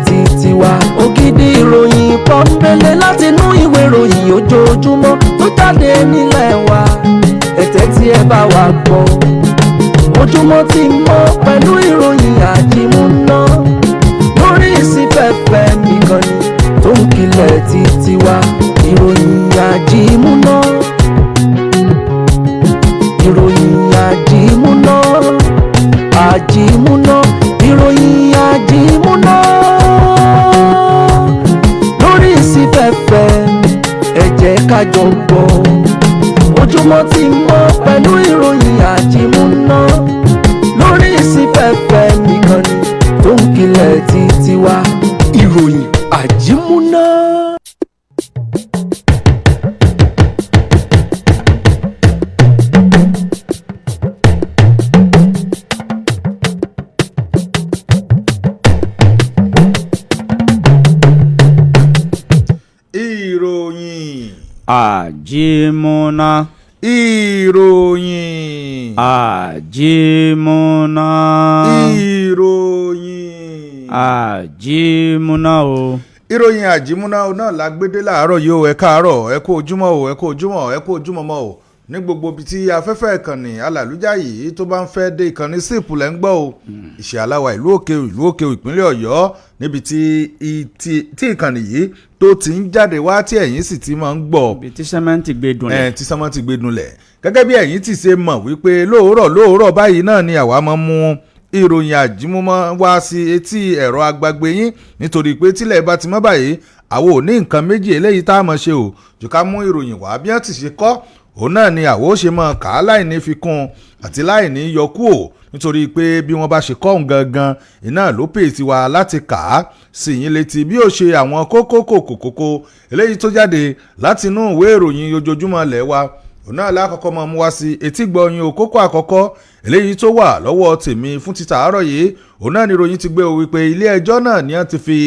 títí wá. Ògidì ìròyìn pọ́npẹ́lẹ́ láti inú ìwé ìròyìn ojoojúmọ́ tó jáde nílẹ̀ wa. Ẹ̀tẹ́ tí ẹ bá wa gbọ́. Ojúmọ́ ti mọ́ pẹ̀lú ìròyìn àjímúná. Lórí ìsìnfẹ́fẹ́ nìkan ni tó ń kilẹ̀ títí wá. Ìròyìn àjímúná. Ìròyìn àjímúná. Àjímúná. Ìròyìn àjímúná. Lórí ìsìnfẹ́fẹ́ ẹ jẹ́ ká jọ gbọ́. Ojúmọ́ ti mọ́ pẹ̀lú ìròyìn àjímúná. Lórí ìsìnfẹ́fẹ́ nìkan ni tó ń kilẹ̀ títí wá. Ìròyìn àjímúná. Àjímúná. Ìròyìn. Àjímúná. Ìròyìn. Àjímúná o. Ìròyìn àjímúná náà la gbédé láàárọ̀ yìí o. Ẹ káàárọ̀, ẹ kú ojúmọ́ o, ẹ kú ojúmọ́, ẹ kú ojúmọ́ mọ́ o. Ní gbogbo ibi tí afẹ́fẹ́ ìkànnì alàlújá yìí tó bá ń fẹ́ dé ìkànnì síìpù lẹ́ ń gbọ́ o. Ìṣẹ̀ aláwa ìlú òkè ìpínlẹ̀ Ọ̀yọ́ níbi tí ìkànnì yìí tó ti ń jáde wá tí ẹ̀yin sì ti máa ń gbọ́. Ibi tí sẹ́mẹ́ǹtì gbé dunlẹ̀. Tí sẹ́mẹ́ǹtì gbé dunlẹ̀. Gẹ́gẹ́ bí ẹ̀yin ti ṣe mọ̀ wípé lóòrọ̀ báyìí náà ni àwa máa ń mú ìròyìn àjímúmọ́ wá sí etí ẹ̀rọ agbágbé yín nítorí pé tílẹ̀ bá ti mọ́ báyìí àwa ò ní nǹkan méjì eléyìí tá a mọ̀ ṣe o jù ká mú ìròyìn wá bí wọ́n ti ṣe kọ́ òun náà ni àwa ó ṣe mọ̀ ká láìní fi kún àti láìní yọkú o nítorí pé bí wọ́n bá ṣe kọ́ òun gangan iná ló pè tiwa láti kà á sì yín létí bí ó ṣe àwọn kókó eléyìí tó jáde láti inú ìwé ìròyìn ojoojúmọ́ lẹ̀ wa òun náà lákọ̀ọ́kọ́ máa mú wá sí etí gbọ̀nyìn òkókó àkọ́kọ́ eléyìí tó wà lọ́wọ́ tèmi fún títà àárọ̀ yìí òun náà ni ìròyìn ti gbé o wípé ilé ẹjọ́ náà ni wọ́n ti fi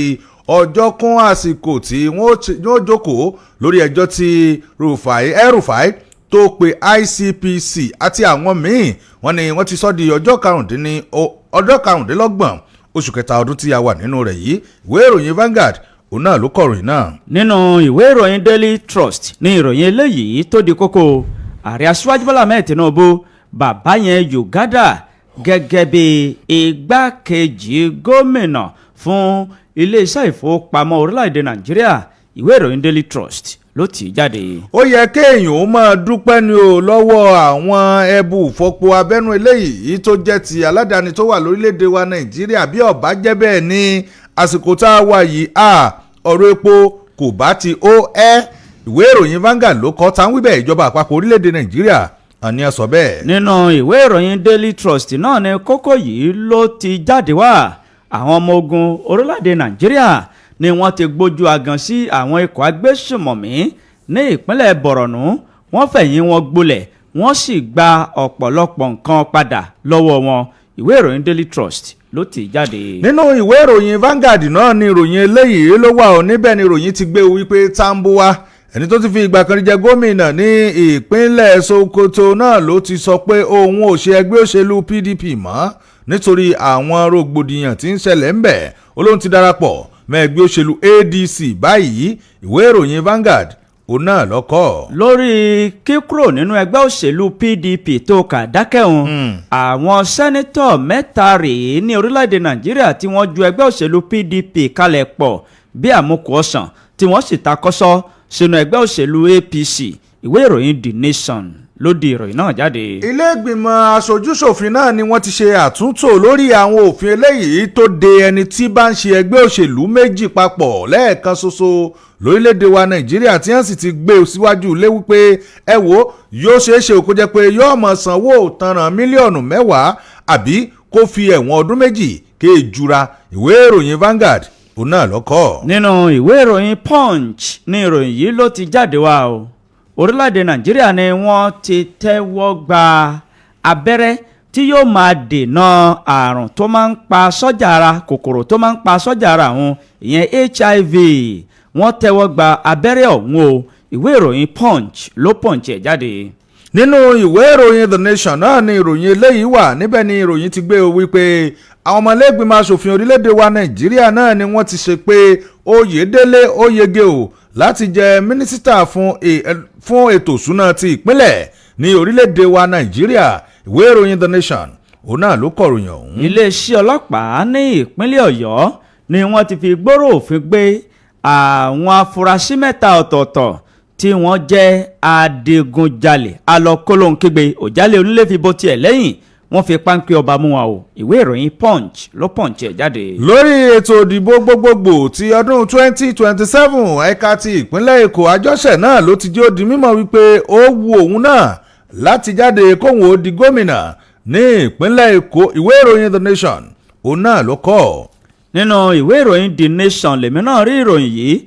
ọjọ́ kún àsìkò tí wọ́n jókòó lórí ẹjọ́ tí Rufai tó pe ICPC àti àwọn míì wọ́n ní wọ́n ti sọ di ọjọ́ karùndínlọ́gbọ̀n oṣù kẹta ọdún tí a wà nínú rẹ̀ yìí ìwé ìròyìn Vanguard òun náà ló kọ̀ròyìn náà. Nínú ìwé ìròyìn Daily Trust ní ìròyìn eléyìí tó di kókó ààrẹ aṣíwájú Bọ́lá Ahmed Tinubu bàbá yẹn Uganda gẹ́gẹ́ bí igbákejì gómìnà fún iléeṣẹ́ ìfowópamọ́ orílẹ̀-èdè Nàìjíríà ìwé ìròyìn Daily Trust ló tì í jáde. Ó yẹ kéèyàn ó máa dúpẹ́ ni o lọ́wọ́ àwọn ẹbù ìfọpo abẹ́nú eléyìí tó jẹ́ ti aládàáni tó wà lórílẹ̀‐èdè wa Nàìjíríà bí ọ̀bá jẹ́ bẹ́ẹ̀ ní àsìkò tá a wà yìí ọ̀rọ̀ epo kò bá ti ìwé ìròyìn Vanguard ló kọ tá ń wí bẹ́ẹ̀ ìjọba àpapọ̀ orílẹ̀‐èdè Nàìjíríà àní ẹ sọ bẹ́ẹ̀. Nínú ìwé ìròyìn Daily Trust náà ni kókó yìí ló ti jáde wá àwọn ọmọ ogun orílẹ̀‐èdè Nàìjíríà ni wọ́n ti gbójú agan sí àwọn ikọ̀ agbésùmọ̀mí ní ìpínlẹ̀ Borno wọ́n fẹ̀yìn wọn gbolẹ̀ wọ́n sì gba ọ̀pọ̀lọpọ̀ nǹkan padà lọ́wọ́ wọn ìwé ìròyìn Daily Trust ló ti jáde. Nínú ìwé ìròyìn Vanguard náà ni ìròyìn eléyìí ló wà ó níbẹ̀ ni ìròyìn ti gbé wípé Tambuwa ẹni tó ti fi ìgbà kan jẹ gómìnà ní ìpínlẹ̀ Sokoto náà ló ti sọ pé òun ò ṣe ẹgbẹ́ òṣèlú PDP mọ́ nítorí àwọn rògbòdìyàn tí ń ṣẹlẹ̀ ń bẹ̀ olóhùn ti darapọ̀ mọ́ ẹgbẹ́ òṣèlú ADC báyìí ìwé ìròyìn Vanguard òun náà lọ́kọ̀. Lórí kíkúrò nínú ẹgbẹ́ òṣèlú PDP tó kà dákẹ́hùn àwọn sẹ́nítọ̀ mẹ́ta rèé ní orílẹ̀-èdè Nàìjíríà tí wọ́n ju ẹgbẹ́ òṣèlú PDP kalẹ̀ pọ̀ bí àmúkù ọ̀sán tí wọ́n sì takọ́sọ́ sínú ẹgbẹ́ òṣèlú APC ìwé ìròyìn The Nation ló di ìròyìn náà jáde. Ilé ìgbìmọ̀ aṣojúṣòfin náà ni wọ́n ti ṣe àtúntò lórí àwọn òfin eléyìí tó de ẹni tí bá ń ṣe ẹgbẹ́ òṣèlú méjì papọ̀ lẹ́ẹ̀kan ṣoṣo lórílẹ̀‐èdè wa Nàìjíríà tí wọ́n sì ti gbé síwájú lé wípé ẹ wo yóò ṣeé ṣe kó jẹ́ pé yóò máa sanwó tanràn mílíọ̀nù 10 àbí kó fi ẹ̀wọ̀n ọdún 2 kéèjura ìwé ìròyìn Vanguard òun náà lọ́kọ̀. Nínú ìwé ìròyìn Punch ní ìròyìn yìí ló ti jáde wá o orílẹ̀-èdè Nàìjíríà ni wọ́n ti tẹ́wọ́ gba abẹ́rẹ́ tí yóò máa dènà àrùn tó máa ń pa sọ́jà ara kòkòrò tó máa ń pa sọ́jà ara àwọn ìyẹn HIV wọ́n tẹ́wọ́ gba abẹ́rẹ́ ọ̀hún o ìwé ìròyìn Punch ló punch ẹ̀ jáde. Nínú ìwé ìròyìn The Nation náà ni ìròyìn eléyìí wà níbẹ̀ ni ìròyìn ti gbé o wípé àwọn ọmọlẹ́gbìmọ̀ asòfin orílẹ̀-èdè wa nàìjíríà náà ni wọ́n ti ṣe pé oyèdélé ó yege o láti jẹ mínísítà fún ètò ìṣúná ti ìpínlẹ̀ ní orílẹ̀-èdè wa nàìjíríà. ìwé ìròyìn The Nation òun náà ló kọ̀ròyìn ọ̀hún. iléeṣẹ́ ọlọ́pàá ní ìpínlẹ̀ ọ̀yọ́ ni wọ́n ti fi gbòòrò òfin gbé àwọn afurasí mẹ́ta ọ̀tọ̀ọ̀tọ̀ tí wọ́n jẹ́ adigunjalè alọ́kólóńkégbé òjálẹ̀ onílé fi bó tiẹ̀ lẹ́yìn wọ́n fi páńpẹ́ ọba mú wọn o. ìwé ìròyìn punch ló punch ẹ̀ jáde. lórí ètò ìdìbò gbogbogbò ti ọdún 2027 ẹ̀ka ti ìpínlẹ̀ èkó àjọṣe náà ló ti jẹ́ ó di mímọ̀ wípé ó wu òun náà láti jáde kóhun ó di gómìnà ní ìpínlẹ̀ èkó. ìwé ìròyìn The Nation òun náà ló kọ. nínú ìwé ìròyìn The Nation lèmi náà rí ìròyìn yìí.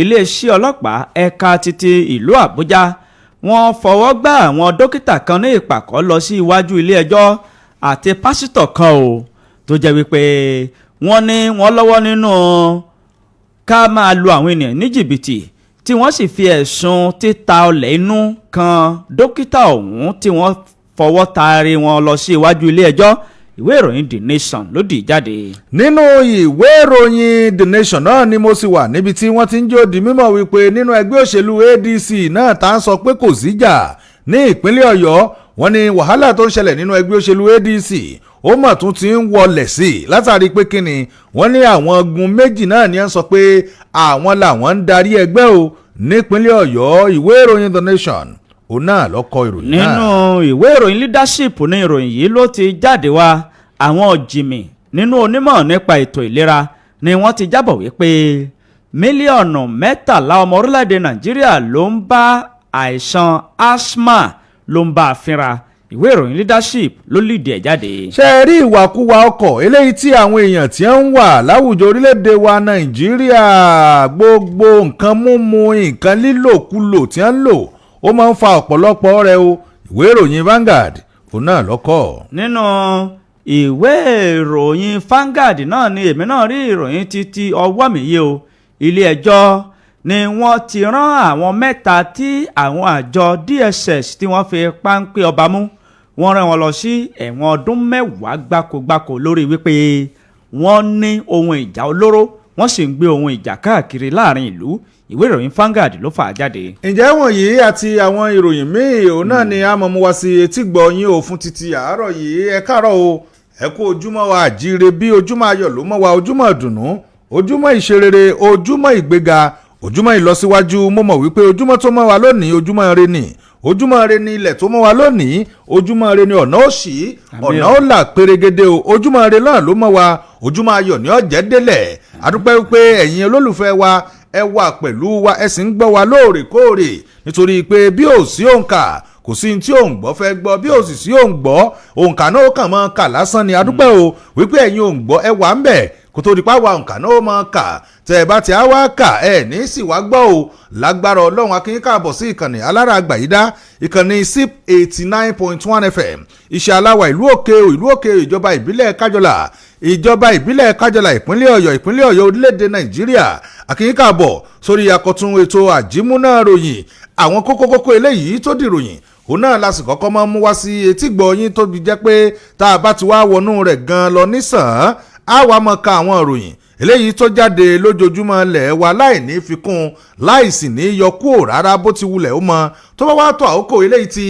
iléeṣẹ́ ọlọ́pàá ẹ̀ka títí ìlú àbújá wọ́n fọwọ́ gbá àwọn dókítà kan ní ìpàkọ́ lọ sí iwájú ilé ẹjọ́ àti pásítọ̀ kan o tó jẹ́ wípé wọ́n ní wọ́n lọ́wọ́ nínú ká máa lu àwọn ènìyàn ní jìbìtì tí wọ́n sì fi ẹ̀sùn títa ọlẹ̀ inú kan dókítà ọ̀hún tí wọ́n fọwọ́ taari wọn lọ sí iwájú ilé ẹjọ́. ìwé ìròyìn The Nation ló dì jáde. nínú ìwé ìròyìn The Nation náà ni mo sì wà níbi tí wọ́n ti ń jó di mímọ̀ wípé nínú ẹgbẹ́ òṣèlú ADC náà tá à ń sọ pé kò síjà ní ìpínlẹ̀ ọ̀yọ́. wọ́n ní wàhálà tó ń ṣẹlẹ̀ nínú ẹgbẹ́ òṣèlú ADC ó mà tún ti ń wọlẹ̀ sí i látàrí pé kíni wọ́n ní àwọn gun méjì náà ni wọ́n sọ pé àwọn làwọn ń darí ẹgbẹ́ o nípínlẹ̀ ọ̀yọ́. ìwé ìròyìn The Nation òun náà ló kọ ìròyìn náà. nínú ìwé ìròyìn leadership ní ìròyìn yìí ló ti jáde wá. àwọn ọ̀jìmì nínú onímọ̀ nípa ètò ìlera ni wọ́n ti jábọ̀ wípé mílíọ̀nù 13 ọmọ orílẹ̀-èdè nàìjíríà ló ń bá àìsàn asthma ló ń bá a fínra. ìwé ìròyìn leadership ló lìdí ẹ̀ jáde. ṣe é rí ìwàkuwà ọkọ̀ eléyìí tí àwọn èèyàn tí ń wà láwùjọ orílẹ̀-èdè wa nàìjíríà gbogbo nǹkan múmu nǹkan lílòkulò tí ń lò ó máa ń fa ọ̀pọ̀lọpọ̀ rẹ̀ o. ìwé ìròyìn Vanguard òun náà lọ́kọ̀. nínú ìwé ìròyìn Vanguard náà ni èmi náà rí ìròyìn títí ọwọ́ mi yé o. ilé ẹjọ́ ni wọ́n ti rán àwọn mẹ́ta tí àwọn àjọ DSS tí wọ́n fi páńpẹ́ ọba mú wọ́n rán wọn lọ sí ẹ̀wọ̀n ọdún 10 gbákogbáko lórí wípé wọ́n ní ohun ìjà olóró wọ́n sì ń gbé ohun ìjà káàkiri láàrin ìlú. ìwé ìròyìn Vanguard ló fà á jáde. ǹjẹ́ wọ̀nyí àti àwọn ìròyìn míì òun náà ni a mọ̀ mú wá sí etí gbọ́ yín o fún títí àárọ̀ yìí. ẹ káàárọ̀ o ẹ kú ojúmọ́ wa àjíire bí ojúmọ́ ayọ̀ ló mọ́ wa ojúmọ́ ìdùnnú ojúmọ́ ìṣerere ojúmọ́ ìgbéga ojúmọ́ ìlọsíwájú. mo mọ̀ wípé ojúmọ́ tó mọ́ wa lónìí ojúmọ́ ire ni ojúmọ́ ire ni ilẹ̀ tó mọ́ wa lónìí ojúmọ́ ire ni ọ̀nà òṣì ọ̀nà ó là pérégedé o ojúmọ́ ire náà ló mọ́ wa ojúmọ́ ayọ̀ ni ọ̀jẹ̀ délẹ̀. adúpẹ́ wípé ẹ̀yin olólùfẹ́ wa ẹ wà pẹ̀lú wa ẹ sì ń gbọ́ wa lóòrèkóòrè nítorí pé bí ò sí òǹkà kò sí tí òǹgbọ́ fẹ́ gbọ́ bí ò sì sí òǹgbọ́ òǹkà náà ó kàn mọ́ kà lásán ni. adúpẹ́ o wípé ẹ̀yin òǹgbọ́ ẹ wà ń bẹ̀ kò tó di pa wa òǹkà náà ó mọ́ kà tẹ́ ẹ bá ti á wá kà ẹ ní sì wá gbọ́ o lágbára ọlọ́run akínyín káàbọ̀ sí ìkànnì alára àgbàyídá ìkànnì SIP 89.1 FM iṣẹ́ aláwà ìlú òkè ìjọba ìbílẹ̀ kájọlà ìpínlẹ̀ ọ̀yọ́ orílẹ̀-èdè nàìjíríà akínyín káàbọ̀ sórí akọ̀tún ètò àjímúná ròyìn àwọn kókó eléyìí tó dìròyìn òun náà lásìkò kọ́kọ́ máa ń mú wá sí etí gbọ́ yín tó fi jẹ́ pé tá a bá ti wá wọnú rẹ̀ gan lọ nísàn-án á wá mọ̀ ká àwọn ìròyìn eléyìí tó jáde lójoojúmọ́ lẹ̀ wá láì ní fi kún láì sì ní yọ kúrò rárá bó ti wulẹ̀ ó mọ tó bá wá tó àkókò eléyìí tí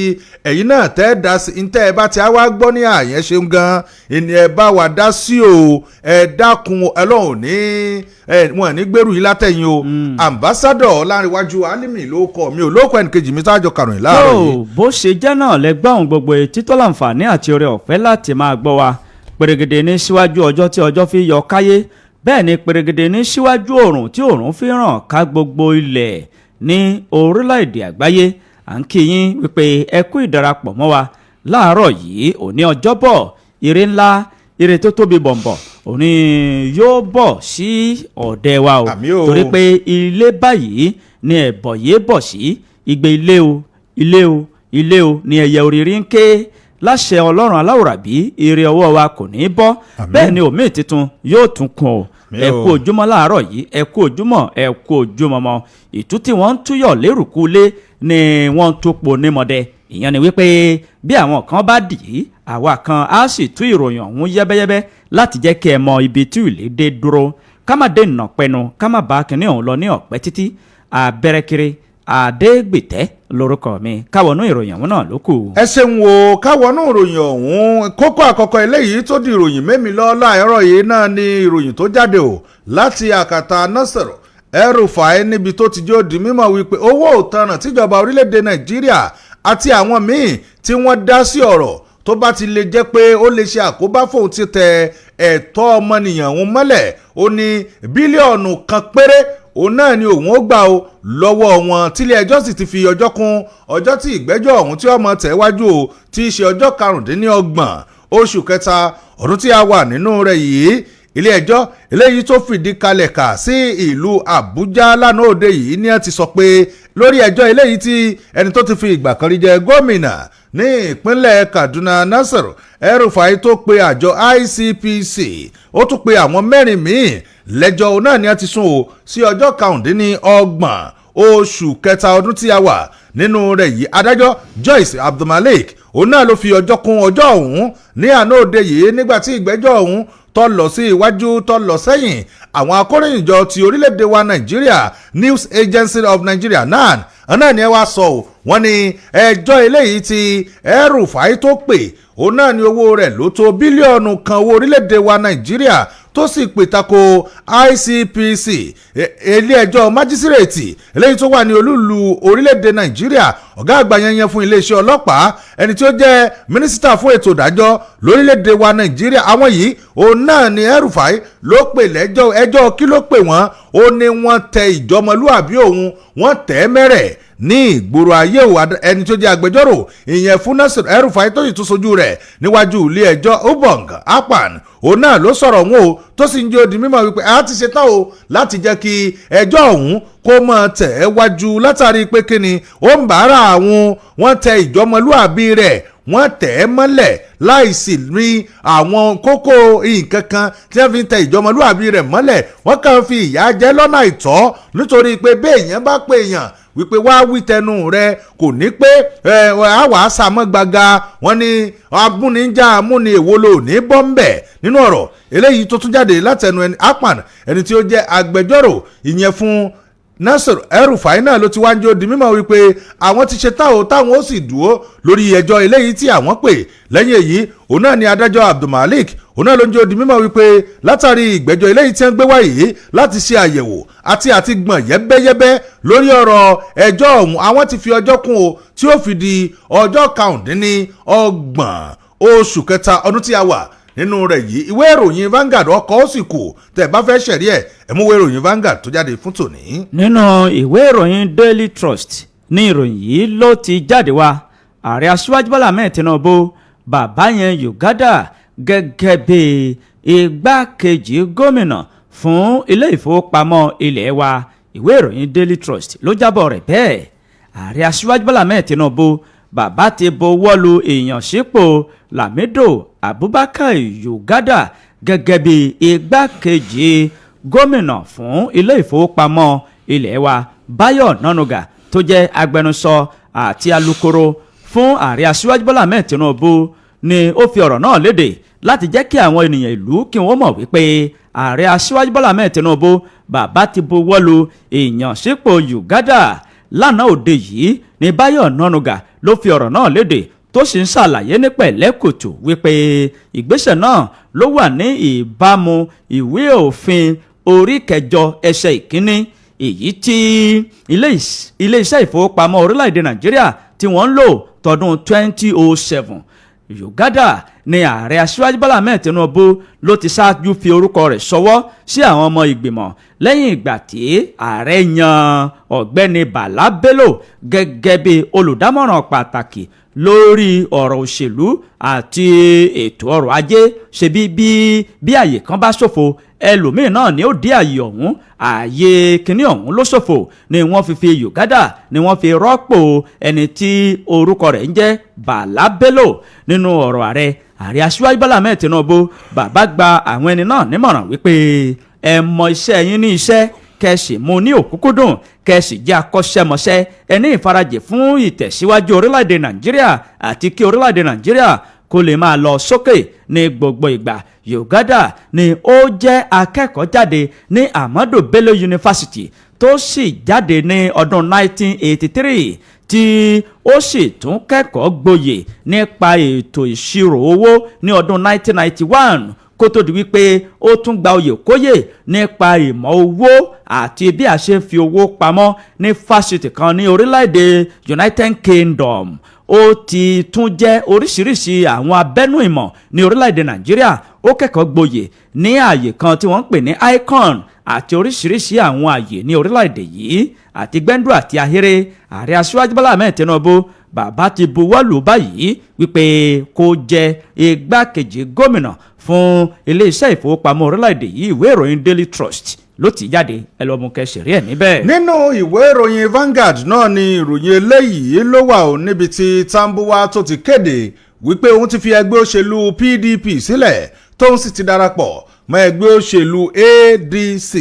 ẹ̀yin náà tẹ́ dá sí ntẹ́ ẹ bá ti á wá gbọ́ ní àyẹn ṣeun gan ẹni ẹ bá wa dá sí o ẹ dákun ẹlọ́run ní wọn ní gbèrú yìí látẹ̀yìn o ambassadọ̀ Ọlárìnwájú Álímì ló kọ mi ò lóko ẹnìkejì mi tájọ karùn-ún láàárọ̀ yìí. bó ṣe jẹ́ náà lẹ́gbọ́n gbogbo títọ́ láǹfààní àti oore ọ̀fẹ́ láti máa gbọ́ wa pèrègèdè ní síwájú ọjọ́ tí ọjọ́ fi yọ káyé bẹ́ẹ̀ ni pèrègèdè ní síwájú oòrùn tí oòrùn fi ràn ká gbogbo ilẹ̀ ní orílẹ̀-èdè àgbáyé à ń kí yín wípé ẹ kú ìdarapọ̀ mọ́ wa láàárọ̀ yìí òní ọjọ́bọ̀ ire ńlá ire tó tóbi bọ̀m̀bọ̀ òní yóò bọ̀ sí ọ̀dẹ̀ wa o torí pé ilé báyìí ni ẹ̀bọ̀ yé bọ̀ sí igbe ilé o ni ẹyẹ òrìrì ń ké láṣẹ ọlọ́run aláwòrábí ire ọwọ́ wa kò ní í bọ́ bẹ́ẹ̀ ni òmíì tuntun yóò tún kún o ẹ kú ojúmọ́ láàárọ̀ yìí ẹ kú ojúmọ́ mọ́ ìtú tí wọ́n ń túyọ̀ lérùkú lé ni wọ́n ń túpọ̀ nímọ̀dẹ ìyẹn ni wípé bí àwọn kan bá dì í àwa kan á sì tú ìròyìn ọ̀hún yẹ́bẹ́yẹ́bẹ́ láti jẹ́ kí ẹ mọ ibi tí ìlé dé dúró ká má dé ìnà pẹnu ká má bá kinní ọ̀hún lọ ní ọ̀pẹ́ títí abẹ́rẹ́kiri Adégbìtẹ́ lórúkọ mi káwọnú ìròyìn ọ̀hún náà ló kù. ẹ ṣeun wo káwọnú ìròyìn ọ̀hún kókó àkọ́kọ́ eléyìí tó di ìròyìn mẹ́mi lọ láàárọ̀ yìí náà ni ìròyìn tó jáde o láti àkàtà Nasir El-Rufai níbi tó ti jó di mímọ̀ wípé owó òtanràn tíjọba orílẹ̀-èdè Nàìjíríà àti àwọn míì tí wọ́n dá sí ọ̀rọ̀ tó bá ti lè jẹ́ pé ó lè ṣe àkóbá fóun ti tẹ ẹ̀tọ́ ọmọnìyàn òun mọ́lẹ̀ ó ní bílíọ̀nù kan péré òun náà ni òun ó gbà ó lọ́wọ́ wọn tílé ẹjọ́ sì ti fi ọjọ́ kún ọjọ́ tí ìgbẹ́jọ́ ọ̀hún tí ọmọ tẹ̀wájú o tí í ṣe ọjọ́ 25 oṣù kẹta ọdún tí a wà nínú rẹ̀ yìí ilé ẹjọ́ eléyìí tó fìdí kalẹ̀ kà sí ìlú Àbújá lánàá òde yìí ni a ti sọ pé lórí ẹjọ́ eléyìí tí ẹni tó ti fi ìgbà kan rí jẹ gómìnà ní ìpínlẹ̀ Kaduna Nasir El-Rufai tó pe àjọ ICPC ó tún pe àwọn mẹ́rin míì lẹ́jọ́ náà ni a ti sún o sí ọjọ́ 29 oṣù kẹta ọdún tí a wà nínú rẹ̀ yìí adájọ́ Joyce Abdulmalik òun náà ló fi ọjọ́ kún ọjọ́ ọ̀hún ní àná òde yìí nígbà tí ìgbẹ́jọ́ ọ̀hún tó lọ sí iwájú tó lọ sẹ́yìn àwọn akóròyìnjọ ti orílẹ̀-èdè wa Nàìjíríà News Agency of Nigeria NAN náà ni ẹ wá sọ ọ́ wọ́n ní ẹjọ́ eléyìí tí El-Rufai tó pè òun náà ni owó rẹ̀ ló tó bílíọ̀nù kan owó orílẹ̀-èdè wa Nàìjíríà tó sì pè tako ICPC ilé ẹjọ́ májísírèètì eléyìí tó wà ní olúlu orílẹ̀-èdè Nàìjíríà ọ̀gá àgbà yẹn fún iléeṣẹ́ ọlọ́pàá ẹni tí ó jẹ́ mínísítà fún ètò ìdájọ́ lórílẹ̀-èdè wa Nàìjíríà àwọn yìí òun náà ni El-Rufai ló pè lẹ́jọ́ ẹjọ́ kí ló pè wọ́n ó ní wọ́n tẹ ìjọmọlúàbí òun wọ́n tẹ̀ mẹ́rẹ̀ ní ìgboro ayé o ẹni tó jẹ́ agbẹjọ́rò ìyẹn fún Nasir El-Rufai tó sì tún sojú rẹ̀ níwájú ilé ẹjọ́ Obong Akpan òun náà ló sọ̀rọ̀ wọn o tó sì ń jẹ́ odi mímọ̀ wípé a ti ṣetán o láti jẹ́ kí ẹjọ́ ọ̀hún kó mọ̀ tẹ̀ ẹ́ wájú látàrí pé kíni ó ń bára àwọn wọ́n tẹ ìjọmọlúàbí rẹ̀ wọ́n tẹ̀ ẹ́ mọ́lẹ̀ láìsí rí àwọn kókó nǹkan kan tí wọ́n fi ń tẹ ìjọmọlúàbí rẹ̀ mọ́lẹ̀ wọ́n kàn fi ìyà jẹ lọ́nà àìtọ́ nítorí pé béèyàn bá pè èèyàn wípé wá wí tẹnu rẹ kò ní pé àwa sàmọ́ gbaga wọn ni abúnijà amúni èwo ló ní bọ́m̀bẹ̀ nínú ọ̀rọ̀ eléyìí tó tún jáde látẹnu Akpan ẹni tí ó jẹ́ agbẹjọ́rò ìyẹn fún Nasir El-Rufai náà ló ti wá ń jó di mímọ̀ wípé àwọn ti ṣe táwọn ó sì dúró lórí ẹjọ́ eléyìí tí àwọn pè lẹ́yìn èyí òun náà ni adájọ́ Abdulmalik òun náà ló ń jó di mímọ̀ wípé látàrí ìgbẹ́jọ́ eléyìí tí wọ́n gbé wáyé láti ṣe àyẹ̀wò àti gbọ̀n yẹ́bẹ́yẹ́bẹ́ lórí ọ̀rọ̀ ẹjọ́ ọ̀hún àwọn ti fi ọjọ́ kún o tí ó fi di ọjọ́ 29 oṣù kẹta ọdún tí a wà nínú rẹ̀ yìí ìwé ìròyìn Vanguard ọkọ̀ ó sì kù tẹ̀ bá fẹ́ ṣẹ̀rí ẹ̀ mú ìwé ìròyìn Vanguard tó jáde fún tòní. nínú ìwé ìròyìn Daily Trust ní ìròyìn yìí ló ti jáde wá ààrẹ aṣíwájú Bọ́lá Ahmed Tinubu bàbá yẹn Uganda gẹ́gẹ́ bí igbákejì gómìnà fún ilé ìfowópamọ́ ilé wa ìwé ìròyìn Daily Trust ló jábọ̀ rẹ̀ bẹ́ẹ̀ ààrẹ aṣíwájú Bọ́lá Ahmed Tinubu bàbá ti buwọ́ lu ìyànsípò Lamido Abubakar Uganda gẹ́gẹ́ bí igbákejì gómìnà fún ilé ìfowópamọ́ ilé wa Báyọ̀ Nánúgà tó jẹ́ agbẹnusọ àti alukoro fún ààrẹ aṣíwájú Bọ́lá Ahmed Tinubu ni ó fi ọ̀rọ̀ náà léde láti jẹ́ kí àwọn ènìyàn ìlú kí wọ́n mọ̀ wípé ààrẹ aṣíwájú Bọ́lá Ahmed Tinubu bàbá ti buwọ́ lu ìyànsípò Uganda lánàá òde yìí ní Báyọ̀ Nánúgà ló fi ọ̀rọ̀ náà léde tó sì ń ṣàlàyé ní pẹ̀lẹ́kùtù wípé ìgbésẹ̀ náà ló wà ní ìbámu ìwé òfin orí 8 ẹsẹ̀ ìkíní èyí tí ilé-iṣẹ́ ìfowópamọ́ orílẹ̀-èdè Nàìjíríà tí wọ́n ń lò tọdún 2007 Uganda ni ààrẹ aṣíwájú Bọ́lá Ahmed Tinubu ló ti ṣáájú fi orúkọ rẹ̀ ṣọwọ́ sí àwọn ọmọ ìgbìmọ̀ lẹ́yìn ìgbà tí ààrẹ yan ọ̀gbẹ́ni Bala Bello gẹ́gẹ́ bí olùdámọ̀ràn pàtàkì lórí ọ̀rọ̀ òṣèlú àti ètò ọrọ̀ ajé ṣe bí àyè kan bá ṣòfò ẹlòmíín náà ni ó dé àyè ọ̀hún ààyè kínní ọ̀hún ló ṣòfò ni wọ́n fi Uganda ni wọ́n fi rọ́pò ẹni tí orúkọ rẹ̀ ń jẹ́ Bala Bello nínú ọ̀rọ̀ ààrẹ aṣíwájú Bọ́lá Ahmed Tinubu bàbá gba àwọn ẹni náà nímọ̀ràn wípé ẹ mọ iṣẹ́ yín ní iṣẹ́ kẹ́sì mú ní òkúkúdùn kẹ́sì jẹ́ akọ́ṣẹ́mọṣẹ́ ẹni ìfarajì fún ìtẹ̀síwájú orílẹ̀-èdè nàìjíríà àti kí orílẹ̀-èdè nàìjíríà kó lè máa lọ sókè ní gbogbo ìgbà. Yogada ni ó jẹ́ akẹ́kọ̀ọ́ jáde ní Ahmadu Bello University tó sì jáde ní ọdún 1983 tí ó sì tún kẹ́kọ̀ọ́ gboyè nípa ètò ìṣirò owó ní ọdún 1991 kó tó di wípé ó tún gba oyè kóyè nípa ìmọ̀ owó àti bí a ṣe ń fi owó pamọ́ ní fásitì kan ní orílẹ̀-èdè United Kingdom. Ó ti tún jẹ́ oríṣiríṣi àwọn abẹ́nú ìmọ̀ ní orílẹ̀-èdè Nàìjíríà. Ó kẹ́kọ̀ọ́ gboyè ní ààyè kan tí wọ́n ń pè ní icon àti oríṣiríṣi àwọn ààyè ní orílẹ̀-èdè yìí àti gbẹ́ndú àti ahéré. Ààrẹ Aṣíwájú Bọ́lá Ahmed Tinubu bàbá ti buwọ́lù báyìí wípé kó jẹ igbákejì gómìnà fún iléeṣẹ́ ìfowópamọ́ orílẹ̀-èdè yìí. Ìwé ìròyìn Daily Trust ló ti jáde, ẹ lọ mú kẹsìrì ẹ níbẹ̀. nínú ìwé ìròyìn Vanguard náà ni ìròyìn eléyìí ló wà ó níbi tí Tambuwa tó ti kéde wípé òun ti fi ẹgbẹ́ òṣèlú PDP sílẹ̀ tóun sì ti darapọ̀ mọ́ ẹgbẹ́ òṣèlú ADC.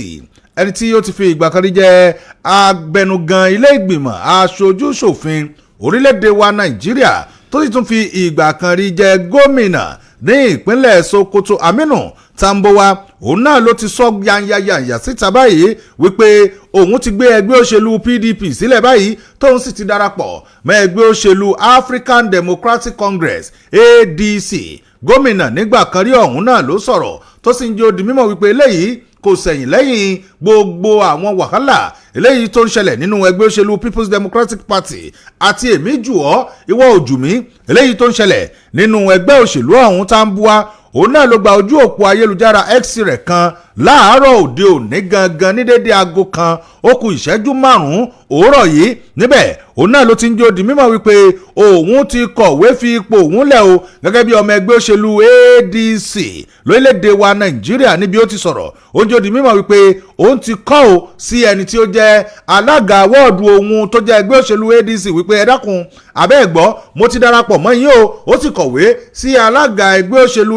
ẹni tí ó ti fi ìgbà kan rí jẹ́ abẹnugan ilé ìgbìmọ̀ aṣojú-ṣòfin orílẹ̀-èdè wa Nàìjíríà tó sì tún fi ìgbà kan rí jẹ́ gómìnà ní ìpínlẹ̀ Sokoto Aminu Tambuwa òun náà ló ti sọ yanyayanya síta báyìí wípé òun ti gbé ẹgbẹ́ òṣèlú PDP sílẹ̀ báyìí tóun sì ti darapọ̀ mọ́ ẹgbẹ́ òṣèlú African Democratic Congress ADC. gómìnà nígbà kan rí ọ̀hún náà ló sọ̀rọ̀ tó sì ń jẹ́ ó di mímọ̀ wípé eléyìí kò sẹ̀yìn lẹ́yìn gbogbo àwọn wàhálà eléyìí tó ń ṣẹlẹ̀ nínú ẹgbẹ́ òṣèlú People's Democratic Party àti èmi jù ọ́ ìwọ ojú mi eléyìí tó ń ṣẹlẹ̀ nínú ẹgbẹ́ òṣèlú ọ̀hún Tambuwa. òun náà ló gba ojú òpó ayélujára X rẹ̀ kan láàárọ̀ òde òní gangan ní dédé aago kan ó kù ìṣẹ́jú 5 òwúrọ̀ yìí. níbẹ̀ òun náà ló ti ń jẹ́ ó di mímọ̀ wípé òun ti kọ̀wé fi ipò òun lẹ̀ o gẹ́gẹ́ bí ọmọ ẹgbẹ́ òṣèlú ADC lórílẹ̀‐èdè wa Nàìjíríà. níbi ó ti sọ̀rọ̀ ó ń jẹ́ ó di mímọ̀ wípé òun ti kọ́ ò sí ẹni tí ó jẹ́ alága wọ́ọ̀dù òun tó jẹ́ ẹgbẹ́ òṣèlú ADC wípé ẹ dákun abẹ́ ẹ̀gbọ́ mo ti darapọ̀ mọ́ yín o. ó ti kọ̀wé sí alága ẹgbẹ́ òṣèlú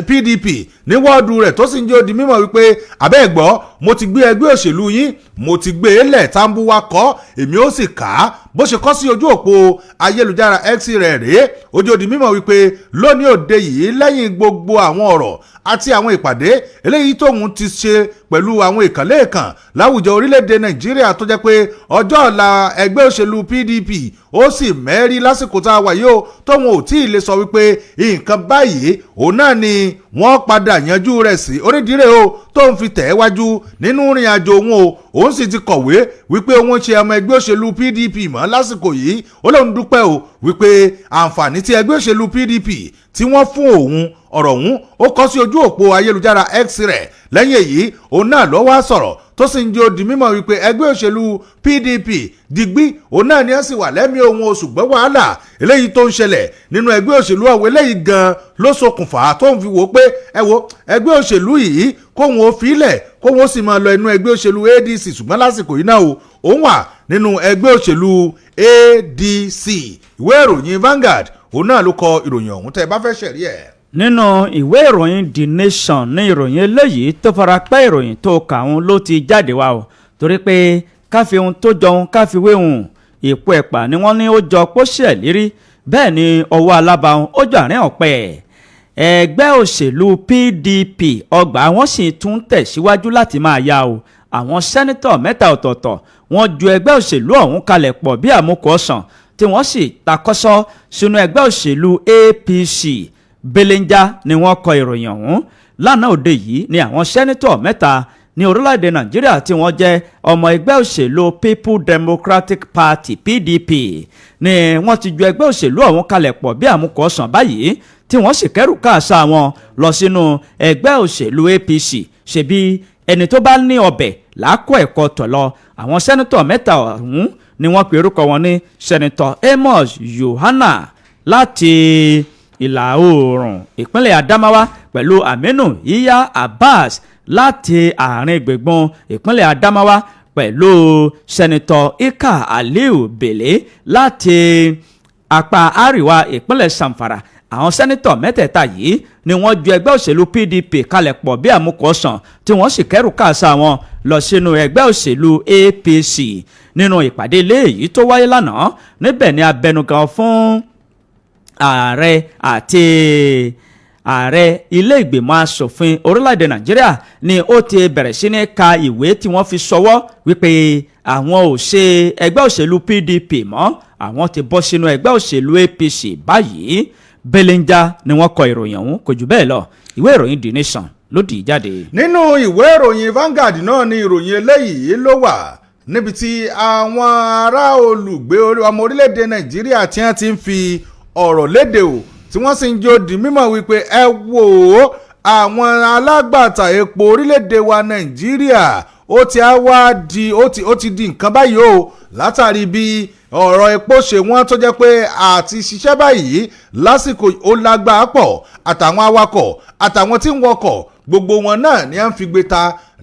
PDP ní wọ́ọ̀dù rẹ̀ tó sì ń jẹ́ ó di mímọ̀ wípé abẹ́ ẹ̀gbọ́ mo ti gbé ẹgbẹ́ òṣèlú yín mo ti gbé e lẹ̀. Tambuwa kọ́ èmi ó sì kà á bó ṣe kọ́ sí ojú òpó ayélujára X rẹ̀ rèé. ojú ó di mímọ̀ wípé lónìí òde yìí lẹ́yìn gbogbo àwọn ọ̀rọ̀ àti àwọn ìpàdé eléyìí tóun ti ṣe pẹ̀lú àwọn ìkànlẹ́ẹ̀kàn láwùjọ orílẹ̀-èdè Nàìjíríà tó jẹ́ pé ọjọ́ ọ̀la ẹgbẹ́ òṣèlú PDP ó sì mẹ́rí lásìkò tá a wà yìí ó tóun ò tí ì lè sọ wípé nǹkan báyìí òun náà ni wọ́n padà yanjú rẹ̀ sí orídìíre o tóun fi tẹ̀ wájú nínú ìrìn àjò òun o. òun sì ti kọ̀wé wípé òun ṣe ọmọ ẹgbẹ́ òṣèlú PDP mọ́ lásìkò yìí. ó lóun dúpẹ́ o wípé àǹfààní tí ẹgbẹ́ òṣèlú PDP tí wọ́n fún òun ọ̀rọ̀ ọ̀hún ó kọ sí ojú òpó ayélujára X rẹ̀. lẹ́yìn èyí òun náà ló wá sọ̀rọ̀ tó sì ń jẹ́ ó di mímọ̀ wípé ẹgbẹ́ òṣèlú PDP digbí òun náà ni ó sì wà lẹ́mìí òun o. ṣùgbọ́n wàhálà eléyìí tó ń ṣẹlẹ̀ nínú ẹgbẹ́ òṣèlú ọ̀hún eléyìí gan ló ṣokùnfà tó ń fi wò pé ẹ wo ẹgbẹ́ òṣèlú yìí kóhun ó filẹ̀ kóhun ó sì máa lọ inú ẹgbẹ́ òṣèlú ADC. ṣùgbọ́n lásìkò yìí náà o òun wà nínú ẹgbẹ́ òṣèlú ADC. ìwé ìròyìn Vanguard òun náà ló kọ ìròyìn ọ̀hún tẹ́ ẹ bá fẹ́ ṣẹ̀rí ẹ̀. nínú ìwé ìròyìn The Nation ní ìròyìn eléyìí tó fara pẹ́ ìròyìn tó kà ń ló ti jáde wá o torí pé káfí ohun tó jọun káfí wéhùn èpo ẹ̀pà ni wọ́n ní ó jọ pósẹ̀ lérí bẹ́ẹ̀ ni ọwọ́ alábàáhùn ó jọ àárín ọ̀pẹ. ẹgbẹ́ òṣèlú PDP ọgbà wọn sì tún tẹ̀síwájú láti máa yá o. àwọn sẹ́nítọ̀ 3 ọ̀tọ̀ọ̀tọ̀ wọ́n ju ẹgbẹ́ òṣèlú ọ̀hún kalẹ̀ pọ̀ bí àmúkọ ọ̀sán tí wọ́n sì takọ́sọ́ sínú ẹgbẹ́ òṣèlú APC. belenja ni wọ́n kọ ìròyìn ọ̀hún lánàá òde yìí ni àwọn sẹ́nítọ̀ 3 ní orílẹ̀-èdè Nàìjíríà tí wọ́n jẹ́ ọmọ ẹgbẹ́ òṣèlú People Democratic Party PDP ni wọ́n ti ju ẹgbẹ́ òṣèlú ọ̀hún kalẹ̀ pọ̀ bí àmúkọ ọ̀sán báyìí tí wọ́n sì kẹ́rù káàsà wọn lọ sínú ẹgbẹ́ òṣèlú APC. ṣebí ẹni tó bá ní ọbẹ̀ làákọ̀ ẹ̀kọ́ tọ̀ lọ. àwọn sẹ́nítọ̀ 3 ọ̀hún ni wọ́n pe orúkọ wọn ní sẹ́nítọ̀ Amos Yohana láti ìlà oòrùn ìpínlẹ̀ Adamawa pẹ̀lú Aminu Iya Abbas láti àárín gbùngbùn ìpínlẹ̀ Adamawa pẹ̀lú sẹ́nitọ̀ Ika Aliu Bele láti apá àríwá ìpínlẹ̀ Samfara. àwọn sẹ́nitọ̀ mẹ́tẹ̀ẹ̀ta yìí ni wọ́n ju ẹgbẹ́ òṣèlú PDP kalẹ̀ pọ̀ bí àmúkọ̀ọ́sàn tí wọ́n sì kẹ́rù káàsà wọn lọ sínú ẹgbẹ́ òṣèlú APC nínú ìpàdé ilé èyí tó wáyé lánàá níbẹ̀ ni abẹnugan fún ààrẹ àti ààrẹ ilé ìgbìmọ̀ asòfin orílẹ̀-èdè Nàìjíríà ni ó ti bẹ̀rẹ̀ sí ní ka ìwé tí wọ́n fi ṣọwọ́ wípé àwọn ò ṣe ẹgbẹ́ òṣèlú PDP mọ́ àwọn ti bọ́ sínú ẹgbẹ́ òṣèlú APC báyìí belenja ni wọ́n kọ ìròyìn ọ̀hún kò jù bẹ́ẹ̀ lọ ìwé ìròyìn The Nation ló dì í jáde. nínú ìwé ìròyìn Vanguard náà ni ìròyìn eléyìí ló wà níbi tí àwọn ará olùgbé ọmọ orílẹ̀-èdè Nàìjíríà tí wọ́n ti ń fi ọ̀rọ̀ léde o tí wọ́n sì ń jó di mímọ̀ wípé ẹ wò ó àwọn alágbàtà epo orílẹ̀-èdè wa Nàìjíríà ó ti á wá di ó ti di nǹkan báyìí o látàrí bí ọ̀rọ̀ epo ṣe wọ́n tó jẹ́ pé àti ṣiṣẹ́ báyìí lásìkò ó lágbàá pọ̀ àtàwọn awakọ̀ àtàwọn tí ń wọkọ̀ gbogbo wọn náà ni à ń fi gbé ta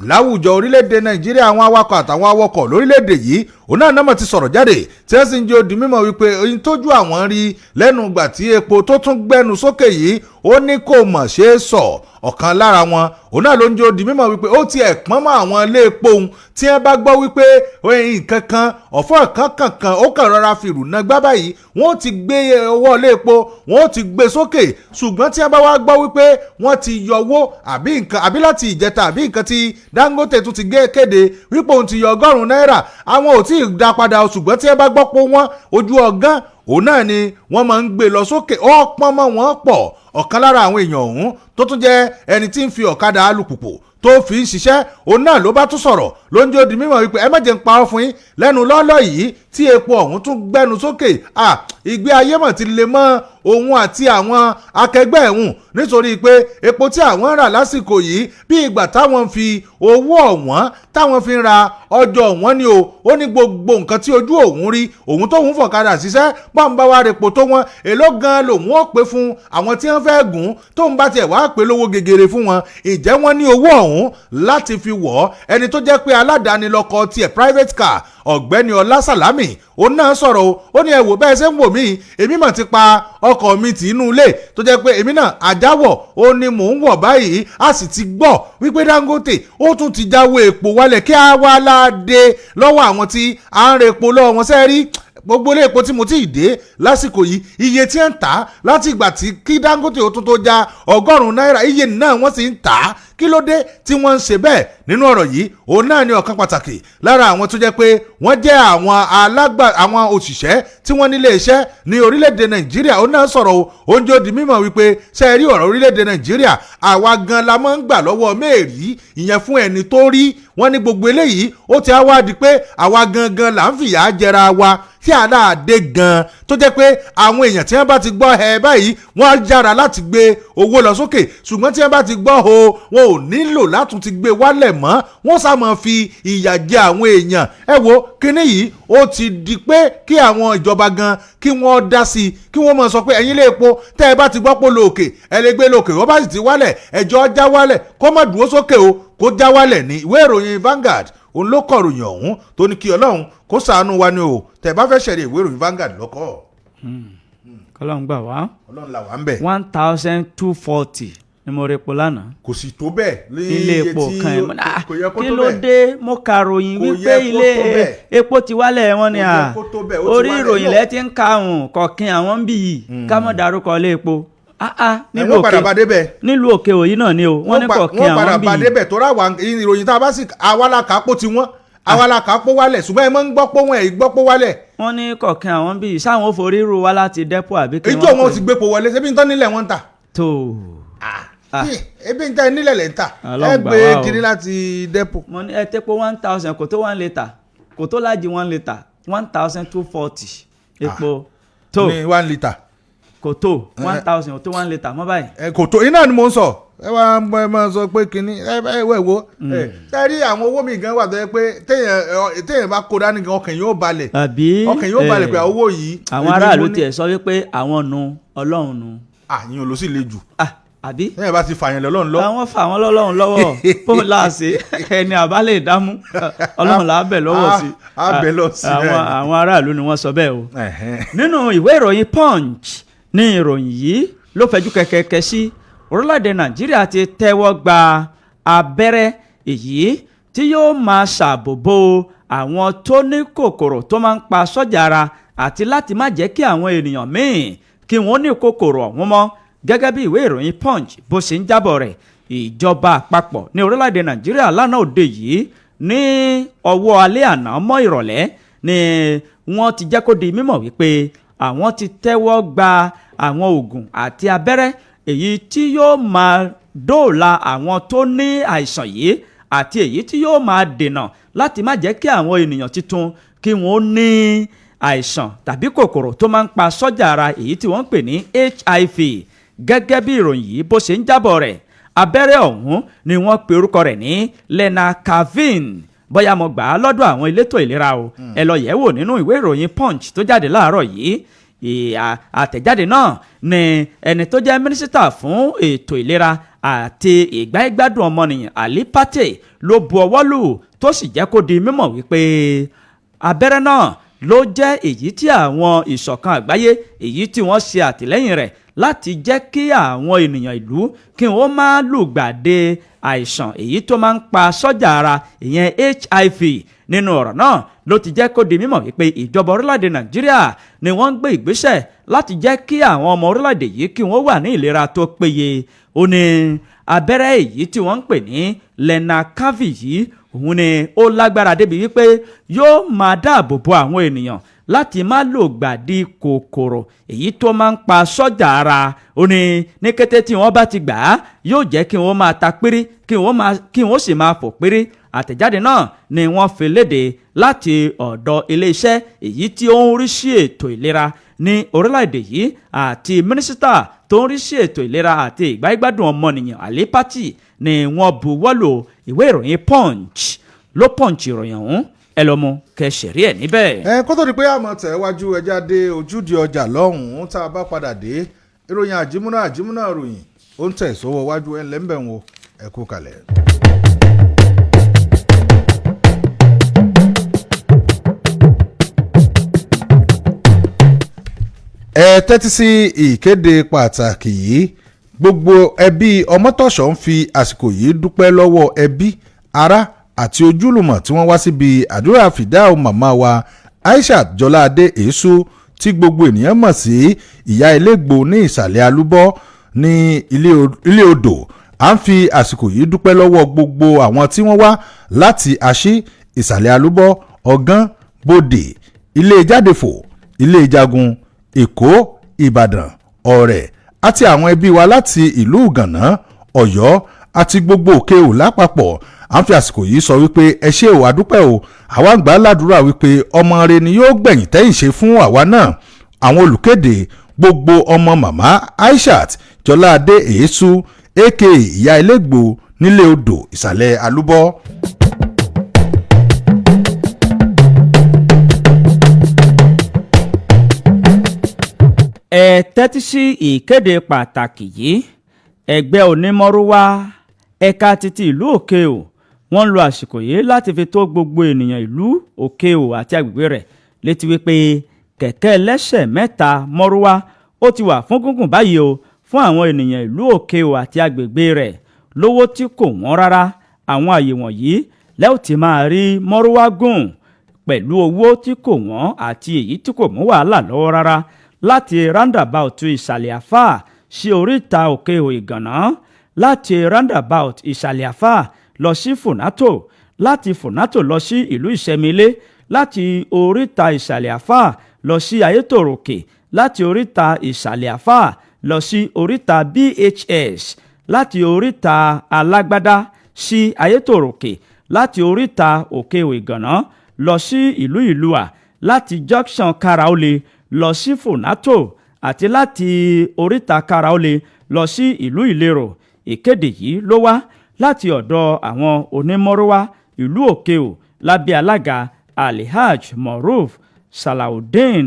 láwùjọ orílẹ̀-èdè Nàìjíríà àwọn awakọ̀ àtàwọn awakọ̀ lórílẹ̀-èdè yìí òun náà náà ti sọ̀rọ̀ jáde tí wọ́n sì ń jẹ́ odi mímọ̀ wípé ohun tójú àwọn rí lẹ́nu ìgbà tí epo tó tún gbẹnu sókè yìí ó ní kò mọ̀ ṣe é sọ ọ̀kan lára wọn òun náà ló ń jẹ́ odi mímọ̀ wípé ó ti ẹ̀pọ́n mọ́ àwọn ilé epo òun tí wọ́n bá gbọ́ wípé nǹkan kan ọ̀fọ̀ kankan ó kàn rọra fi rùnà gbá báyìí wọ́n ti gbé owó ilé epo wọ́n ti gbé sókè ṣùgbọ́n tí wọ́n bá wá gbọ́ wípé wọ́n ti yọ owó àbí láti ìjẹta àbí nǹkan tí Dangote tún ti kéde wípé òun ti yọ $100 àwọn ò tí ì dá padà ṣùgbọ́n tí wọ́n bá gbọ́ pé wọ́n ojú ọgán òun náà ni wọ́n máa ń gbé lọ sókè ọ̀pọ̀ mọ́ wọn pọ̀ ọ̀kan lára àwọn èèyàn ọ̀hún tó tún jẹ́ ẹni tí ń fi ọ̀kadà alùpùpù tó fi ń ṣiṣẹ́ òun náà ló bá tún sọ̀rọ̀ ló ń jẹ́ di mímọ̀ wípé ẹ má jẹ́ ń parọ́ fún yín lẹ́nu lọ́lọ́ yìí tí epo ọ̀hún tún gbẹ́nu sókè ìgbé ayé mọ̀ ti lè mọ́ òun àti àwọn akẹgbẹ́ ẹ̀hún nítorí pé epo tí àwọn rà lásìkò yìí bí ìgbà táwọn fi owó ọ̀wọ́n táwọn fi ń ra ọjọ́ ọ̀wọ́n ni ó ní gbogbo nǹkan tí ojú òun rí òun tóun fọ̀kadà ṣiṣẹ́ bọ́ǹbà wa repo tó wọ́n èló gan lòun ó pè fún àwọn tí wọ́n fẹ́ gùn tóun bá tiẹ̀ wá pè lówó gegere fún wọn ìjẹ́ wọ́n ní owó ọ̀hún láti fi wọ̀ ẹni tó jẹ́ pé aládàáni lọ́kọ̀ tiẹ̀ private car ọ̀gbẹ́ni ọlásàlámì ó náà sọ̀rọ̀ ó ní ẹ wò bẹ́ẹ̀ ṣe ń wò mí èmi mà ti pa ọkọ̀ mi tì inú ilé tó jẹ́ pé èmi náà àjáwọ̀ ó ní mò ń wọ̀ báyìí a sì ti gbọ́ wípé Dangote ó tún ti jáwé epo wálẹ̀ kí a wá láde lọ́wọ́ àwọn tí à ń re epo lọ́wọ́ wọn sẹ́rí gbogbo ilé epo tí mo ti dé lásìkò yìí iye tí ń tà láti ìgbà tí kí Dangote ó tún tó já $100 iye náà wọ́n sì ń tà kí ló dé tí wọ́n ń ṣe bẹ́ẹ̀ nínú ọ̀rọ̀ yìí òun náà ni ọ̀kan pàtàkì lára àwọn tó jẹ́ pé wọ́n jẹ́ àwọn òṣìṣẹ́ tí wọ́n nílé iṣẹ́ ní orílẹ̀-èdè Nàìjíríà òun náà sọ̀rọ̀ oúnjẹ òdì mímọ̀ wípé ṣe rí ọ̀rọ̀ orílẹ̀-èdè Nàìjíríà àwa gan la máa ń gbà lọ́wọ́ mẹ́ẹ̀rí ìyẹn fún ẹni tó rí wọ́n ní gbogbo eléyìí ó ti wá di pé àwa gangan là ń fìyà jẹra wa tí àdáàdé gan tó jẹ́ pé àwọn èèyàn tí wọ́n bá ti gbọ́ ẹ báyìí wọ́n á yára láti gbé owó lọ sókè ṣùgbọ́n tí wọ́n bá ti gbọ́ wọn ò nílò látún ti gbé wálẹ̀ mọ́ wọ́n sá máa fi ìyà jẹ àwọn èèyàn ẹ wo kíní yìí ó ti di pé kí àwọn ìjọba gan kí wọ́n dá sí i kí wọ́n máa sọ pé ẹ̀yin lè epo tẹ́ ẹ bá ti gbọ́ pé lóòkè ẹ lè gbé lóòkè wọ́n bá sì ti wálẹ̀ ẹjọ́ já wálẹ̀ kó má dúró sókè o kó já wálẹ̀ ní ìwé ìròyìn Vanguard òun ló kọ ìròyìn ọ̀hún tó ní kí Ọlọ́run kó ṣàánú wa ni o tẹ́ bá fẹ́ ṣẹ̀rí ìwé ìròyìn Vanguard lọ́kọ́. kọ́lọ́n gbà wá. Ọlọ́run là wá ń bẹ̀. 1240 ni mo repo lánàá. kò sì tó bẹ́ẹ̀ ilé epo kan ẹ̀ mọ́ kò yẹ kó tó bẹ́ẹ̀. kí ló dé mo ka ròyìn wípé ilé epo ti wálẹ̀ wọn ni orí ìròyìn lẹ́ ti ń kàrùn kọ̀ọ̀kan àwọn ń bì yìí ká mọ̀ dárúkọ ilé epo nílùú òkè òyìn náà ni o wọ́n ní kọ̀ọ̀kan àwọn ń bì yìí. wọ́n padà bá débẹ̀ tó ráwa ìròyìn tá a bá sì àwa kà á pò tiwọn àwa la kà á pò wálẹ̀ ṣùgbọ́n ẹ mọ́ ń gbọ́ pé wọ́n ẹ̀ gbọ́ pò wálẹ̀. wọ́n ní kọ̀ọ̀kan àwọn ń bì yìí sáwọn forí ru wá láti dẹ́pò àbí kí wọ́n ìjọ wọn ò sì gbé po wọlé ṣebí ń tán nílẹ̀ wọn ń tà. tó ebi ń tẹ́ nílẹ̀ lẹ́ ń tà ẹ gbé kiri láti dẹ́pò. mo ní ẹ tẹ́pọ̀ 1000 kò tó 1 litre kò tó láti 1 litre 1240 epo tó ní 1 litre kò tó 1000 kò tó 1 litre mọ́ báyìí. kò tó iná ni mo ń sọ ẹ wá máa sọ pé kínní ẹ wo ṣe rí àwọn owó mi gan wà tó yẹ pé téèyàn bá kó dání gan ọkàn yóò balẹ̀ ọkàn yóò balẹ̀ pé owó yìí. àwọn aráàlú tiẹ̀ sọ wípé àwọn nu Ọlọ́run nu. àyìn ló sì le jù. àbí. téèyàn bá ti fàyàn lọ́lọ́run lọ. àwọn fà wọn lọ́lọ́run lọ́wọ́ bó láàṣẹ ẹni àbálẹ̀ ìdámú Ọlọ́run là á bẹ̀ lọ́wọ́ sí. àbẹ̀ lọ sí àwọn aráàlú ni wọ́n sọ bẹ́ẹ̀ o. nínú ìwé ìròyìn Punch ní ìròyìn yìí ló fẹjú kẹ̀kẹ́kẹ́ sí orílẹ̀-èdè nàìjíríà ti tẹ́wọ́ gba abẹ́rẹ́ èyí tí yóò máa ṣàbòbò àwọn tó ní kòkòrò tó máa ń pa sọ́jà ara àti láti má jẹ́ kí àwọn ènìyàn míì kí wọ́n ní kòkòrò ọ̀hún mọ́ gẹ́gẹ́ bí ìwé ìròyìn punch bó ṣe ń jábọ̀ rẹ̀ ìjọba àpapọ̀ ní orílẹ̀-èdè nàìjíríà lánàá òde yìí ní ọwọ́ alẹ́ àná mọ́ ìrọ̀lẹ́ ni wọ́n ti jẹ́ kó di mímọ̀ wípé àwọn ti tẹ́wọ́ gba àwọn oògùn àti abẹ́rẹ́ èyí tí yóò máa dóòlà àwọn tó ní àìsàn yìí àti èyí tí yóò máa dènà láti má jẹ́ kí àwọn ènìyàn tuntun kí wọ́n ní àìsàn tàbí kòkòrò tó máa ń pa sọ́jà ara èyí tí wọ́n ń pè ní HIV gẹ́gẹ́ bí ìròyìn yìí bó ṣe ń jábọ̀ rẹ̀ abẹ́rẹ́ ọ̀hún ni wọ́n pe orúkọ rẹ̀ ní lenacavir bóyá mo gbà á lọ́dọ̀ àwọn elétò ìlera o ẹ lọ yẹ̀ wò nínú ìwé ìròyìn punch tó jáde láàárọ̀ yìí àtẹ̀jáde náà ni ẹni tó jẹ́ mínísítà fún ètò ìlera àti ìgbáyégbádùn ọmọnìyàn Ali Pate ló bu ọwọ́ lù tó sì jẹ́ kó di mímọ̀ wípé abẹ́rẹ́ náà ló jẹ́ èyí tí àwọn ìṣọ̀kan àgbáyé èyí tí wọ́n ṣe àtìlẹ́yìn rẹ̀ láti jẹ́ kí àwọn ènìyàn ìlú kí wọ́n má lùgbàdé àìsàn èyí tó máa ń pa sọ́jà ara ìyẹn HIV nínú ọ̀rọ̀ náà ló ti jẹ́ kó di mímọ̀ wípé ìjọba orílẹ̀-èdè Nàìjíríà ni wọ́n ń gbé ìgbésẹ̀ láti jẹ́ kí àwọn ọmọ orílẹ̀-èdè yìí kí wọ́n wà ní ìlera tó péye ó ní abẹ́rẹ́ èyí tí wọ́n ń pè ní lenacavir yìí òun ni ó lágbára débi wípé yóò máa dáàbò bo àwọn ènìyàn láti má lògbàdì kòkòrò èyí tó máa ń pa sọ́jà ara ó ní kété tí wọ́n bá ti gbà á yóò jẹ́ kí wọ́n máa ta pírí kí wọ́n sì máa fò pírí àtẹ̀jáde náà ni wọ́n fi léde láti ọ̀dọ̀ iléeṣẹ́ èyí tí ó ń rí sí ètò ìlera ní orílẹ̀-èdè yìí àti mínísítà tó ń rí sí ètò ìlera àti ìgbáyégbádùn ọmọnìyàn Ali Pate ni wọ́n buwọ́lù ìwé ìròyìn punch ló punch ìròyìn ọ̀hún ẹ lọ mú kẹsẹ̀rí ẹ̀ níbẹ̀. kó tó di pé àmọ́ tẹ̀ wájú ẹja dé ojúde ọjà lọ́hùn-ún tá a bá padà dé ìròyìn àjímúná ròyìn ó ń tẹ̀ sọ́wọ́ wájú ẹ̀ lẹ́ńbẹ̀ wo ẹ kú kalẹ̀. ẹ tẹ́tí sí ìkéde pàtàkì yìí gbogbo ẹbí ọmọtọ̀ṣọ́ ń fi àsìkò yìí dúpẹ́ lọ́wọ́ ẹbí ará àti ojúlùmọ̀ tí wọ́n wá síbi àdúrà fìdáù màmá wa Aishat Jọládé Èésù tí gbogbo ènìyàn mọ̀ sí ìyá elégbò ní ìsàlẹ̀ alúbọ́ ní ilé odò à ń fi àsìkò yìí dúpẹ́ lọ́wọ́ gbogbo àwọn tí wọ́n wá láti àṣì ìsàlẹ̀ alúbọ́ ọ̀gán bòdè ilé ìjádefò ilé ìjagun èkó ìbàdàn ọ̀rẹ́ àti àwọn ẹbí wa láti ìlú ìgànná ọ̀yọ́ àti gbogbo òkè ò lápapọ̀ à ń fi àsìkò yìí sọ wípé ẹ ṣé o àdúpẹ́ o àwa ń gbà á ládùúrà wípé ọmọ rẹ ni yóò gbẹ̀yìn tẹ́yìn ṣe fún àwa náà àwọn olùkéde gbogbo ọmọ màmá Aishat Jọládé Èésù aka ìyá elégbò nílé odò ìsàlẹ̀ alúbọ́. ẹ tẹ́tí sí ìkéde pàtàkì yìí ẹgbẹ́ onímọ̀rúwá ẹ̀ka títí ìlú òkè-ò wọ́n ń lo àsìkò yìí láti fi tó gbogbo ènìyàn ìlú òkè-ò àti agbègbè rẹ̀ létí wípé kẹ̀kẹ́ ẹlẹ́sẹ̀ mẹ́ta mọ́rúwá ó ti wà fún gúngùn báyìí o fún àwọn ènìyàn ìlú òkè-ò àti agbègbè rẹ̀ lówó tí kò wọ́n rárá àwọn àyè wọ̀nyí lẹ́ò tí máa rí mọ́rúwá gùn pẹ̀lú owó tí kò wọ́n àti èyí tí kò mú wàhálà lọ́wọ́ rárá láti roundabout ìsàlẹ̀ àfà sí oríta òkè-ò ìgànná láti roundabout ìsàlẹ̀ àfà lọ sí fònátò láti fònátò lọ sí ìlú ìṣẹ́milé láti oríta ìsàlẹ̀ àfà lọ sí ayétòròkè láti oríta ìsàlẹ̀ àfà lọ sí oríta BHS láti oríta alágbádá sí ayétòròkè láti oríta òkè-ò ìgànná lọ sí ìlú ìlúà láti junction karaole lọ sí fònátò àti láti oríta karaole lọ sí ìlú ìlérò ìkéde yìí ló wá láti ọ̀dọ̀ àwọn onímọ̀rúwá ìlú òkè-ò lábẹ́ alága alihaj moruf salaudeen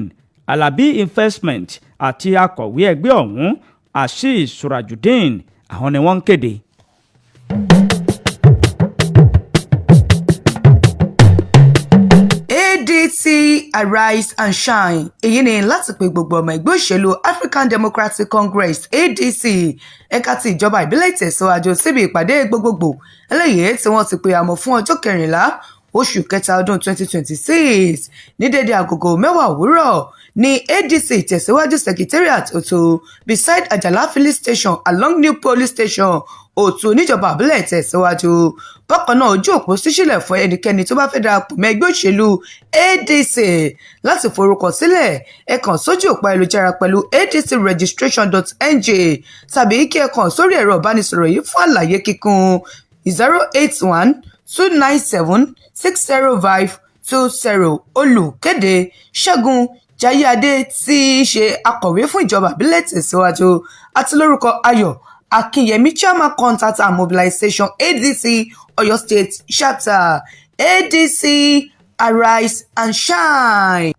alabi investment àti akọ̀wé ẹgbẹ́ ọ̀hún ashish surajudeen àwọn ni wọ́n ń kéde. Arise and Shine. Èyí ni láti pe gbogbo ọmọ ẹgbẹ́ òṣèlú African Democratic Congress ADC ẹ̀ka ti ìjọba ìbílẹ̀ ìtẹ̀síwájú síbi ìpàdé gbogbogbò eléyìí tí wọ́n ti pe àmọ́ fún ọjọ́ 14 oṣù kẹta ọdún 2026 ní dédé agogo 10 òwúrọ̀ ní ADC ìtẹ̀síwájú secretariat Òtù beside Ajala filling station along New Police Station Òtù níjọba ìbílẹ̀ ìtẹ̀síwájú. Bákan náà ojú òpó ṣíṣílẹ̀ fún ẹnikẹ́ni tó bá fẹ́ darapọ̀ mọ́ ẹgbẹ́ òṣèlú ADC láti forúkọ sílẹ̀ ẹ kàn sójú òpó ayélujára pẹ̀lú adcregistration.ng tàbí kí ẹ kàn sórí ẹ̀rọ ìbánisọ̀rọ̀ yìí fún àlàyé kíkún 081-297-60520. Olùkéde Ṣẹ́gun Jayéadé tí í ṣe akọ̀wé fún ìjọba ìbílẹ̀ ìtẹ̀síwájú àti lórúkọ Ayọ̀ Akinyemi Chairman Contact and Mobilization ADC Oyo State Chapter. ADC Arise and Shine.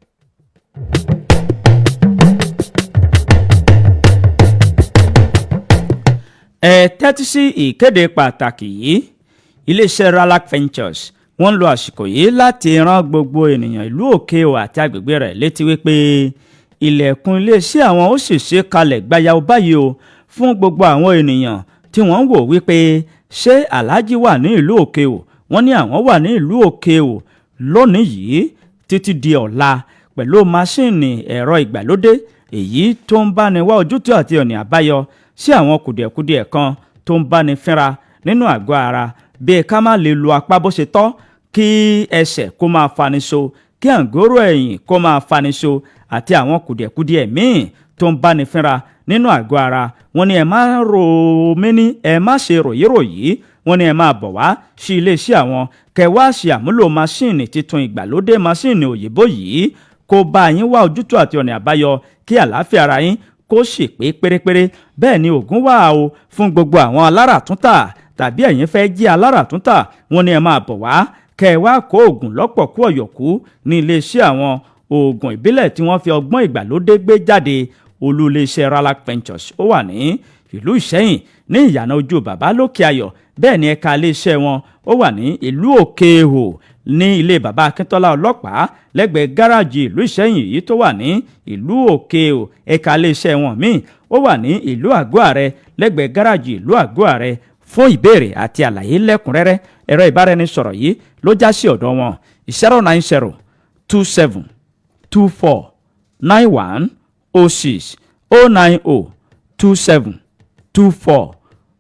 ẹ tẹ́tí sí ìkéde pàtàkì yìí. Iléeṣẹ́ Ralac Ventures wọ́n ń lo àsìkò yìí láti rán gbogbo ènìyàn ìlú Òkè-Ò àti agbègbè rẹ̀ létí wípé ilẹ̀kùn iléeṣẹ́ àwọn ó sì ṣe kalẹ̀ gbayao báyìí o fún gbogbo àwọn ènìyàn tí wọ́n ń wò wípé ṣé Alhaji wà ní ìlú Òkè-Ò. Wọ́n ní àwọn wà ní ìlú Òkè-Ò lónìí yìí títí di ọ̀la pẹ̀lú máṣíìnì ẹ̀rọ ìgbàlódé èyí tó ń báni wá ojútùú àti ọ̀nà àbáyọ sí àwọn kùdìẹ̀kudiẹ kan tó ń báni fínra nínú àgọ́ ara bíi ká má lè lo apá bó ṣe tọ́, kí ẹsẹ̀ kó máa faniṣo, kí àǹgóró ẹ̀yìn kó máa faniṣo àti àwọn kùdìẹ̀kudiẹ míì tó ń báni fínra nínú àgọ́ ara. Wọ́n ní ẹ má ro méní, ẹ má ṣe ròyíròyí. Wọ́n ní ẹ máa bọ̀ wá sí iléeṣẹ́ àwọn kẹwàá ṣe àmúlò máṣíìnì titun ìgbàlódé máṣíìnì òyìnbó yìí kó bá yín wá ojútùú àti ọ̀nà àbáyọ kí àlàáfíà ara yín kó sì pé pérépéré. Bẹ́ẹ̀ ni ògùn wà o fún gbogbo àwọn aláràtúntà tàbí ẹ̀yin fẹ́ jí aláràtúntà. Wọ́n ní ẹ máa bọ̀ wá kẹwàá kó oògùn lọ́pọ̀ kú ọ̀yọ̀kú ní iléeṣẹ́ àwọn oògùn ìbílẹ̀ tí wọ́n fi ọgbọ́n ìgbàlódé gbé jáde. Olú iléeṣẹ́ Ralac Ventures ó wà ní ìlú Ìṣẹ́yìn ní ìyànà ojú bàbá lókè ayọ̀. Bẹ́ẹ̀ ni ẹ̀ka iléeṣẹ́ wọn ó wà ní ìlú Òkè-Ò ní ilé bàbá Akíntọ́lá ọlọ́pàá lẹ́gbẹ̀ẹ́ gáràjì ìlú Ìṣẹ́yìn yìí tó wà ní ìlú Òkè-Ò. Ẹ̀ka iléeṣẹ́ wọn míì ó wà ní ìlú Àgọ́ Àrẹ lẹ́gbẹ̀ẹ́ gáràjì ìlú Àgọ́ Àrẹ. Fún ìbéèrè àti àlàyé lẹ́kùnrẹ́rẹ́ ẹ̀rọ ìbáraẹnisọ̀rọ̀ yìí ló já sí ọ̀dọ̀ wọn 09027249106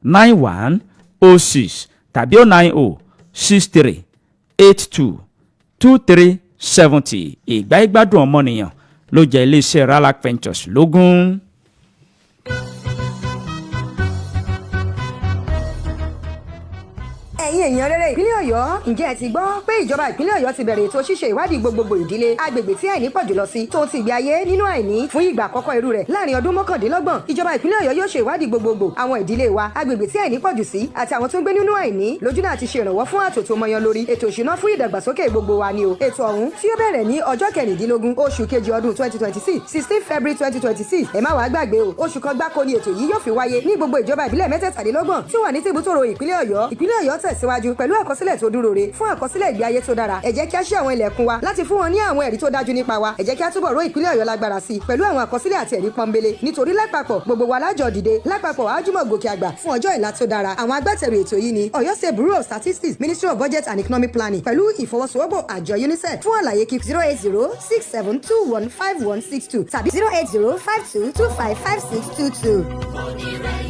09027249106 tàbí 09063822370. Ìgbà ìgbádùn ọmọnìyàn ló jẹ́ iléeṣẹ́ Ralac Ventures lógún. ẹ̀yin èèyàn rere ìpínlẹ̀ Ọ̀yọ́ ǹjẹ́ ẹ ti gbọ́ pé ìjọba ìpínlẹ̀ Ọ̀yọ́ ti bẹ̀rẹ̀ ètò ṣíṣe ìwádìí gbogbogbò ìdílé agbègbè tí àìní pọ̀ jùlọ sí tó ti ìgbé ayé nínú àìní fún ìgbà àkọ́kọ́ irú rẹ̀ láàrin ọdún mọ́kàndínlọ́gbọ̀n. Ìjọba ìpínlẹ̀ Ọ̀yọ́ yóò ṣe ìwádìí gbogbogbò àwọn ìdílé wa agbègbè tí àìní pọ̀ jù sí àti àwọn tó ń gbé nínú àìní lójú náà ti ṣe ìrànwọ́ fún ààtò tó mọyan lórí ètò ìṣúná fún ìdàgbàsókè gbogbo wa ni o. Ètò ọ̀hún tí ó bẹ̀rẹ̀ ní ọjọ́ 16 oṣù kejì ọdún 2026 16 February 2026 ẹ má wàá gbàgbé o oṣù kan gbáko ni ètò yìí yóò fi wáyé ní gbogbo ìjọba ìbílẹ̀ mẹ́tẹ̀ẹ̀tàdínlọ́gbọ̀n tí ó wà ní tìbútòrò ìpínlẹ̀ Ọ̀yọ́. Ìpínlẹ̀ Ọ̀yọ́ tẹ̀síwájú pẹ̀lú àkọsílẹ̀ tó dúró re fún àkọsílẹ̀ ìgbé ayé tó dára. Ẹ jẹ́ kí a ṣí àwọn ilẹ̀kùn wa láti fún wọn ní àwọn ẹ̀rí tó dájú nípa wa. Ẹ jẹ́ kí a túbọ̀ ró ìpínlẹ̀ Ọ̀yọ́ lágbára sí i pẹ̀lú àwọn àkọsílẹ̀ àti ẹ̀rí pọ́nbélé nítorí lápapọ̀ gbogbo wa lájọ dìde lápapọ̀ àjùmọ̀ gòkè àgbà fún ọjọ́ ìlà tó dára. Àwọn agbátẹrù ètò yìí ni Ọ̀yọ́ State Bureau of Statistics, Ministry of Budget and Economic Planning pẹ̀lú ìfọwọ́sowọ́pọ̀ àjọ UNICEF. Fún àlàyé kí 08067215162 tàbí 08052255622.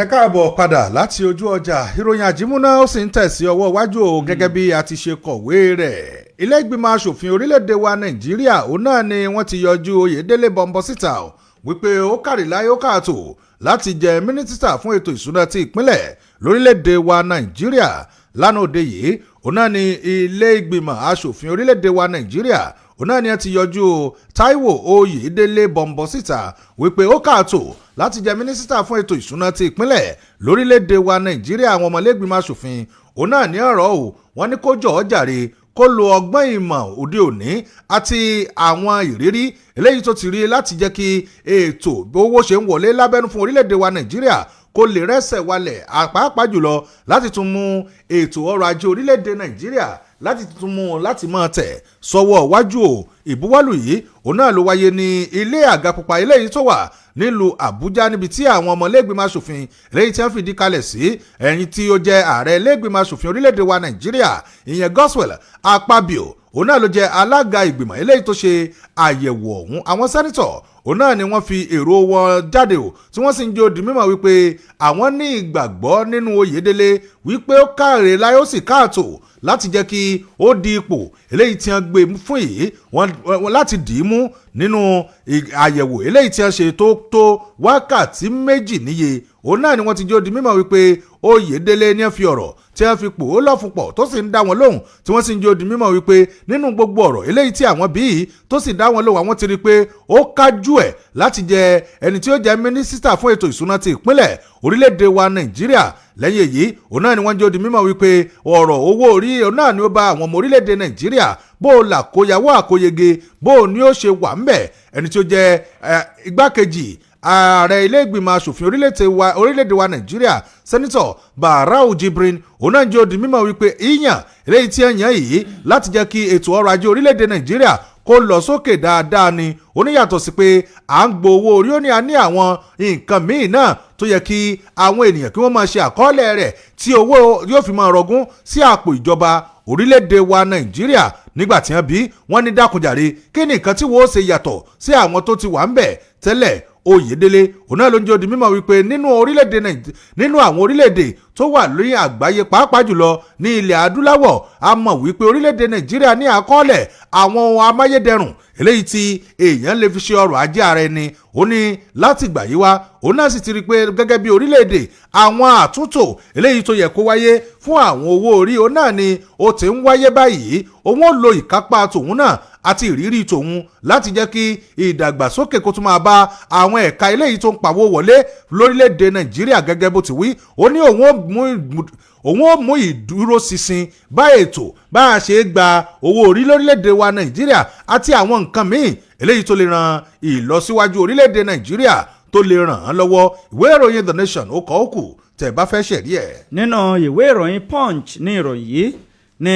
ẹ káàbọ̀ padà láti ojú ọjà. Ìròyìn àjímúná ó sì ń tẹ̀sí ọwọ́ iwájú o gẹ́gẹ́ bí a ti ṣe kọ̀wé rẹ̀. Ilé ìgbìmọ̀ asòfin orílẹ̀-èdè wa Nàìjíríà òun náà ni wọ́n ti yọjú Oyèdélé bọ̀m̀bọ̀ síta wípé ó kàríláyé ó kààtò láti jẹ mínísítà fún ètò ìṣúná ti ìpínlẹ̀ lórílẹ̀-èdè wa Nàìjíríà. Lánàá òde yìí òun náà ni ilé ìgbìmọ̀ asòfin orílẹ̀-èdè wa Nàìjíríà òun náà ni a ti yọjú Táíwò Oyèdélé bọ̀m̀bọ̀ síta wípé ó kààtò láti jẹ mínísítà fún ètò ìṣúná ti ìpínlẹ̀ lórílẹ̀‐èdè wa Nàìjíríà. Àwọn ọmọlẹ́gbìmọ̀ asòfin òun náà ní ọ̀rọ̀ o wọ́n ní kó jọ̀ọ́ jàre kó lo ọgbọ́n ìmọ̀ òde òní àti àwọn ìrírí eléyìí tó ti rí láti jẹ́ kí ètò owó ṣe ń wọlé lábẹ́nú fún orílẹ̀-èdè wa Nàìjíríà kó lè rẹ́sẹ̀ walẹ̀ pàápàá jùlọ láti tún mú ètò ọrọ̀ ajé orílẹ̀-èdè Nàìjíríà láti tún mú láti máa tẹ̀ sọ́wọ́ wájú o. Ìbuwọ́lù yìí òun náà ló wáyé ní ilé àga pupa eléyìí tó wà nílùú Àbújá níbi tí àwọn ọmọ ilé-ìgbìmọ̀ aṣòfin eléyìí tí wọ́n fìdí kalẹ̀ sí ẹni tí ó jẹ́ ààrẹ ilé-ìgbìmọ̀ aṣòfin orílẹ̀-èdè wa Nàìjíríà ìyẹn Godswill Akpabio òun náà ló jẹ́ alága ìgbìmọ̀ eléyìí tó ṣe àyẹ̀wò ọ̀hún. Àwọn sẹ́nitọ̀ òun náà ni wọ́n fi èrò wọn jáde o tí wọ́n sì ń jẹ́ ó di mímọ̀ wípé àwọn ní ìgbàgbọ́ nínú Oyèdélé wípé ó káre láyé ó sì káàtó láti jẹ́ kí ó di ipò eléyìí tí wọ́n gbé fún yìí wọ́n láti dì í mú nínú àyẹ̀wò eléyìí tí wọ́n ṣe tó wákàtí méjì níye. Òun náà ni wọ́n ti jẹ́ ó di mímọ̀ wípé Oyèdélé ní fi ọ̀rọ̀ tí wọ́n fi pò ó lọ́fun-pọ̀ tó sì ń dá wọn lóhùn tí wọ́n sì ń jẹ́ ó di mímọ̀ wípé nínú gbogbo ọ̀rọ̀ eléyìí tí àwọn bíi tó sì dá wọn lóhùn àwọn ti rí i pé ó kájú ẹ̀ láti jẹ ẹni tí ó jẹ́ mínísítà fún ètò ìṣúná ti ìpínlẹ̀ orílẹ̀-èdè wa Nàìjíríà. Lẹ́yìn èyí òun náà ni wọ́n jẹ́ ó di mímọ̀ wípé ọ̀rọ̀ owó orí òun náà ni ó bá àwọn ọmọ orílẹ̀-èdè Nàìjíríà bó o là kóyàwó àkóyege bó o ní ó ṣe wà ń bẹ̀. Ẹni tí ó jẹ́ igbákejì ààrẹ ilé ìgbìmọ̀ asòfin orílẹ̀-èdè wa Nàìjíríà sẹ́nitọ̀ Barau Jibrin òun náà jẹ́ ó di mímọ̀ wípé ìyàn eléyìí tí ẹ̀yàn yìí láti jẹ́ kí ètò ọrọ̀ ajé orílẹ̀-èdè Nàìjíríà kó lọ sókè dáadáa ni oníyàtọ̀ sí pé à ń gbowó orí ó ní a ní àwọn nǹkan míì náà tó yẹ kí àwọn ènìyàn kí wọ́n máa ṣe àkọọ́lẹ̀ rẹ̀ tí owó yóò fi máa rọgún sí àpò ìjọba orílẹ̀-èdè wa Nàìjíríà. Nígbà tí wọ́n ní dákunjàre kí ni nǹkan tí wọ́n ó ṣe yàtọ̀ sí àwọn tó ti wà ń bẹ̀ tẹ́lẹ̀. Oyèdélé òun náà ló ń jẹ́ ó di mímọ̀ wípé nínú àwọn orílẹ̀-èdè tó wà lórí àgbáyé pàápàá jùlọ ní ilẹ̀ adúláwọ̀ a mọ̀ wípé orílẹ̀-èdè Nàìjíríà ní àkọọ́lẹ̀ àwọn ohun amáyédẹrùn eléyìí tí èèyàn lè fi ṣe ọrọ̀ ajé ara ẹni. Ó ní láti gbà yí wá òun náà sì ti rí i pé gẹ́gẹ́ bí orílẹ̀-èdè àwọn àtúntò eléyìí tó yẹ kó wáyé fún àwọn owó orí òun náà ni ó ti ń wáyé báyìí. Òun ó lo ìkápá tòun náà àti ìrírí tòun láti jẹ́ kí ìdàgbàsókè kó tún máa bá àwọn ẹ̀ka eléyìí tó ń pawó wọlé lórílẹ̀‐èdè Nàìjíríà gẹ́gẹ́ bó ti wí. Ó ní òun ó mú ìdúróṣinṣin bá ètò bá a ṣe gba owó orí lórílẹ̀‐èdè wa Nàìjíríà àti àwọn nǹkan míì eléyìí tó lè ran ìlọsíwájú orílẹ̀‐èdè Nàìjíríà tó lè ràn án lọ́wọ́. Ìwé ìròyìn The Nation ó kọ ó kù tẹ̀ bá fẹ́ ṣẹ̀rí ẹ̀. nínú ìwé ìròyìn Punch ní ìròyìn yìí ni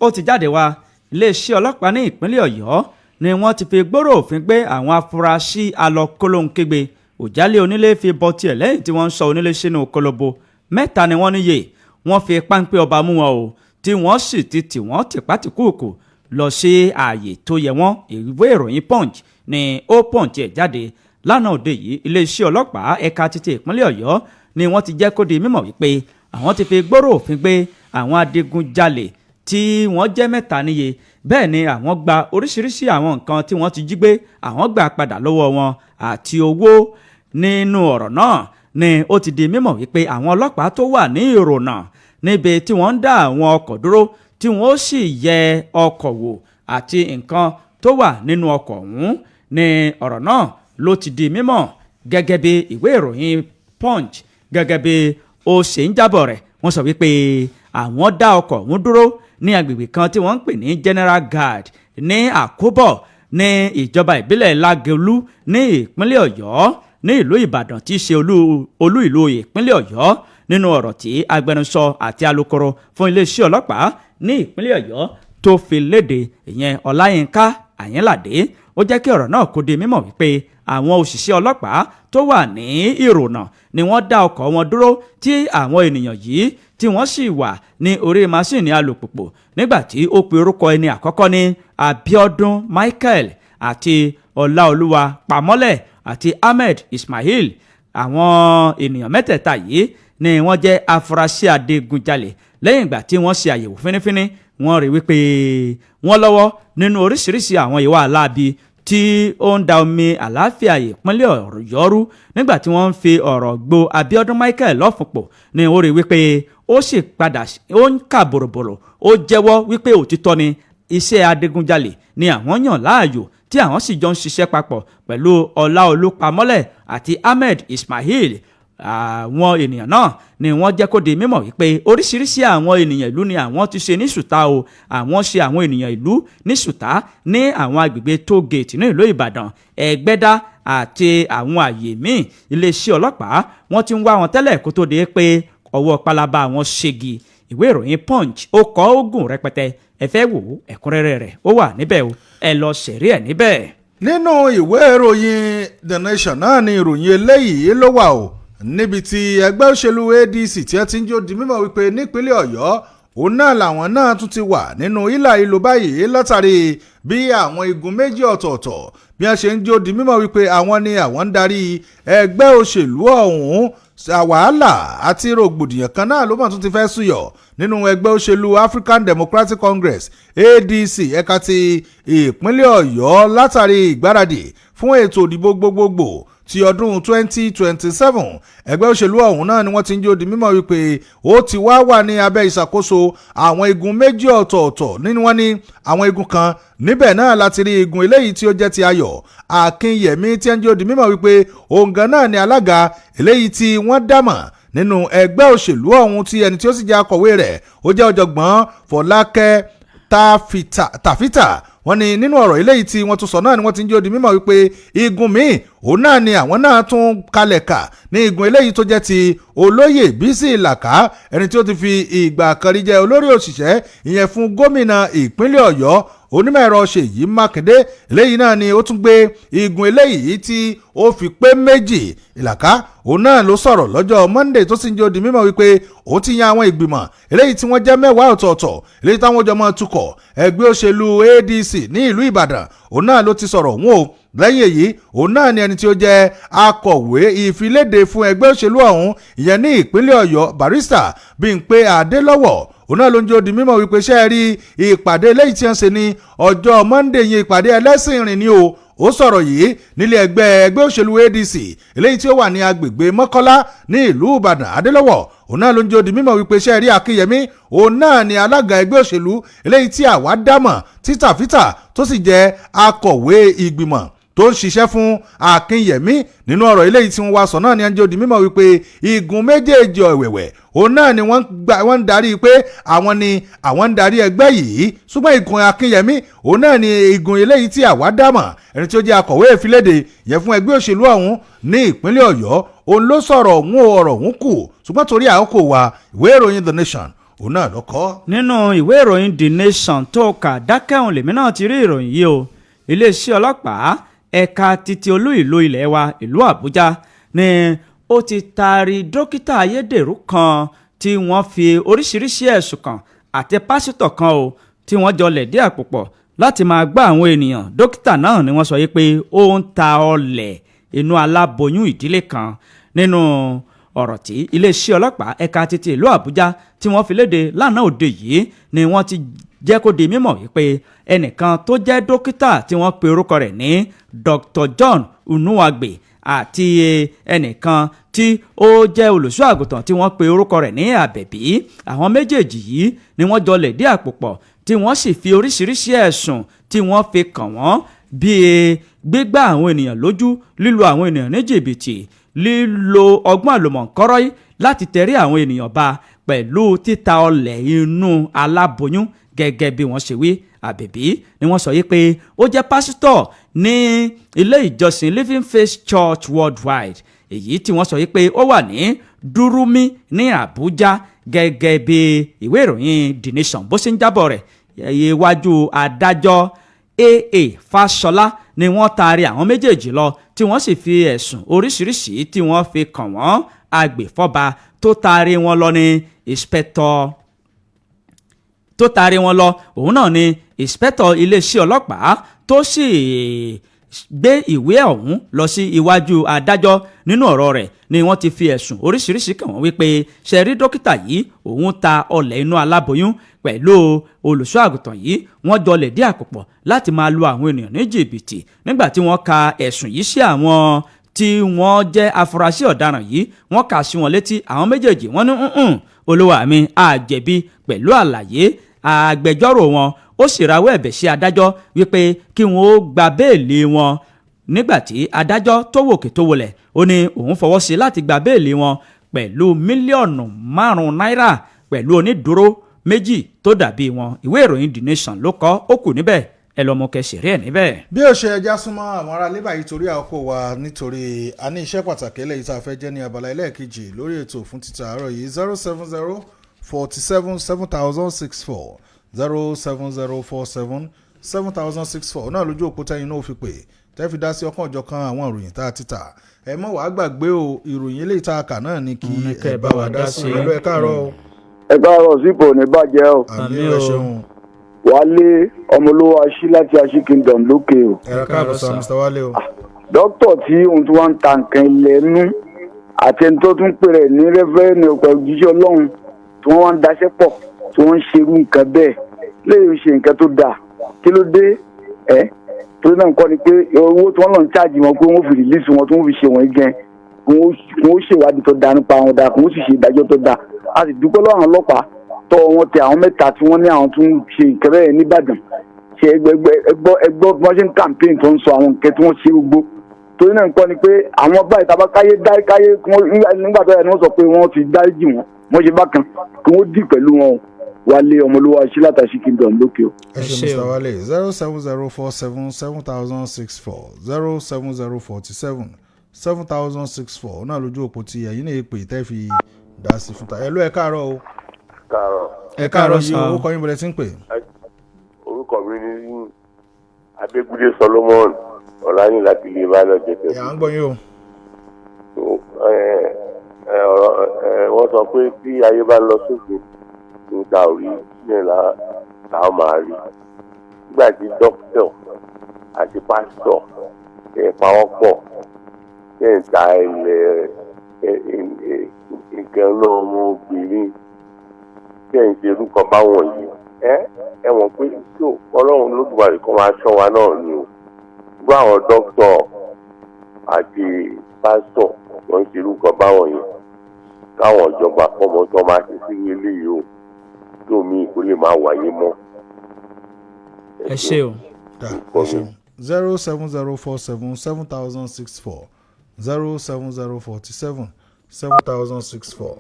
ó ti jáde wá iléeṣẹ́ ọlọ́pàá ní ìpínlẹ̀ Ọ̀yọ́ ni wọ́n ti fi gbòòrò òfin gbé àwọn afurasí alọ́kólóńkégbé òjálé onílé fi bọ́ tiẹ̀ lẹ́yìn tí wọ́n ń sọ onílé sínú kólóbó. Mẹ́ta ni wọ́n níye wọ́n fi páńpẹ́ ọba mú wọn o tí wọ́n sì ti tì wọ́n tìpátìkúùkù lọ sí ààyè tó yẹ wọ́n. ìwé ìròyìn Punch ni ó Punch ẹ̀ jáde lánàá òde yìí. Iléeṣẹ́ ọlọ́pàá ẹ̀ka títí ìpínlẹ̀ Ọ̀yọ́ ni wọ́n ti jẹ́ kó di mímọ̀ wípé àwọn ti fi gbòòrò òfin gbé àwọn adigunjalè tí wọ́n jẹ́ mẹ́ta níye. Bẹ́ẹ̀ ni àwọn gba oríṣiríṣi àwọn nǹkan tí wọ́n ti jí gbé àwọn gbà padà lọ́wọ́ wọn àti owó. Nínú ọ̀rọ̀ náà ni ó ti di mímọ̀ wípé àwọn ọlọ́pàá tó wà ní ìrònà níbi tí wọ́n ń dá àwọn ọkọ̀ dúró tí wọ́n ó sì yẹ ọkọ̀ wò àti nǹkan tó wà nínú ọkọ̀ ọ̀hún ni ọ̀rọ̀ náà ló ti di mímọ̀ gẹ́gẹ́ bí ìwé ìròyìn Punch gẹ́gẹ́ bí ó ṣe ń jábọ̀ rẹ̀. Wọ́n sọ wípé àwọn dá ọkọ̀ ọ̀hún dúró ní agbègbè kan tí wọ́n ń pè ní General Guard ní Àkóbọ̀ ní ìjọba ìbílẹ̀ Lágelú ní ìpínlẹ̀ Ọ̀yọ́ ní ìlú Ìbàdàn tí í ṣe olú ìlú ìpínlẹ̀ Ọ̀yọ́. Nínú ọ̀rọ̀ tí agbẹnusọ àti alukoro fún iléeṣẹ́ ọlọ́pàá ní ìpínlẹ̀ Ọ̀yọ́ tó fi léde ìyẹn Ọláyínká Àyínládé ó jẹ́ kí ọ̀rọ̀ náà kó di mímọ̀ wípé àwọn òṣìṣẹ́ ọlọ́pàá tó wà ní ìrònà ni wọ́n dá ọkọ̀ wọn dúró tí àwọn ènìyàn yìí tí wọ́n sì wà ní orí masíìnì alùpùpù nígbà tí ó pe orúkọ ẹni àkọ́kọ́ ní Abíọ́dún Michael àti Ọláolúwa Pamọ́lẹ̀ àti Ahmed Ismail. Àwọn ènìyàn mẹ́tẹ̀ẹ̀ta yìí ni wọ́n jẹ́ afurasí adigunjalè. Lẹ́yìn ìgbà tí wọ́n ṣe àyẹ̀wò fínífíní wọ́n rí wípé wọ́n lọ́wọ́ nínú oríṣiríṣi àwọn ìwà aláàbí tí ó ń da omi àlàáfíà ìpínlẹ̀ Ọ̀yọ́ rú. Nígbà tí wọ́n ń fi ọ̀rọ̀ gbo Abíọ́dún Michael lọ́fùnpọ̀ ni ó rí wípé ó sì padà ó ń kà bòròbòrò ó jẹ́wọ́ wípé òtítọ́ ni iṣẹ́ adigunjalè ni àwọn yàn láàyò tí àwọn sì jọ ń ṣiṣẹ́ papọ̀ pẹ̀lú Ọláolú Pamọ́lẹ̀ àti Ahmed Ismail. àwọn ènìyàn náà ni wọ́n jẹ́ kó di mímọ̀ wípé oríṣiríṣi àwọn ènìyàn ìlú ni àwọn ti ṣe ní ṣùtá o àwọn ṣe àwọn ènìyàn ìlú ní ṣùtá ní àwọn agbègbè tógèètì ní ìlú Ìbàdàn Ẹ̀gbẹ́dá àti àwọn àyè míì iléeṣẹ́ ọlọ́pàá wọ́n ti ń wá wọn tẹ́lẹ̀ kó tó di pé ọwọ́ pálábá wọn ṣégi. ìwé ìròyìn Punch ó kọ ogun rẹpẹtẹ ẹ fẹ́ wò ẹ̀kúnrẹ́rẹ́ rẹ̀ ó wà níbẹ̀ o ẹ lọ ṣẹ̀rí ẹ̀ níbẹ̀. nínú ìwé ìròyìn The Nation náà ni ìròyìn eléyìí ló wà o níbi tí ẹgbẹ́ òṣèlú ADC tí ẹ ti ń jó di mímọ̀ wípé nípínlẹ̀ Ọ̀yọ́ òun náà làwọn náà tún ti wà nínú ìlà ìlú báyìí látàrí bí àwọn igun méjì ọ̀tọ̀ọ̀tọ̀ bí wọ́n ṣe ń jó di mímọ̀ wípé àwọn ni àwọn ń darí ẹgbẹ́ òṣèlú ọ̀hún wàhálà àti rògbòdìyàn kan náà ló mọ̀ tún ti fẹ́ súyọ̀ nínú ẹgbẹ́ òṣèlú African Democratic Congress ADC ẹ̀ka ti ìpínlẹ̀ Ọ̀yọ́ látàrí ìgbáradì fún ètò ìdìbò gbogbogbò ti ọdún 2027 ẹgbẹ́ òṣèlú ọ̀hún náà ni wọ́n ti ń jó di mímọ̀ wípé ó ti wá wà ní abẹ́ ìṣàkóso àwọn igun méjì ọ̀tọ̀ọ̀tọ̀ nínú wọn ni àwọn igun kan níbẹ̀ náà láti rí igun eléyìí tí ó jẹ́ ti Ayọ̀ Akínyẹmí tí ń jó di mímọ̀ wípé òǹgàn náà ni alága eléyìí tí wọ́n dámọ̀ nínú ẹgbẹ́ òṣèlú ọ̀hún tí ẹni tí ó sì jẹ́ akọ̀wé rẹ̀ ó jẹ́ ọ̀jọ̀gbọ́n Fọlákẹ́ Tàfítà wọ́n ní nínú ọ̀rọ̀ eléyìí tí wọ́n tún sọ náà ni wọ́n ti ń jó di mímọ̀ wípé igun míì òun náà ni àwọn náà tún kalẹ̀ kà ní igun eléyìí tó jẹ́ ti olóyè Bísí Ìlàkà ẹni tí ó ti fi ìgbà kan rí jẹ́ olórí òṣìṣẹ́ ìyẹn fún gómìnà ìpínlẹ̀ Ọ̀yọ́ onímọ̀ ẹ̀rọ Ṣèyí Mákindé eléyìí náà ni ó tún gbé igun eléyìí tí ó fi pé méjì Ìlàkà òun náà ló sọ̀rọ̀ lọ́jọ́ Monday tó sì ń jó di mímọ̀ wípé ó ti yan àwọn ìgbìmọ̀ eléyìí tí wọ́n jẹ́ 10 ọ̀tọ̀ọ̀tọ̀ eléyìí táwọn jọ máa tukọ̀ ẹgbẹ́ òṣèlú ADC ní ìlú Ìbàdàn òun náà ló ti sọ̀rọ̀ òun o lẹ́yìn èyí òun náà ni ẹni tí ó jẹ́ akọ̀wé ìfiléde fún ẹgbẹ́ òṣèlú ọ̀hún ìyẹn ní ìpínlẹ̀ Ọ̀yọ́ Barrister Bímpé Adélọ́wọ̀ òun náà ló ń jó di mímọ̀ wípé ṣe é rí ìpàdé eléyìí tí wọ́n ṣe ní ọjọ́ Monday yẹn ìpàdé ẹlẹ́sìn ìrìn ni o ó sọ̀rọ̀ yìí nílé ẹgbẹ́ òṣèlú ADC eléyìí tí ó wà ní agbègbè Mọ́kọ́lá ní ìlú Ìbàdàn Adélọ́wọ̀ òun náà ló ń jó di mímọ̀ wípé ṣe é rí Akínyẹmí òun náà ni alága ẹgbẹ́ òṣèlú eléyìí tí àwa dámọ̀ tí Tàfítà tó sì jẹ́ akọ̀wé ìgbìmọ̀ tó ń ṣiṣẹ́ fún Akínyẹmí nínú ọ̀rọ̀ eléyìí tí wọ́n wá sọ náà ni ẹnjọ́ di mímọ̀ wípé igun méjèèjì ọ̀wẹ̀wẹ̀ òun náà ni wọ́n ń darí pé àwọn ń darí ẹgbẹ́ yìí ṣùgbọ́n igun Akínyẹmí òun náà ni igun eléyìí tí àwa dámọ̀ ẹni tí ó jẹ́ akọ̀wé ìfiléde yẹn fún ẹgbẹ́ òṣèlú ọ̀hún ní ìpínlẹ̀ Ọ̀yọ́ òun ló sọ̀rọ̀ ọ̀rọ̀ òun kù ṣùgbọ́n torí àkókò wa ìwé ìròyìn The Nation òun náà ló kọ. nínú ìwé ìròyìn The Nation tó kà dákẹ́hùn lèmi náà ti rí ìròyìn yìí o iléeṣẹ́ ọlọ́pàá ẹ̀ka títí olú ìlú ilẹ̀ wa ìlú Àbújá ni ó ti taari dókítà ayédèrú kan tí wọ́n fi oríṣiríṣi ẹ̀sùn kàn àti pásítọ̀ kan o tí wọ́n jọ lẹ̀dí àpò pọ̀ láti máa gbá àwọn ènìyàn dókítà náà ni wọ́n sọ yìí pé ó ń ta ọlẹ̀ inú aláboyún ìdílé kan nínú ọ̀rọ̀ tí iléeṣẹ́ ọlọ́pàá ẹ̀ka títí ìlú Àbújá tí wọ́n fi léde lánàá òde yìí ni wọ́n ti jẹ́ kó di mímọ̀ wípé ẹnìkan tó jẹ́ dókítà tí wọ́n pe orúkọ rẹ̀ ní Dr. John Unuwagbe àti ẹnìkan tí ó jẹ́ olùṣọ́ àgùntàn tí wọ́n pe orúkọ rẹ̀ ní Àbẹ̀bí àwọn méjèèjì yìí ni wọ́n jọ lẹ̀dí àpò pọ̀ tí wọ́n sì fi oríṣiríṣi ẹ̀sùn tí wọ́n fi kàn wọ́n bíi gbígbá àwọn ènìyàn lójú lílu àwọn ènìyàn ní jìbìtì lílo ọgbọ́n àlùmọ̀ǹkọ́rọ́ yìí láti tẹ̀rí àwọn ènìyàn ba pẹ̀lú títa ọlẹ̀ inú aláboyún gẹ́gẹ́ bí wọ́n ṣe wí Àbẹ̀bí ni wọ́n sọ yìí pé ó jẹ́ pásítọ̀ ní ilé ìjọsìn Living Faith Church Worldwide èyí tí wọ́n sọ yìí pé ó wà ní Dúrúmí ní Àbújá gẹ́gẹ́ bí ìwé ìròyìn The Nation bó ṣe ń jábọ̀ rẹ̀ iwájú adájọ́ AA Fáṣọlá ni wọ́n taari àwọn méjèèjì lọ tí wọ́n sì fi ẹ̀sùn oríṣiríṣi tí wọ́n fi kàn wọ́n agbèfọ́ba tó taari wọn lọ ní òun náà ni ìǹspẹ́tọ̀ iléeṣẹ́ ọlọ́pàá tó sì gbé ìwé ọ̀hún lọ sí iwájú adájọ́ nínú ọ̀rọ̀ rẹ̀ ni wọ́n ti fi ẹ̀sùn oríṣiríṣi kàn wọ́n wípé ṣẹ̀rí dókítà yìí òun ta ọlẹ̀ inú aláboyún pẹ̀lú olùṣọ́ àgùntàn yìí wọ́n jọ lẹ̀dí àpòpọ̀ láti máa lu àwọn ènìyàn ní jìbìtì nígbà tí wọ́n ka ẹ̀sùn yìí sí àwọn tí wọ́n jẹ́ afurasí ọ̀daràn yìí wọ́n kà sí wọn létí àwọn méjèèjì wọ́n ní olúwa mi àjẹ̀bi pẹ̀lú àlàyé agbẹjọ́rò wọn ó sì rawọ́ ẹ̀bẹ̀ sí adájọ́ wípé kí wọ́n ó gba béèlì wọn nígbàtí adájọ́ tó wòkè tó wọlẹ̀ ó ní òun fọwọ́ sí láti gba béèlì wọn pẹ̀lú mílíọ̀nù 5 náírà pẹ̀lú onídùúró méjì tó dàbí wọn. ìwé ìròyìn The Nation ló kọ ó kù níbẹ̀ ẹ lọ́mọ kẹsìrì ẹ̀ níbẹ̀. bí ó ṣe ẹja súnmọ́ àwọn ará lébà yìí torí àkókò wa nítorí a ní iṣẹ́ pàtàkì eléyìí tá a fẹ́ jẹ́ ní abala ẹlẹ́ẹ̀kejì lórí ètò fún títà àárọ̀ yìí 070477064 070477064 náà lójú òpó tẹ́yìn náà fi pè tẹ́ fi dá sí ọkàn ọjọ́ kan àwọn ìròyìn tá a ti tà ẹ mọ̀ wàá gbàgbé o ìròyìn eléyìí tá a kà náà ni kí ẹ bá wa dá sí ẹ káàárọ̀ o. ẹ káàárọ̀ sípò ní bàjẹ́ o. àmì ẹ ṣeun. Wálé ọmọlówó aṣí láti aṣí kingdom lókè o. ẹ káàárọ̀ sir Mr. Wálé o. dókítà tí òun tí wọ́n ń ta nǹkan ilẹ̀ẹ́nú àti ẹni tó tún pèrè ní rẹ́fẹ́rẹ́nì ọ̀pọ̀ òjíṣẹ́ ọlọ́run tí wọ́n wá ń daṣẹ́ pọ̀ tí wọ́n ń ṣerú nǹkan bẹ́ẹ̀ léyìn ṣe nǹkan tó dáa kí ló dé ẹ́ torí náà nǹkan ni pé owó tí wọ́n lọ ń ṣáàjì wọn pé wọ́n fi rìlíìsì wọn tí wọ́n fi ṣe wọ́n gan wọ́n ṣèwádìí tó dáa nípa wọn dáa kí wọ́n sì ṣe ìdájọ́ tó dáa a sì dúpẹ́ lọ́wọ́ àwọn ọlọ́pàá tọ́ wọn tẹ àwọn mẹ́ta tí wọ́n ní àwọn tó ń ṣe nǹkan bẹ́ẹ̀ nìbàdàn ṣe ẹgbọ́ bí wọ́n ṣe ń campaign tó ń sọ àwọn nǹkan tí wọ́n ṣe gbogbo torí náà nǹkan ni pé àwọn báyìí tàbá káyé nígbà tó yẹ ni wọ́n sọ pé wọ́n ti dáríjì wọ́n ṣe bákan kí wọ́n dì pẹ̀lú wọn Wálé ọmọlúwa ṣílátàṣí kingdom lókè o. ẹ ṣe Mr. Wálé 070477064 070477064 náà lójú òpó tí ẹ̀yin náà pè tẹ́ fi dá sí fún ta ẹ ló ẹ káàárọ̀ o. káàárọ̀. ẹ káàárọ̀ yìí orúkọ yín bọ̀lẹ̀ tí ń pè. orúkọ mi ni Adégúdé Solomon ọ̀làyìn láti ilé ìbálẹ̀ jẹ́tẹ̀. ẹ̀ à ń gbọ́ yín o. wọ́n sọ pé tí ayé bá lọ sókè níta orí sílẹ̀ làwọn máa rí nígbà tí dókítà àti pásítọ̀ ẹ̀ pawọ́pọ̀ ẹ̀ ń ta ilẹ̀ nǹkan náà ọmọbìnrin ẹ̀ ń ṣe orúkọ báwọn yìí ẹ wọ̀n pé tó ọlọ́run lódùmarè kan máa ṣọ́ wa náà ni o gbọ́ àwọn dókítà àti pásítọ̀ wọ́n ń ṣe orúkọ báwọn yìí káwọn ìjọba fọmọ tó máa ṣe sí eléyìí o lómi kó lè máa wáyé mọ́. ẹ ṣe o. 070477064 070477064.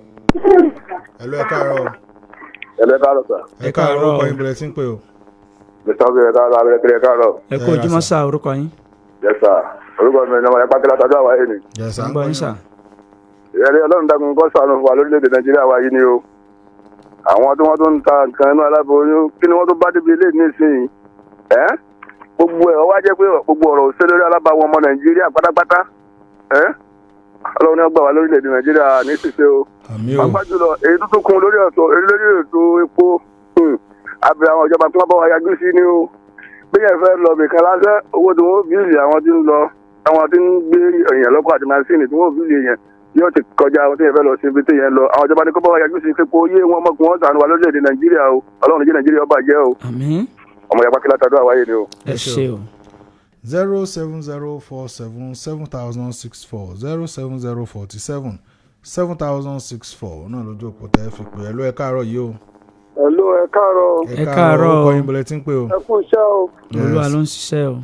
Hello, ẹ káàárọ̀. Hello, káàárọ̀ sà. Ẹ káàárọ̀ orúkọ yín bẹ̀rẹ̀ tí ń pè o. Mr. Obìnrin káàárọ̀ abẹ́rẹ́ káàárọ̀. ẹ kú ojúmọ́ sá orúkọ yín. Yes sir. Orúkọ mi ni ọmọ ẹ̀pá kílá tàbí àwáyé ni. Yes sir. ń gbọ́ yín sá. Ìrẹ̀lẹ̀ ọlọ́run dákun kọ́ ṣàánú fún wa lórílẹ̀‐èdè Nàìjíríà wáyé ni o. Àwọn tí wọ́n tó ń ta nǹkan inú aláboyún kí ni wọ́n tó bá débi ilé nísìnyí. Gbogbo ẹ̀ wá jẹ́ pé gbogbo ọ̀rọ̀ òṣèlú lórí alábàáwọn ọmọ Nàìjíríà pátápátá. Ọlọ́run ní ọgbà wa lórílẹ̀‐èdè Nàìjíríà ní ṣíṣe o. Àmín o. Pàápàá jùlọ èyí tó tún kún lórí ètò epo àbẹ̀ àwọn ìjọba tí wọ́n bá wa yájú sí ni o. Bí yẹn fẹ́ lọ bìkan lásán owó tí wọ́n bíìlì àwọn tí ń lọ àwọn tí ń gbé èèyàn lọ́kọ̀ àti màsíìnì tí wọ́n bíìlì èèyàn yóò ti kọjá àwọn tí yẹn fẹ́ lọ sí ibi tí yẹn lọ àwọn ìjọba ní kó bá wa yájú sí pé kó yé wọn mọ́kùn wọn ṣàánú wa lórílẹ̀‐èdè Nàìjíríà o Ọlọ́run ní jẹ́ Nàìjíríà ó bàjẹ́ o. àmín. ọmọ yàgbá kílá tàdó àwáyé ni o. ẹ ṣe o. 070477064 070477064 náà lójú òpó tẹ́ fi pè ẹ ló ẹ káàárọ̀ yìí o. Hello, ẹ káàárọ̀. Ẹ káàárọ̀. orúkọ yín bọ̀lẹ̀ tí ń pè o. ẹ kú iṣẹ́ o olúwa ló ń ṣiṣẹ́ o.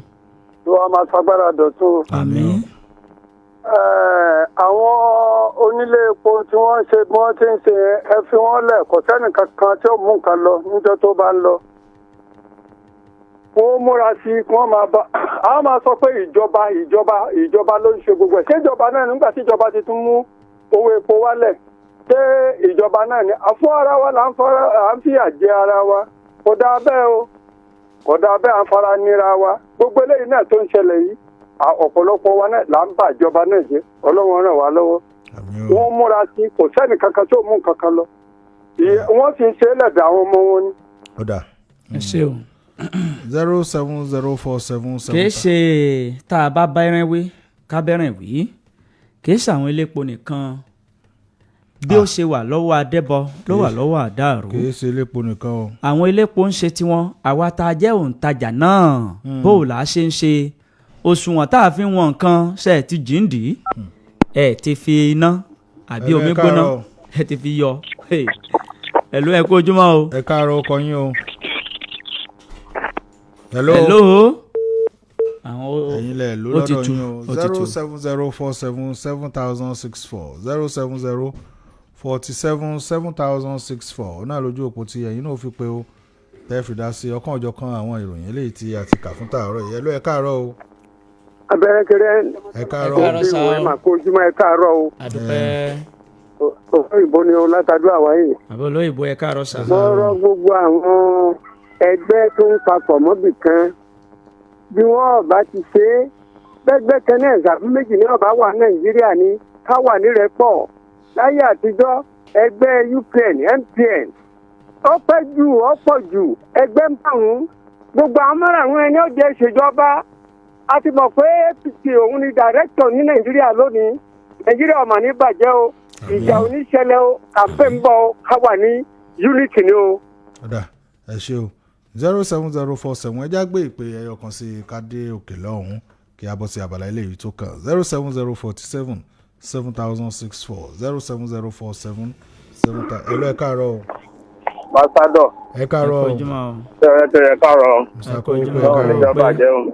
tó wàá máa fagbára dọ̀tún. àmín. àwọn onílé epo tí wọ́n ń ṣe bí wọ́n ti ń ṣe ẹ fi wọ́n lẹ̀ kò sẹ́nì kankan tí ó mú nǹkan lọ níjọ́ tó bá ń lọ. wọ́n múra sí i kí wọ́n máa bá àwọn máa sọ pé ìjọba ló ń ṣe gbogbo ẹ̀ ṣé ìjọba náà nígbà tí ìjọba ti tún mú owó epo wálẹ̀ ṣé ìjọba náà ni àfún ara wa là ń fìyà jẹ ara wa kò dáa bẹ́ẹ̀ o kò dáa bẹ́ẹ̀ à ń fara nira wa gbogbo eléyìí náà tó ń ṣẹlẹ̀ yìí ọ̀pọ̀lọpọ̀ wa náà là ń bà ìjọba náà jẹ́ Ọlọ́run ràn wá lọ́wọ́ wọ́n múra sí kò sẹ́ni kankan tó mú kankan lọ wọ́n sì ń ṣe é lẹ̀dẹ̀ àwọn ọmọ wọn ni. ó dà. ẹ ṣe o. 0704770. kì í ṣe tá a bá bẹ́rẹ̀ wí ká bẹ́rẹ̀ wí kì í ṣàwọn elépo nìkan bí ó ṣe wà lọ́wọ́ adẹ́bọ ló wà lọ́wọ́ àdáàrú. kì í ṣe elépo nìkan o. àwọn elépo ń ṣe tiwọn àwa tá a jẹ́ òǹtajà náà bó o là á ṣe ń ṣe òṣùwọ̀n tá a fi ń wọn nǹkan ṣe ẹ̀ ti jíǹdì ẹ̀ ti fi iná àbí omi gbóná ẹ̀ ti fi yọ ẹ̀ ló ẹ kú ojúmọ́ o. ẹ káàárọ̀ ọkọ yín o. hello. hello. ẹ̀yin lẹ̀ ló lọ́dọ̀ yín o 07047777064 07047777064 náà lójú òpó tí ẹ̀yin náà fi pé o tẹ́ẹ̀fì dá sí ọkàn ọjọ́ kan àwọn ìròyìn eléyìí tí a ti kà fún tààrọ̀ yìí ló ẹ káàárọ̀ o. abẹ́rẹ́ kẹrẹ́ ẹ káàárọ̀ o. ẹ máa kó ojúmọ́ ẹ káàárọ̀ o. àdúpẹ́. òyìnbó ni o látàdúrà wáyé. àbí olóyìnbó ẹ káàárọ̀ sà. mo rọ gbogbo àwọn ẹgbẹ́ tó ń papọ̀ mọ́bì kan bí wọ́n bá ti ṣe é gbẹ́gbẹ́ kan náà ìṣàbí méjì ní ọ̀bá wà nàìjíríà ní ká wà nírẹ́pọ̀ láyé àtijọ́ ẹgbẹ́ UPN MPN ó pẹ́ jù ó pọ̀ jù ẹgbẹ́ márùn-ún gbogbo àwọn márùn-ún ẹni ó jẹ́ ìṣèjọba a ti mọ̀ pé APC òun ni dàrẹ́kítọ̀ ní nàìjíríà lónìí nàìjíríà ọ̀mà ní bàjẹ́ o ìjà oníṣẹ̀lẹ̀ o kàmpẹ́ ń bọ̀ o ká wà ní unity ni o. ọ̀dà ẹ ṣe o 07047 ẹjá gbé ìpè ẹyọ kan sí kádé òkè lọ́hùn-ún kí a bọ́ sí abala eléyìí tó kàn 07047 7064 07047 7000 ẹlò ẹ káàárọ̀ o. pásítọ̀ ẹ káàárọ̀ o. tẹ̀rẹ̀ káàárọ̀ Mr. Kowipe ẹ ọ̀rọ̀ káàárọ̀ ìjọba àjẹun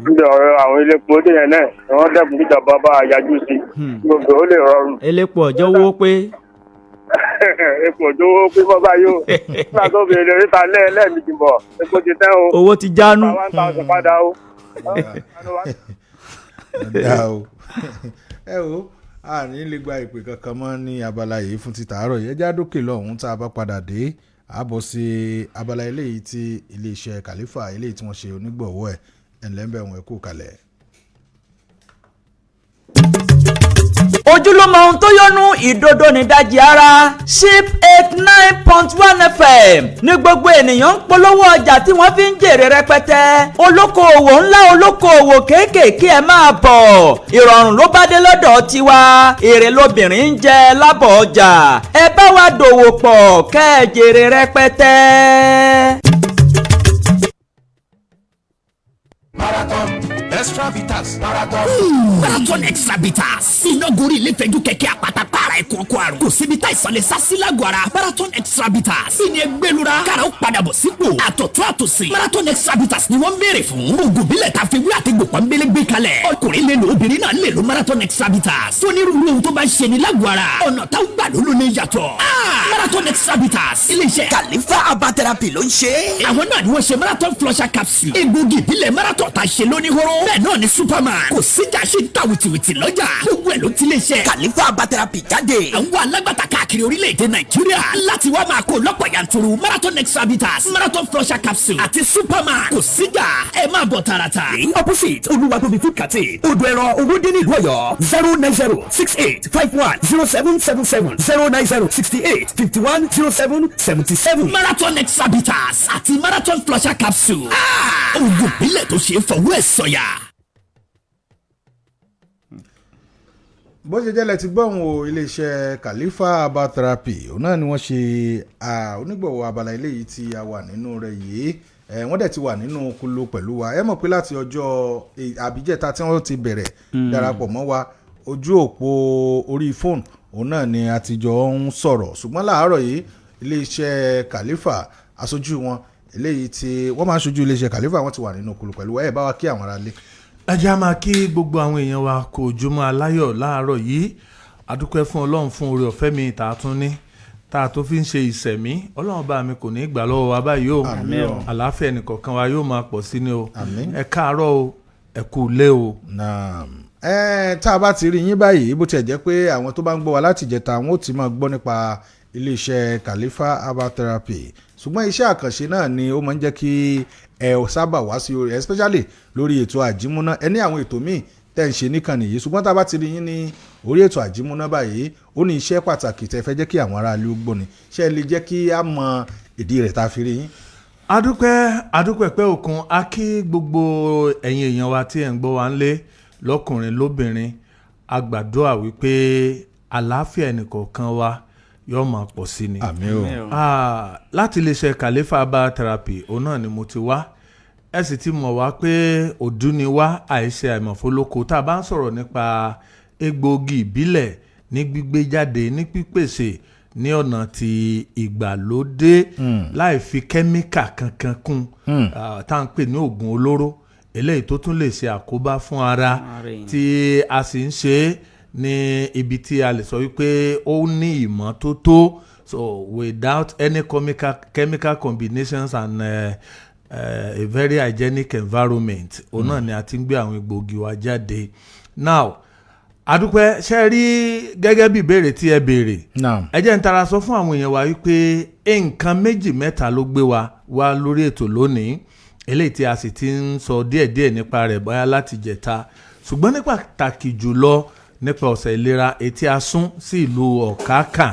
níbi ọ̀rọ̀ àwọn iléepo dé yẹn náà wọ́n dẹ́kun kíjọba bá a yájú sí gbogbo ó lè rọrùn. elépo ọjọ́ wo pé. epo òjò pé bọ́bá yóò nígbà tó fi èrè oríta lẹ́ẹ̀mejì bọ̀ epo ti tẹ́ o. owó ti jánu. 1,000 padà o. ọ̀dà o ẹ o a ní lè gba ìpè kankan mọ́ ní abala yìí fún ti tàárọ̀ yìí ẹjá dókè lọ́hùn tá a bá padà dé a bọ̀ sí abala eléyìí tí iléeṣẹ́ Khalifa eléyìí tí wọ́n ṣe onígbọ̀wọ́ ẹ̀ ẹ̀ńlẹ́ńbẹ̀ wọn kú kalẹ̀. ojúlówó ohun tó yọnu ìdodo nídajì ara ship 89.1 FM ní gbogbo ènìyàn ń polówó ọjà tí wọ́n fi ń jèrè rẹpẹtẹ olókoòwò ńlá olókoòwò kéékèèké ẹ máa bọ̀ ìrọ̀rùn ló bá dé lọ́dọ̀ tiwa èrè lobìnrin ń jẹ lábọ̀ ọjà ẹ bá wa dòwò pọ̀ kẹ́ ẹ jèrè rẹpẹtẹ. Marathon extra bitters. Marathon extra bitters. iná gorí ilé fẹ́jú kẹ̀kẹ́ àpáta pààrà ẹ̀kọ́ ọkọ̀ àrùn. kò síbi tá ìsọ̀lẹ̀ sásí lágọ̀ọ́ ara. Marathon extra bitters. ìní ẹgbẹ́lura kára ó padà bọ̀ sípò. àtọ̀tún àtòsí. Marathon extra bitters ni wọ́n ń béèrè fún. oògùn bílẹ̀ ta fi wí àti gbòpọ̀ nbélé gbé kalẹ̀. ọkùnrin lè lo obìnrin náà lè lo Marathon extra bitters. tónírúurú ohun tó bá ń ṣe ni lágọ̀ọ́ ara. ọ̀nà táwọn gbà ló ló ní yàtọ̀. Marathon extra bitters. iléeṣẹ́ Khalifa herbal therapy ló ń ṣe. àwọn náà ni wọ́n ṣe Marathon flusher capsule. egbògi ìbílẹ̀ Marathon ta ṣe lóníhóró. bẹ́ẹ̀ náà ni Superman. kò síjà ṣe ń ta wìtìwìtì lọ́jà. gbogbo ẹ̀ ló ti lè ṣe Khalifa herbal therapy jáde. àwọn alágbàtà káàkiri orílẹ̀-èdè Nàìjíríà láti wá máa kó lọ́pọ̀ yanturu Marathon extra bitters Marathon flusher capsule àti Superman. kò síjà ẹ máa bọ̀ tààràtà. ní opposite Olúwatóbi food canteen odò ẹ̀rọ Owódé nílùú Ọ̀yọ́ 09068510777 09068510777 Marathon extra bitters àti Marathon flusher capsule. oògùn ìbílẹ̀ tó ṣe é fọwọ́ ẹ̀ sọ̀yà. bó ṣe jẹ́lẹ̀ ti gbọ́hùn o iléeṣẹ́ Khalifa herbal therapy òun náà ni wọ́n ṣe onígbọ̀wọ́ abala eléyìí tí a wà nínú rẹ̀ yìí wọ́n dẹ̀ ti wà nínú kúló pẹ̀lú wa ẹ mọ̀ pé láti ọjọ́ àbíjẹ́ta tí wọ́n ti bẹ̀rẹ̀ darapọ̀ mọ́ wa ojú òpó orí fóònù òun náà ni a ti jọ ń sọ̀rọ̀ ṣùgbọ́n láàárọ̀ yìí iléeṣẹ́ Khalifa aṣojú wọn eléyìí tí wọ́n máa ń ṣojú iléeṣẹ́ Khalifa wọ́n ti wà nínú kúló pẹ̀lú wa ẹ bá wa kí àwọn ará lé. ẹ jẹ́ á máa kí gbogbo àwọn èèyàn wa kó ojúmọ́ aláyọ̀ láàárọ̀ yìí adúpẹ́ fún Ọlọ́run fún oore ọ̀fẹ́ mi tá a tún ní tá a tó fi ń ṣe ìṣẹ̀mí Ọlọ́run bá mi kò ní gbà lọ́wọ́ wa báyìí o àlàáfíà ẹnìkọ̀ọ̀kan wa yóò máa pọ̀ sí ni o ẹ káàárọ̀ o ẹ kú lé o. tá a bá ti rí yín báyìí bó tiẹ̀ jẹ́ pé àwọn tó bá ń gbọ́ wa láti ìjẹta àwọn ò ti máa gbọ́ nípa iléeṣẹ́ Khalifa herbal therapy ṣùgbọ́n iṣẹ́ àkànṣe náà ni ó máa ń jẹ́ kí ẹ sábà wá sí orí especially lórí ètò àjímúná ẹ ní àwọn ètò míì tẹ́ ń ṣe níkànnì yìí ṣùgbọ́n tá a bá ti rí yín ní orí ètò àjímúná báyìí ó ní iṣẹ́ pàtàkì tẹ́ fẹ́ jẹ́ kí àwọn aráàlú gbọ́ ni ṣé ẹ lè jẹ́ kí á mọ ìdí rẹ̀ tá a fi rí yín. adúpẹ́ pé òkun a kí gbogbo ẹ̀yin èèyàn wa tí ẹ̀ ń gbọ́ wa ń lé lọ́kùnrin lóbìnrin a gbàdúrà wípé àlàáfíà ẹnìkọ̀ọ̀kan wa yóò máa pọ̀ sí ni. àmín o. láti iléeṣẹ́ Khalifa herbal therapy òun náà ni mo ti wá ẹ sì ti mọ̀ wá pé òdú ni wá àìṣe àìmọ̀fólókò tá a bá ń sọ̀rọ̀ nípa egbòogi ìbílẹ̀ ní gbígbé jáde ní pípèsè ní ọ̀nà ti ìgbàlódé láì fi kẹ́míkà kankan kún tá à ń pè ní oògùn olóró eléyìí tó tún lè ṣe àkóbá fún ara tí a sì ń ṣe ní ibi tí a lè sọ wípé ó ní ìmọ́tótó so without any chemical combinations and a very hygienic environment òun náà ni a ti ń gbé àwọn egbòogi wa jáde. Now adúpẹ́ ṣe rí gẹ́gẹ́ bí ìbéèrè tí ẹ béèrè ẹ jẹ́ n tara sọ fún àwọn èèyàn wa wípé nǹkan méjì mẹ́ta ló gbé wa wá lórí ètò lónìí eléyìí tí a sì ti ń sọ díẹ̀díẹ̀ nípa rẹ̀ bóyá láti jẹ̀ta ṣùgbọ́n ní pàtàkì jùlọ nípa ọ̀sẹ̀ ìlera etí a sún sí ìlú ọ̀kákà.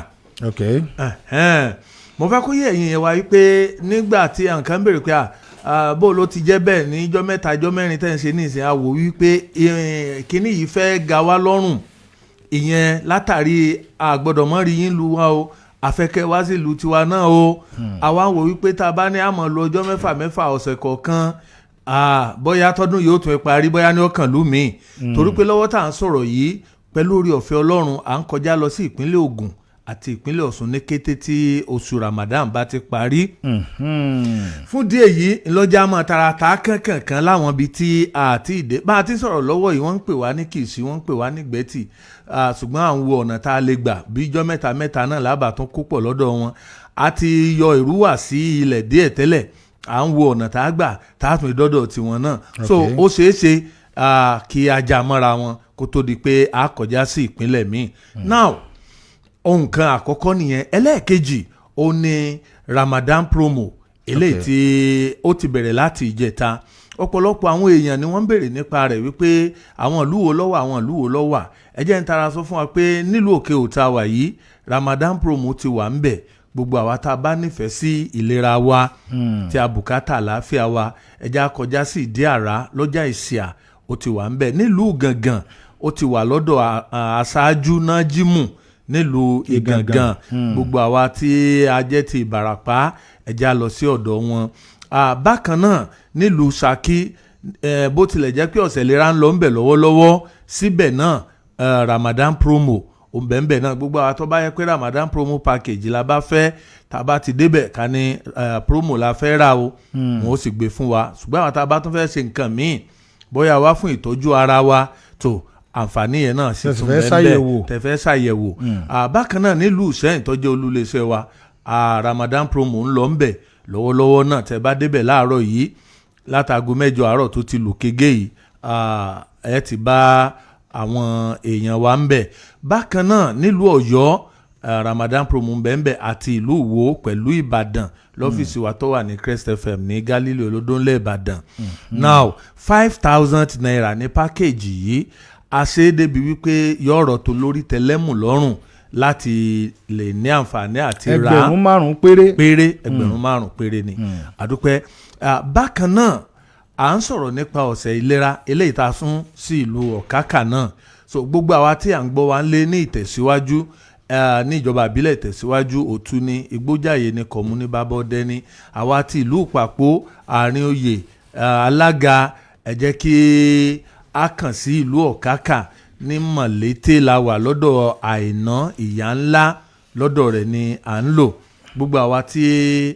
Mo fẹ́ kó yé ẹ̀yin yẹn wá wípé nígbà tí nǹkan béèrè pé bó ló ti jẹ́ bẹ́ẹ̀ ní ijọ́ mẹ́ta ijọ́ mẹ́rin tẹ́ ń ṣe ní ìsìn àwò wípé kíní yìí fẹ́ ga wá lọ́rùn ìyẹn látàrí àgbọ̀dọ̀mọ́rí yín lu wa o àfẹ́kẹ́ wá sí ìlú tiwa náà o àwa wò wípé tá a bá ní àmọ́ lo ọjọ́ mẹ́fà ọ̀sẹ̀ kọ̀ọ̀kan bóyá tọdún yóò tún parí bóyá ní ọkàn lù mí torí pé lọ́wọ́ tá à ń sọ̀rọ̀ yìí pẹ̀lú orí ọ̀fẹ́ Ọlọ́run à ń kọjá lọ sí ìpínlẹ̀ Ògùn àti ìpínlẹ̀ Ọ̀ṣun ní kété tí oṣù Ramadan bá ti parí. Fún díẹ̀ yìí ńlọ́jà máa tarata kankan láwọn ibi tí àti ìdè bá a ti sọ̀rọ̀ lọ́wọ́ yìí wọ́n ń pè wá ní Kìsì wọ́n ń pè wá ní Gbẹ́tì ṣùgbọ́n à ń wo ọ̀nà tá a lè gbà bí ijọ́ mẹ́ta náà lábàá tún kó pọ̀ lọ́dọ̀ wọn a ti yọ ìrúwà sí ilẹ̀ díẹ̀ tẹ́lẹ̀ à ń wo ọ̀nà tá a gbà tá a tún ìdọ́dọ̀ tiwọn náà so ó ṣeé ṣe kí ajá mọ́ra wọn kó tó di pé a kọjá sí ìpínlẹ̀ míì. Now ohun kan àkọ́kọ́ nìyẹn ẹlẹ́ẹ̀kejì ó ní Ramadan promo eléyìí tí ó ti bẹ̀rẹ̀ láti ìjẹta ọ̀pọ̀lọpọ̀ àwọn èèyàn ni wọ́n ń béèrè nípa rẹ̀ wípé àwọn ìlú wo ló wà àwọn ìlú wo ló wà ẹ jẹ́ n tara sọ fún wa pé nílùú òkè òta wà yìí Ramadan promo ti wà ń bẹ̀ gbogbo àwa tá a bá nífẹ̀ẹ́ sí ìlera wa tí a bùkátà àlàáfíà wa ẹ jẹ́ á kọjá sí ìdí àrá lọ́jà ìsìà ó ti wà ń bẹ̀ nílùú Ìgàngàn ó ti wà lọ́dọ̀ aṣáájú Nájímù nílùú Ìgàngàn gbogbo àwa tí a jẹ́ ti Ìbàràpá ẹ jẹ́ á lọ sí ọ̀dọ̀ wọn. Bákan náà nílùú Ṣakí bó tilẹ̀ jẹ́ pé ọ̀sẹ̀ ìlera ń lọ ńbẹ̀ lọ́wọ́lọ́wọ́ síbẹ̀ náà Ramadan promo òǹbẹ̀ǹbẹ̀ náà gbogbo àwọn tó bá yẹ pé Ramadan promo package la bá fẹ́ tá a bá ti débẹ̀ ká ní promo la fẹ́ rà o wọn ó sì gbé fún wa ṣùgbọ́n àwọn tá a bá tún fẹ́ ṣe nǹkan míì bóyá wá fún ìtọ́jú ara wa tó àǹfààní yẹn náà sì tún bẹ́ẹ̀ tẹ̀fẹ́ ṣàyẹ̀wò. Bákan náà nílùú Ìṣẹ́yìn tó jẹ́ olúléeṣẹ́ wa Ramadan promo ń lọ ńbẹ̀ lọ́wọ́lọ́wọ́ náà tẹ́ bá débẹ̀ láàárọ̀ yìí látago 8 àárọ̀ tó ti lù kége yìí ẹ ti bá àwọn èèyàn wa ń bẹ̀. Bákan náà nílùú Ọ̀yọ́ Ramadan promo ń bẹ ń bẹ àti ìlú Ìwó pẹ̀lú Ìbàdàn lọ́fíìsì wa tó wà ní Crest FM ní Galilee Olódónlé Ìbàdàn. Now 5,000 naira ní pákéjì yìí a ṣe é débi wípé yọ̀ọ̀rọ̀ tó lórí tẹlẹ́mù lọ́rùn láti lè ní àǹfààní àti ra ẹgbẹ̀rún 5 péré ẹgbẹ̀rún 5 péré ni àdúpẹ́. Bákan náà à ń sọ̀rọ̀ nípa ọ̀sẹ̀ ìlera eléyìí tá a sún sí ìlú Ọ̀kákà náà so gbogbo àwa tí à ń gbọ́ wa ń lé ní ìtẹ̀síwájú ní ìjọba ìbílẹ̀ ìtẹ̀síwájú Òtún ní Igbójàyè ní Kọ̀mú ní Bábọ́dẹ́ ní àwa tí ìlú Ìpàpó Àárín Oyè Alága ẹ jẹ́ kí a kàn sí ìlú Ọ̀kákà ní Mọ̀lété la wà lọ́dọ̀ Àìná ìyá ńlá lọ́dọ̀ rẹ̀ ni à ń lò gbogbo àwa tí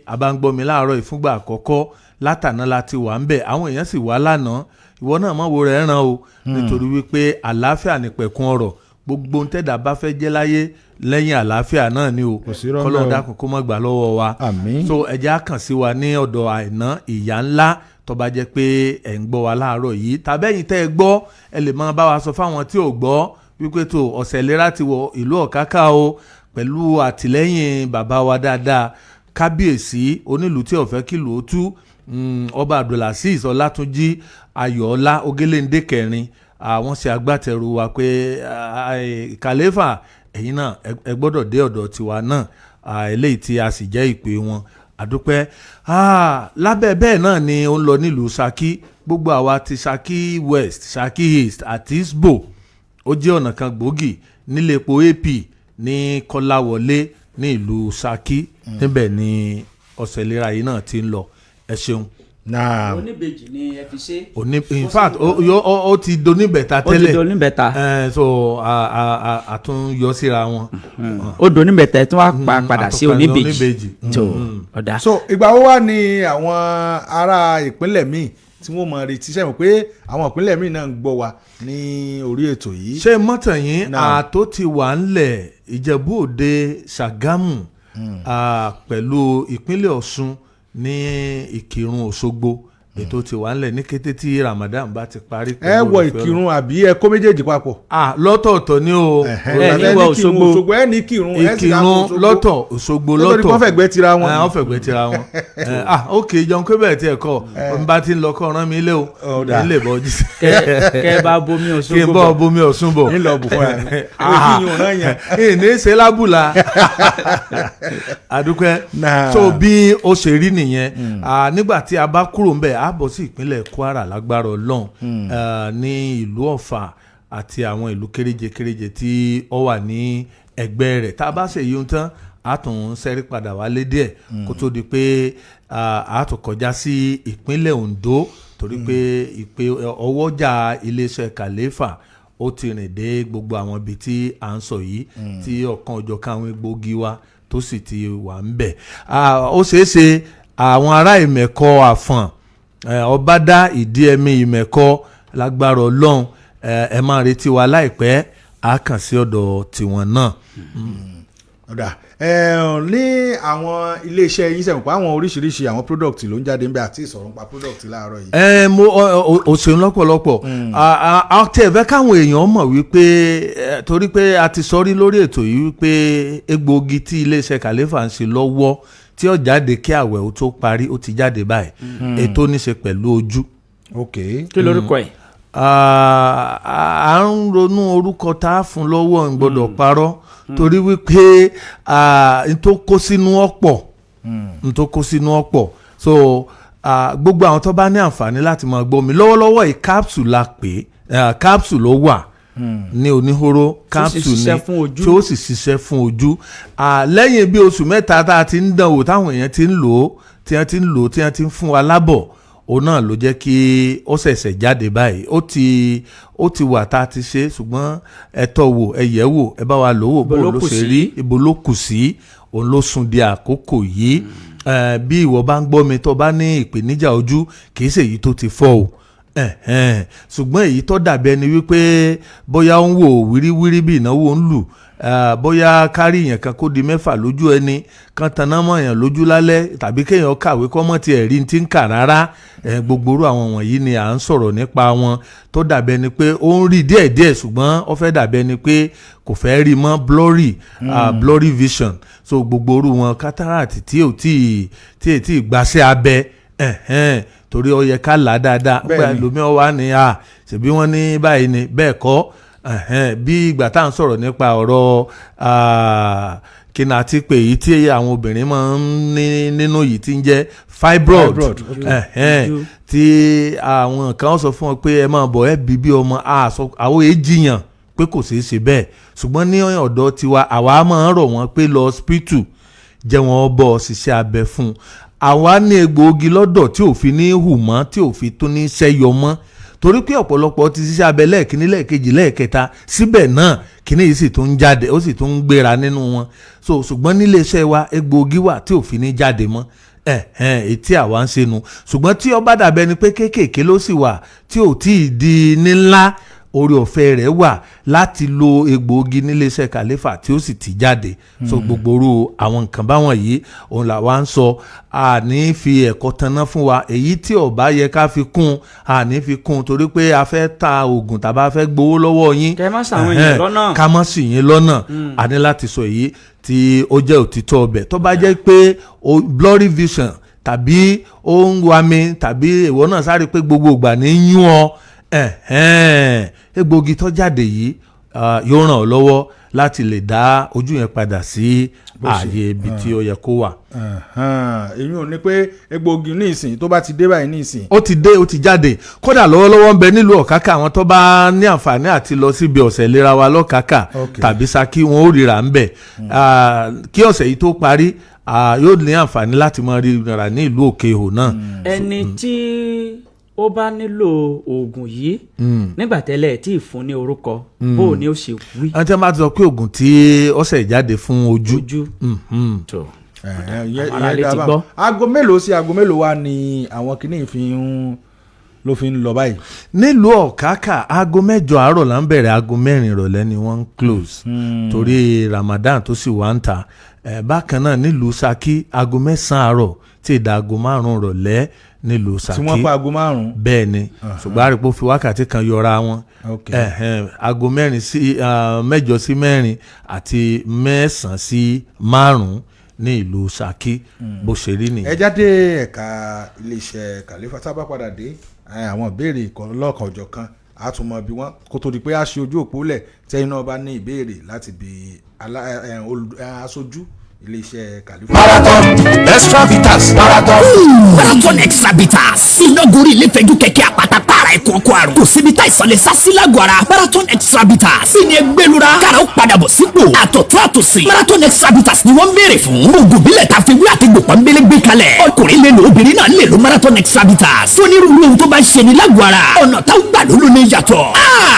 a bá ń gbọ́ mi láàárọ̀ ìfúngbà àkọ́kọ́ látàná láti wà ń bẹ̀ àwọn èèyàn sì wá lánàá ìwọ náà mọ̀ wo rẹ̀ ràn o nítorí wípé àlàáfíà ní pẹ̀kun ọ̀rọ̀ gbogbo ń tẹ́dà bá fẹ́ jẹ́ láyé lẹ́yìn àlàáfíà náà ni o kọ́lọ́n dákun kó má gbà lọ́wọ́ wa so ẹ jẹ́ á kàn sí wa ní ọ̀dọ̀ Àìná ìyá ńlá tó bá jẹ́ pé ẹ̀ ń gbọ́ wa láàárọ̀ yìí tàbẹ́yìn tẹ́ ẹ gbọ́ ẹ lè máa bá wa sọ fáwọn tí ò gbọ́ wípé tó ọ̀sẹ̀ ìlera ti wọ ìlú Ọ̀kákà o pẹ̀lú àtìlẹ́yìn bàbá wa dáadáa kábíyèsí onílùú tí ó fẹ́ kí lù ó tú ọba Abdulaziz Ọlátúnjí Ayọ̀ọ́lá Ogélèndé kẹrin àwọn ṣe agbátẹrù wa pé kàlẹ́fà ẹ̀yin náà ẹ gbọ́dọ̀ dé ọ̀dọ̀ tiwa náà eléyìí tí a sì jẹ́ ìpè wọn àdúpẹ́. Lábẹ́ bẹ́ẹ̀ náà ni ó ń lọ nílùú Ṣakí gbogbo àwa ti Ṣakí West Ṣakí East àti Isbo ó jẹ́ ọ̀nà kan gbòógì nílé epo AP ní Kọ́láwọlé ní ìlú Ṣakí níbẹ̀ ni ọ̀sẹ̀ ìlera yìí náà ti ń lọ ẹ ṣeun. Oníbejì ni ẹ fi ṣe. In fact ó ti doníbẹ̀ta tẹ́lẹ̀ ó ti doníbẹ̀ta so a tún yọ síra wọn. ó doníbẹ̀ta tí wọ́n á padà sí oníbejì tó ọ̀dà. so ìgbà wo wá ni àwọn ará ìpínlẹ̀ míì tí wọ́n mọ̀ retí sẹ́wọ̀n pé àwọn ìpínlẹ̀ míì náà ń gbọ́ wa ní orí ètò yìí. ṣé mọ́tàn yín ààtò ti wà ńlẹ̀ Ìjẹ̀bú Òde Ṣàgámù pẹ̀lú ìpínlẹ̀ Ọ̀ṣun ní Ìkìrun Òṣogbo ètò ti wà ńlẹ̀ ní kété tí Ramadan bá ti parí. ẹ wọ Ìkìrun àbí ẹ kó méjèèjì papọ̀. lọ́tọ̀ọ̀tọ̀ ni o. ẹ ní wọ Òṣogbo ẹ ní Ìkìrun lọ́tọ̀ Òṣogbo lọ́tọ̀. nítorí wọ́n fẹ̀gbẹ́ tira wọn. wọ́n fẹ̀gbẹ́ tira wọn. ok jọ̀ọ́ pé bẹ́ẹ̀ tí ẹ kọ́ n bá ti ń lọ kọ́ rán mi ilé o n lè bọ́ jí. kẹ́ bá bomi Ọ̀ṣun bọ̀. kí n bọ́ bomi Ọ̀ṣun bọ̀. ń lọ bù fún ẹ. ìní ṣe lábùlà. àdúpẹ́ so bí ó ṣe rí nìyẹn nígbà tí a bá kúrò ńbẹ̀ a bọ̀ sí ìpínlẹ̀ Kwara lágbára Ọlọ́run ní ìlú Ọ̀fà àti àwọn ìlú kéréje tí ó wà ní ẹgbẹ́ rẹ̀ tá a bá ṣe yíyún tán a tún ṣẹ́rí padà wálé díẹ̀ kó tó di pé a tún kọjá sí ìpínlẹ̀ Ondo torí pé ọwọ́jà iléeṣẹ́ Kàléfà ó ti rìn dé gbogbo àwọn ibi tí à ń sọ yìí tí ọ̀kan òjọ̀kan àwọn egbòogi wa tó sì ti wà ń bẹ̀. ó ṣeé ṣe àwọn ará Ìmẹ̀kọ Àfọ̀n Ọbádá Ìdíẹ̀mí Ìmẹ̀kọ lágbára Ọlọ́run ẹ máa retí wa láìpẹ́ á kàn sí ọ̀dọ̀ tiwọn náà. ní àwọn iléeṣẹ́ yín sẹ́wọ̀n pa àwọn oríṣiríṣi àwọn product ló ń jáde níbẹ̀ àti ìsọ̀rọ̀ nípa product láàárọ̀ yìí. mo òṣèlú lọ́pọ̀lọpọ̀ àti ẹ̀fẹ́ káwọn èèyàn mọ̀ wípé torí pé a ti sọrí lórí ètò yìí wípé egbòogi tí iléeṣẹ́ Kàléfà ń ṣe lọ́wọ́ tí ó jáde kí àwẹ̀ ó tó parí ó ti jáde báyìí ètò ní ṣe pẹ̀lú ojú. kí lórúkọ ẹ̀. à ń ronú orúkọ tá a fún lọ́wọ́ ń gbọ́dọ̀ parọ́ torí wípé n tó kó sínú ọ̀pọ̀ so gbogbo àwọn tó bá ní àǹfààní láti máa gbọ́ mi lọ́wọ́lọ́wọ́ yìí capsule la pè capsule ló wà ní oníhóró capsule ni tí ó sì ṣiṣẹ́ fún ojú lẹ́yìn bí oṣù mẹ́ta tá a ti ń dánwò táwọn èèyàn ti ń lò ó tí wọ́n ti ń fún wa lábọ̀ òun náà ló jẹ́ kí ó ṣẹ̀ṣẹ̀ jáde báyìí ó ti wà tá a ti ṣe ṣùgbọ́n ẹ tọ́ wò ẹ yẹ̀ wò ẹ bá wa lò wò bó ló ṣe rí ibo ló kù sí òun ló sún di àkókò yìí bí ìwọ bá ń gbọ́ mi tó bá ní ìpèníjà ojú kì í ṣe èyí tó ti fọ́ o ṣùgbọ́n èyí tó dàbí ẹni wípé bóyá ó ń wò wíríwírí bí ìnáwó ń lù bóyá kárí èèyàn kan kó di mẹ́fà lójú ẹni kan taná mọ́ èèyàn lójú lálẹ́ tàbí kéèyàn kàwé kọ́ mọ́ tiẹ̀ rí ti ń kà rárá gbogbo orú àwọn wọ̀nyí ni à ń sọ̀rọ̀ nípa wọn tó dàbí ẹni pé ó ń rí díẹ̀díẹ̀ ṣùgbọ́n ó fẹ́ dàbí ẹni pé kò fẹ́ rí mọ́ blurry vision so gbogbo orú wọn cataract tí ò tí ì gbàṣẹ́ abẹ torí ó yẹ ká là á dáadáa pé lómìnira wà ní ṣèbí wọ́n ní báyìí ni bẹ́ẹ̀ kọ́ bí ìgbà tá à ń sọ̀rọ̀ nípa ọ̀rọ̀ kí ni àti pé èyí tí àwọn obìnrin máa ń ní nínú yìí ti ń jẹ́ fibroid tí àwọn kan sọ fún ọ pé ẹ máa bọ̀ ẹ bí ọmọ àwọn èjìyàn pé kò ṣeé ṣe bẹ́ẹ̀ ṣùgbọ́n ní ọ̀dọ̀ tiwa àwa máa ń rọ̀ wọ́n pé lọ hospital jẹ́ wọ́n bọ̀ ṣiṣẹ́ abẹ fún un àwa ní egbòogi lọ́dọ̀ tí òfin ní hù mọ́ tí òfin tó ní ṣẹ́yọ mọ́ torí pé ọ̀pọ̀lọpọ̀ ti ṣiṣẹ́ abẹ lẹ́ẹ̀kínní lẹ́ẹ̀kejì lẹ́ẹ̀kẹta síbẹ̀ náà kíní yìí sì tún ń jáde ó sì tún ń gbéra nínú wọn so ṣùgbọ́n nílé iṣẹ́ wa egbòogi wà tí òfin ní jáde mọ́ etí àwa ń ṣe nu ṣùgbọ́n tí ó bá dàbẹ́ ni pé kéékèèké ló sì wà tí ò tí ì di ní ńlá orí ọ̀fẹ́ rẹ̀ wà láti lo egbòogi níléeṣẹ́ Kàléfà tí ó sì ti jáde so gbogbo orú àwọn nǹkan báwọn yìí òun làwa ń sọ àní fi ẹ̀kọ́ tanná fún wa èyí tí ó bá yẹ ká fi kún àní fi kún torí pé a fẹ́ ta oògùn tàbí a fẹ́ gbowó lọ́wọ́ yín ká má ṣàwọn èèyàn lọ́nà ká má sì yín lọ́nà àní láti sọ èyí tí ó jẹ́ òtítọ́ ọbẹ̀ tó bá jẹ́ pé blurry vision tàbí ó ń wa mi tàbí ìwọ náà sáré pé gbogbo ìgbà ní yún ọ egbògi tó jáde yìí yóò ràn ọ́ lọ́wọ́ láti lè dá ojú yẹn padà sí ààyè ibi tí ó yẹ kó wà. èyí ò ní pé egbògi ní ìsìn tó bá ti dé báyìí ní ìsìn. ó ti dé ó ti jáde kódà lọ́wọ́lọ́wọ́ ń bẹ nílùú ọ̀kákà àwọn tó bá ní àǹfààní àti lọ síbi ọ̀sẹ̀ ìlera wa lọ́kàkà tàbí Ṣakí wọn ó ríra ń bẹ̀ kí ọ̀sẹ̀ yìí tó parí yóò ní àǹfààní láti máa ríra ní ìlú Òkè-Ihò náà. ẹni tí ó bá nílò oògùn yìí nígbà tẹ́lẹ̀ tí ì fún ní orúkọ bó o ní ó ṣe wí. ẹni tí wọ́n bá ti sọ pé oògùn tí ó ṣẹ̀ jáde fún ojú. tó aago mélòó sí aago mélòó wá ni àwọn kìíní fi ń ló fi ń lọ báyìí. nílùú ọ̀kákà aago 8 àárọ̀ là ń bẹ̀rẹ̀, aago 4 ìrọ̀lẹ́ ni wọ́n ń close torí Ramadan tó sì wá ń ta. Bákan náà nílùú Ṣakí aago 9 àárọ̀ tí ìdá aago 5 ìrọ̀lẹ́ nílùú Ṣakí. tí wọ́n pa aago 5. bẹ́ẹ̀ ni ṣùgbọ́n àrípò fi wákàtí kan yọra wọn. aago 8 sí 4 àti 9 sí 5 ní ìlú Ṣakí bó ṣe rí nìyẹn. ẹ jáde ẹ̀ka iléeṣẹ́ Khalifa tá a bá padà dé àwọn ìbéèrè lọ́kàn ọjọ́ kan àtúmọ̀ bí wọ́n kó tó di pé a ṣe ojú òpó lẹ̀ tẹ́yìn náà bá ní ìbéèrè láti bi aṣojú iléeṣẹ́ Khalifa. Marathon extra bitters. Marathon extra bitters. iná gorí ilé fẹ́jú kẹ̀kẹ́ àpáta pààrà ẹ̀kọ́ ọkọ̀ àrùn. kò síbi tá ìsọ̀lẹ̀ sásílágọ̀ ara. Marathon extra bitters. ìní ẹgbẹ́lura kára ó padà bọ̀ sípò. àtọ̀tún àtòsí. Marathon extra bitters ni wọ́n ń béèrè fún. oògùn bílẹ̀ ta fi wí àtẹ̀gbò pọ́nbélé gbé kalẹ̀. ọkùnrin lè lo obìnrin náà lè lo Marathon extra bitters. onírúurú ohun tó bá ń ṣe ni lágọ̀ ara. ọ̀nà táwọn gbà ló ní yàtọ̀.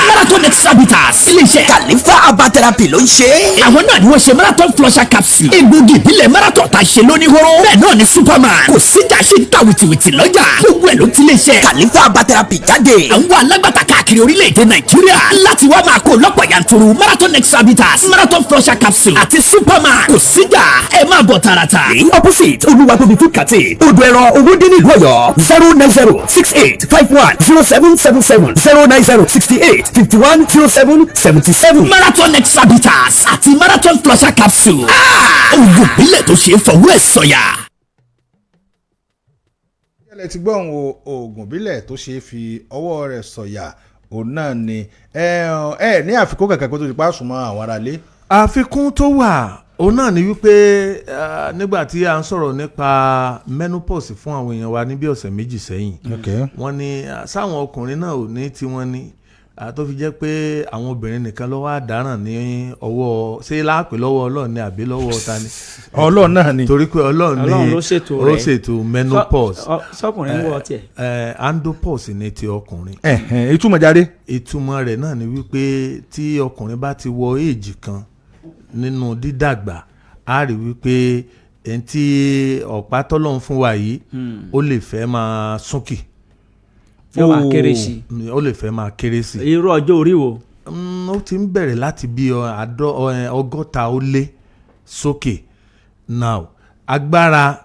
Marathon extra bitters. iléeṣẹ́ Khalifa herbal therapy ló ń ṣe. àwọn náà ni wọ́n ṣe Marathon flusher capsule. egbògi ìbílẹ̀ Marathon ta ṣe lóní hóró. bẹ́ẹ̀ náà ni Superman. kò síjà ṣe ń ta wìtìwìtì lọ́jà. gbogbo ẹ̀ ló ti lè ṣe Khalifa herbal therapy jáde. àwọn alágbàtà káàkiri orílẹ̀-èdè Nàìjíríà láti wá máa kó lọ́pọ̀ yanturu Marathon extra bitters, Marathon flusher capsule àti Superman. kò síjà ẹ máa bọ̀ tààràtà. ní opposite Olúwatóbi food canteen odò ẹran Owódé nílùú Ọ̀yọ́ 09068510777 09068510777. Marathon extra bitters àti Marathon flusher capsule. oògùn ìbílẹ̀ tó ṣe é fọwọ́ ẹ̀ sọ̀yà. ẹ ti gbọ́ ohun oògùn ìbílẹ̀ tó ṣe é fi ọwọ́ rẹ̀ sọ̀yà òun náà ni ẹ ní àfikún kankan kó tó ti pa àsùnmọ́ àwọn aráalé. àfikún tó wà òun náà ni wípé nígbà tí a ń sọ̀rọ̀ nípa menopause fún àwọn èèyàn wa ní bí ọ̀sẹ̀ méjì sẹ́yìn wọ́n ní sáwọn ọkùnrin náà ò ní tí wọ́n ní tó fi jẹ́ pé àwọn obìnrin nìkan ló wá dáràn ní ọwọ́ ṣé láàpẹ̀ lọ́wọ́ Ọlọ́run ni àbí lọ́wọ́ ta ni. Ọlọ́run náà ni. torí pé Ọlọ́run ló ṣètò menopause. sọkùnrin wọ tiẹ̀. andropause ni ti ọkùnrin. ìtumọ̀ jáde. ìtumọ̀ rẹ̀ náà ni wípé tí ọkùnrin bá ti wọ èjì kan nínú dídàgbà á rí wípé ẹni tí ọ̀pá tọ́lọ́run fún wa yìí ó lè fẹ́ máa súnkì. yóò máa kéré sí i. ó lè fẹ́ máa kéré sí i. irú ọjọ́ orí wo. ó ti ń bẹ̀rẹ̀ láti bí 60 ó lé sókè. now agbára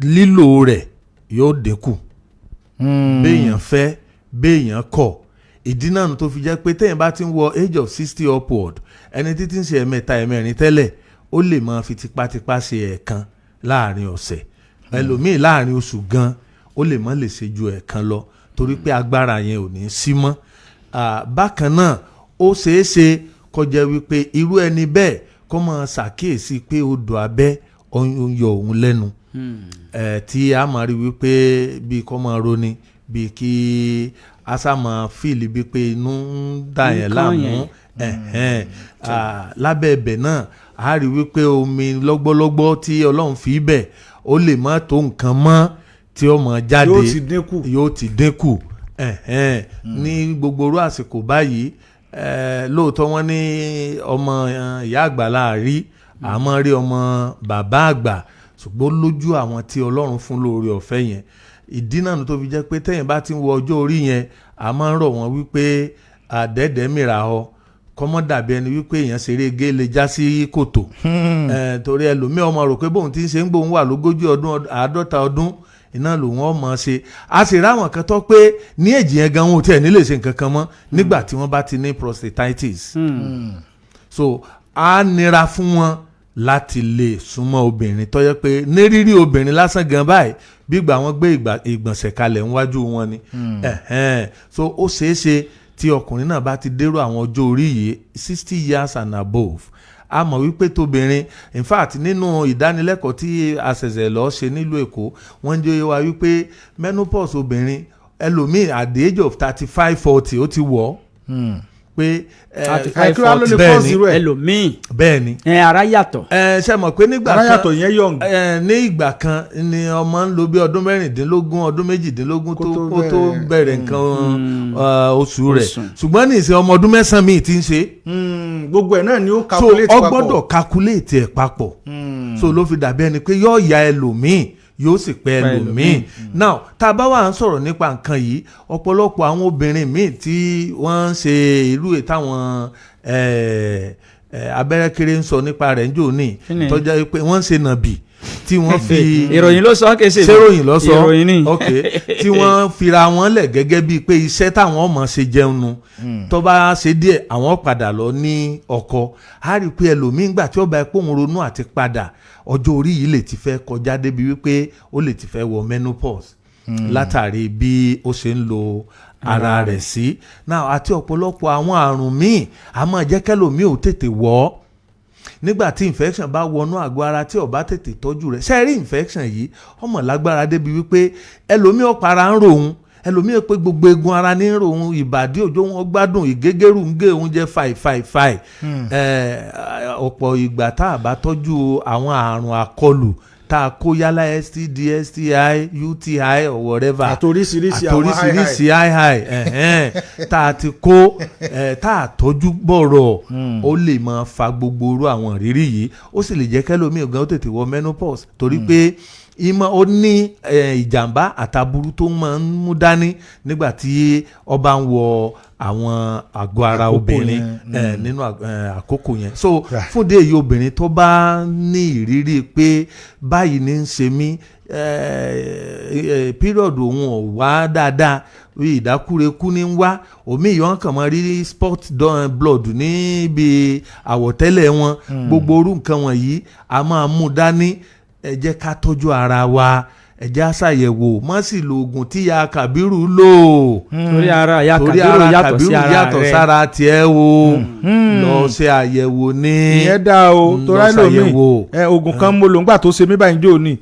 lílò rẹ̀ yóò dínkù. béèyàn fẹ́ béèyàn kọ̀ ìdí náà tó fi jẹ́ pé téèyàn bá ti ń wọ age of 60 upward ẹni títí ń ṣe ẹ̀mẹ́ta ẹ̀mẹ́rin tẹ́lẹ̀ ó lè máa fi tipátipá ṣe ẹ̀ẹ̀kan láàrin ọ̀sẹ̀ ẹlòmíì láàrin oṣù gan ó lè má lè ṣe ju ẹ̀ẹ̀kan lọ torí pé agbára yẹn ò ní sí mọ́. bákan náà ó ṣeé ṣe kó jẹ́ wípé irú ẹni bẹ́ẹ̀ kó máa ṣàkíyèsí pé odò abẹ́ ó ń yọ òun lẹ́nu tí a máa rí wípé bí kó máa roni bí kí asa máa fíìlì bí pé inú ń dà yẹn láàmú lábẹ́ ẹ̀bẹ̀ náà a rí wípé omi lọ́gbọ́lọ́gbọ́ tí Ọlọ́run fi bẹ̀ ó lè má tó nǹkan mọ́ tí ó máa jáde yóò ti dínkù ní gbogbo orú àsìkò báyìí lóòótọ́ wọ́n ní ọmọ ìyá àgbà láàrí àmọ́ rí ọmọ bàbá àgbà ṣùgbọ́n lójú àwọn tí Ọlọ́run fún lóore ọ̀fẹ́ yẹn ìdí náà tó fi jẹ́ pé tẹ́yìn bá ti ń wọ ọjọ́ orí yẹn a máa ń rọ̀ wọ́n wípé àdẹ́dẹ́ mìíràn ọ kọ́mọ́ dàbí ẹni wípé èèyàn ṣeré gé lè já sí kòtò torí ẹlòmíì ọmọ rò pé bóun ti ń ṣe ń gbóhùn wà lógójì ọdún 50 ọdún iná lòun ọmọ ṣe a sì ráwọn kan tó pé ní èjì yẹn gan wọn ò tiẹ̀ nílè ṣe nǹkan kan mọ́ nígbà tí wọ́n bá ti ní prostatitis so a nira fún wọn láti lè súnmọ́ obìnrin tó yẹ pé ní rírí obìnrin lásán gan báyìí bí ìgbà wọn gbé ìgbọ̀nsẹ̀ kalẹ̀ níwájú wọn ni so ó ṣeé ṣe tí ọkùnrin náà bá ti dérò àwọn ọjọ́ orí yìí 60 years and above a mọ̀ wípé tóbìnrin in fact nínú ìdánilẹ́kọ̀ọ́ tí a ṣẹ̀ṣẹ̀ lọ ṣe nílùú Èkó wọ́n jẹ́ wa wípé menopause obìnrin ẹlòmíì at the age of 35-40 ó ti wọ̀ pé 35-40 ẹlòmíì bẹ́ẹ̀ ni ara yàtọ̀ ṣe mọ̀ pé nígbà kan ara yàtọ̀ yẹn young ní ìgbà kan ni ọmọ ń lo bí ọdún 16 ọdún 18 kó tó bẹ̀rẹ̀ nǹkan oṣù rẹ̀ ṣùgbọ́n ní ìsìn ọmọ ọdún 9 míì ti ń ṣe gbogbo ẹ̀ náà ni ó calculate papọ̀ so ọ gbọ́dọ̀ calculate ẹ̀ papọ̀ so ló fi dàbí ẹni pé yóò ya ẹlòmíì yóò sì pẹ́ ẹlòmíì. Now tá a bá wà ń sọ̀rọ̀ nípa nǹkan yìí ọ̀pọ̀lọpọ̀ àwọn obìnrin míì tí wọ́n ń ṣe irú táwọn abẹ́rẹ́ kéré ń sọ nípa rẹ̀ ń jò ní tọ́jà pé wọ́n ń ṣe nàbì tí wọ́n fi ìròyìn ló sọ kése ìròyìn ló sọ ìròyìn ni tí wọ́n fira wọn lẹ̀ gẹ́gẹ́ bíi pé iṣẹ́ táwọn ọmọ ṣe jẹun nu tó bá ṣe díẹ̀ àwọn padà lọ ní ọkọ á rí i pé ẹlòmíín gbà tí ó bá pòun ronú àti padà ọjọ́ orí yìí lè ti fẹ́ kọjá débi wípé ó lè ti fẹ́ wọ menopause látàrí bí ó ṣe ń lo ara rẹ̀ sí náà àti ọ̀pọ̀lọpọ̀ àwọn àrùn míì a máa jẹ́ kẹ́lòmíì ò tètè wọ́ nígbà tí infection bá wọnú àgọ́ ara tí ó bá tètè tọ́jú rẹ̀ ṣe rí infection yìí ọmọ lágbára débi wípé ẹlòmíì ọ̀pára ń ròhun ẹlòmíì pé gbogbo egun ara ní ròhun ìbàdí òjò wọn gbádùn ìgégérù ń gé oúnjẹ fàì ọ̀pọ̀ ìgbà tá a bá tọ́jú àwọn àrùn àkọlù tá a kó yálà STD STI UTI or whatever àtoríṣiríṣi high tá a ti kó tá a tọ́jú bọ̀rọ̀ ó lè máa fa gbogbo irú àwọn ìrírí yìí ó sì lè jẹ́ kẹ́lòmíì gan ó tètè wọ menopause torí pé ó ní ìjàmbá àtàbúrú tó máa ń mú dání nígbà tí ó bá ń wọ àwọn àgọ́ ara obìnrin nínú àkókò yẹn so fún dé èyí obìnrin tó bá ní ìrírí pé báyìí ní ń ṣe mí pírọ̀dù òun ò wá dáadáa ìdákúrekú ní ń wá omi ìyọ́n kàn máa rí spot blood níbi àwọ̀tẹ́lẹ̀ wọn gbogbo orú nǹkan wọ̀nyí a máa mú dání ẹ jẹ́ ká tọ́jú ara wa ẹ jẹ́ á ṣàyẹ̀wò má sì lo oògùn tí ya Kàbírù lò torí ara ya Kàbírù yàtọ̀ sára tiẹ̀ o lọ ṣe àyẹ̀wò ní ìyẹn dá o torí ẹlòmíì oògùn kan mo lò ńgbà tó ṣe mí báyìí jò ní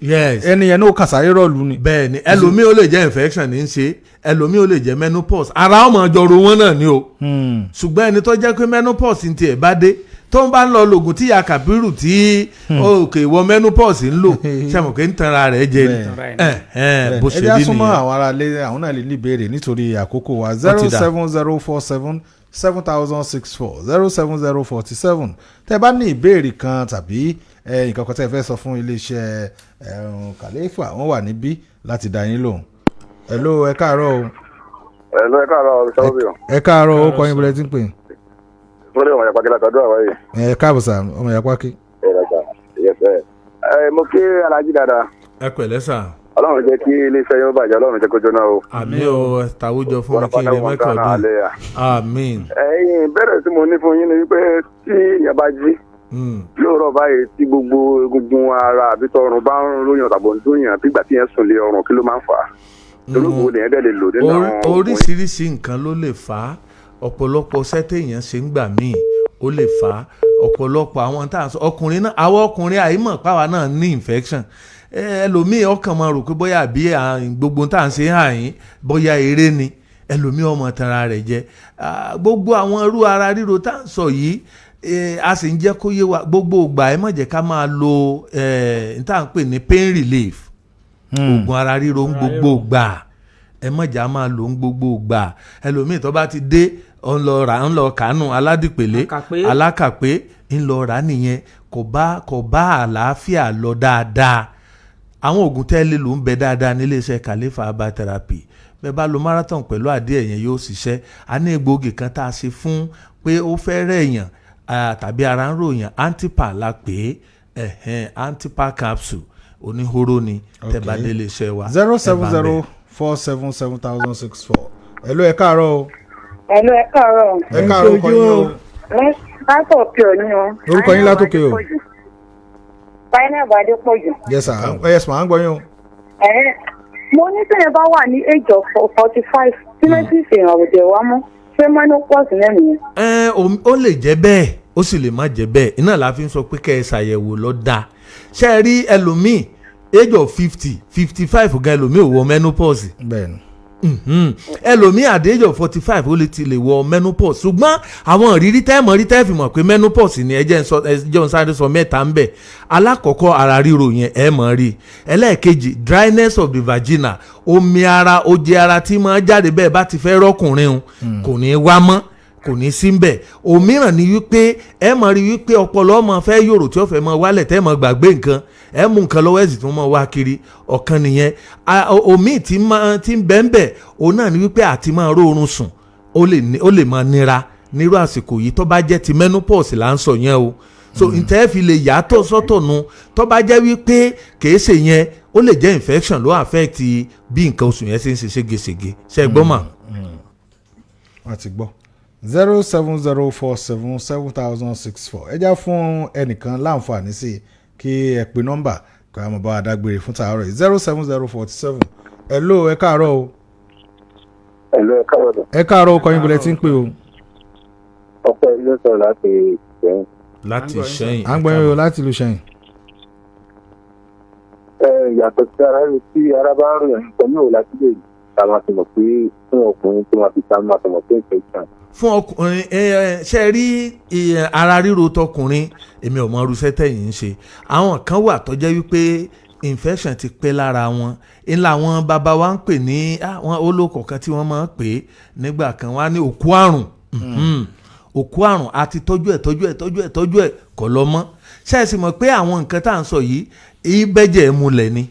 ẹni yẹn ní ó kàn sáré rọ̀lú ni. bẹ́ẹ̀ni ẹlòmíì ó lè jẹ́ infection ní í ṣe ẹlòmíì ó lè jẹ́ menopause ara ọmọ ọjọ́rò wọn náà ni o ṣùgbọ́n ẹni tó jẹ́ pé menopause ti ẹ̀ bá dé tó ń bá ń lọ lògùn tí ya Kàbírù tí òkè wọ menopause ń lò ṣàmù pé ń tanra rẹ̀ jẹ ni bó ṣe rí nìyẹn. ẹ jẹ́ súnmọ́ àwọn ará ilé àwọn náà lè ní ìbéèrè nítorí àkókò wa 070477064 07047 tẹ́ bá ní ìbéèrè kan tàbí nǹkan kan tẹ́ fẹ́ sọ fún iléeṣẹ́ Kàlẹ́fà wọ́n wà níbí láti dá yín lóhùn. hello ẹ káàárọ̀ o. hello ẹ káàárọ̀ ṣọ́ọ́bì. ẹ káàárọ̀ ó kọ́ yín bọ́lẹ̀ tí ń pè é. Fúnlẹ̀ ọmọ Yàpákí látọ̀dọ̀ àwọn yìí. Ẹ káàbọ̀ sà ọmọ Yàpákí. Mo kí Alájí dáadáa. Ẹ pẹ̀lẹ́ sà. Ọlọ́run jẹ́ kí iléeṣẹ́ yóò bàjẹ́ Ọlọ́run jẹ́ kó jóná o. Àmín o tàwùjọ fún mi kí ilé mẹ́kàn dùn. Àmín. Ẹ̀yin bẹ̀rẹ̀ tí mo ní fún yín ni wípé tí ìyẹn bá jí lóòrọ̀ báyìí tí gbogbo egungun ara àbí tọrùn bá ń ròyìn tàbí ń dún yàn bígbà tí yẹn sùn lé ọrùn kí ló máa ń fà á. olóògùn ni ẹ̀dẹ̀ lè lò nínú àwọn oríṣiríṣi nǹkan ló lè fà á ọ̀pọ̀lọpọ̀ sẹ́tẹ̀yàn ṣe ń gbà míì ó lè fà á ọ̀pọ̀lọpọ̀ àwọn tá à ń sọ ọkùnrin náà àwọn ọkùnrin àìmọ̀ páwa náà ní infection ẹlòmíì ọkàn máa rò pé bóyá àbí gbogbo tá à ń ṣe hàn yín bóyá eré ni ẹlòmíì ọmọ tanra rẹ̀ jẹ gbogbo àwọn irú ara ríro tá à ń sọ yìí a sì ń jẹ́ kó yé wa gbogbo ìgbà ẹ má jẹ́ ká máa lo tá à ń pè ní pain relief oògùn ara ríro ń gbogbo ìgbà ẹ má jẹ́ á máa lò ń gbogbo ìgbà ẹlòmíì tó bá ti dé ń lọ kánú aládìpẹ̀lẹ́ alákàpé ń lọ rà nìyẹn kò bá àlàáfíà lọ dáadáa àwọn oògùn tẹ́lẹ̀ ló ń bẹ dáadáa níléeṣẹ́ Kàlẹ́fà herbal therapy bẹ́ẹ̀ bá lo marathon pẹ̀lú àdé ẹ̀yẹn yóò ṣiṣẹ́ a ní egbòogi kan tá a ṣe fún pé ó fẹ́ rẹ̀ èèyàn tàbí ara ń ròyìn antipa la pè é antipa capsule oníhóró ni tẹ́bà délé iṣẹ́ wa. 070477064 ẹ̀lú ẹ̀ káàárọ̀ o. ẹ̀lú ẹ̀ káàárọ̀ o. ẹ̀ káàárọ̀ orúkọ yín o. látòkè òní o. orúkọ yín látòkè o. Zainab Adépọ̀jù. yes sir yes ma à ń gbọ́ yín o. mo ní sẹ́yìn bá wà ní age of 45 tí mẹ́sì ìfihàn àwùjọ wa mú ṣé menopause náà nìyẹn. ó lè jẹ́ bẹ́ẹ̀ ó sì lè má jẹ́ bẹ́ẹ̀ iná la fi ń sọ pé kẹ́ ẹ ṣàyẹ̀wò lọ dáa ṣe é rí ẹlòmíì age of 55 gan ẹlòmíì ò wọ menopause. bẹ́ẹ̀ni. ẹlòmíì at the age of 45 ó lè ti lè wọ menopause ṣùgbọ́n àwọn ìrírí tẹ́ẹ̀mọ́ rí tẹ́ẹ̀ fi mọ̀ pé menopause ni ẹjẹ́ ń sáré sọ mẹ́ta ń bẹ̀ alákọ̀ọ́kọ́ ara ríro yẹn ẹ̀ mọ̀ rí ẹlẹ́ẹ̀kejì dryness of the vagina omi ara oje ara tí máa jáde bẹ́ẹ̀ bá ti fẹ́ rọ́kùnrin kò ní í wá mọ́ kò ní sí ń bẹ̀. òmíràn ni wípé ẹ mọ̀ rí wípé ọpọlọ ọmọ fẹ́ yòrò tí ó fẹ́ mọ wálẹ̀ tẹ́ mọ gbàgbé nǹkan ẹ mú nǹkan lọ́wọ́ ẹ̀sìn tó mọ wá kiri ọ̀kan nìyẹn. omi tí ń bẹ́ẹ̀ òun náà ni wípé àti máa rórun sùn ó lè máa nira nírú àsìkò yìí tó bá jẹ́ ti menopause là ń sọ yẹn o. so ntẹ́ fi lè yàtọ̀ sọ́tọ̀ nu tó bá jẹ́ wípé kìí ṣe yẹn ó lè jẹ́ infection ló affect bí nǹkan oṣù yẹn ṣe ń ṣe ségesège ṣe gbọ́ mà. wọ́n ti gbọ́ 070477064 ẹ já fún ẹnìkan láǹfààní sí kí ẹ pe nọ́mbà kí a mọ̀ bá wa dágbére fún tààrọ̀ yìí 07047 hello ẹ káàárọ̀ o. hello ẹ káàárọ̀. ẹ káàárọ̀ o kọyìn bọ̀lẹ̀ tí ń pè o. ọ̀pọ̀ ilé sọ̀rọ̀ láti Ìṣẹ́yìn. láti Ìṣẹ́yìn. à ń gbọ́ yín o láti ìlú Ìṣẹ́yìn. yàtọ̀ sí ara rẹ̀ tí ara bá ń rìn nǹkan ní òòlà sílẹ̀ yìí ká máa fi mọ̀ pé fún ọkùnrin tó máa fi ká máa fi mọ̀ pé infection. fún ọkùnrin ṣe rí ara ríro tọkùnrin èmi ò mọ irúṣẹ́ tẹ̀yìn ń ṣe àwọn kan wà tó jẹ́ wípé infection ti pẹ́ lára wọn ńlá àwọn bàbá wa ń pè ní àwọn olóko kan tí wọ́n máa ń pè nígbà kan wá ní òkú àrùn òkú àrùn àti tọ́jú ẹ̀ kọ́ lọ mọ́ ṣe é sì mọ̀ pé àwọn nǹkan tá à ń sọ yìí ìbẹ́jẹ̀ múlẹ̀ ni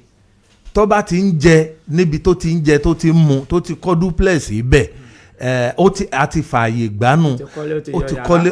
tó bá ti ń jẹ níbi tó ti ń jẹ tó ti ń mu tó ti kọ́ duplex ibẹ̀ a ti fààyè gbánu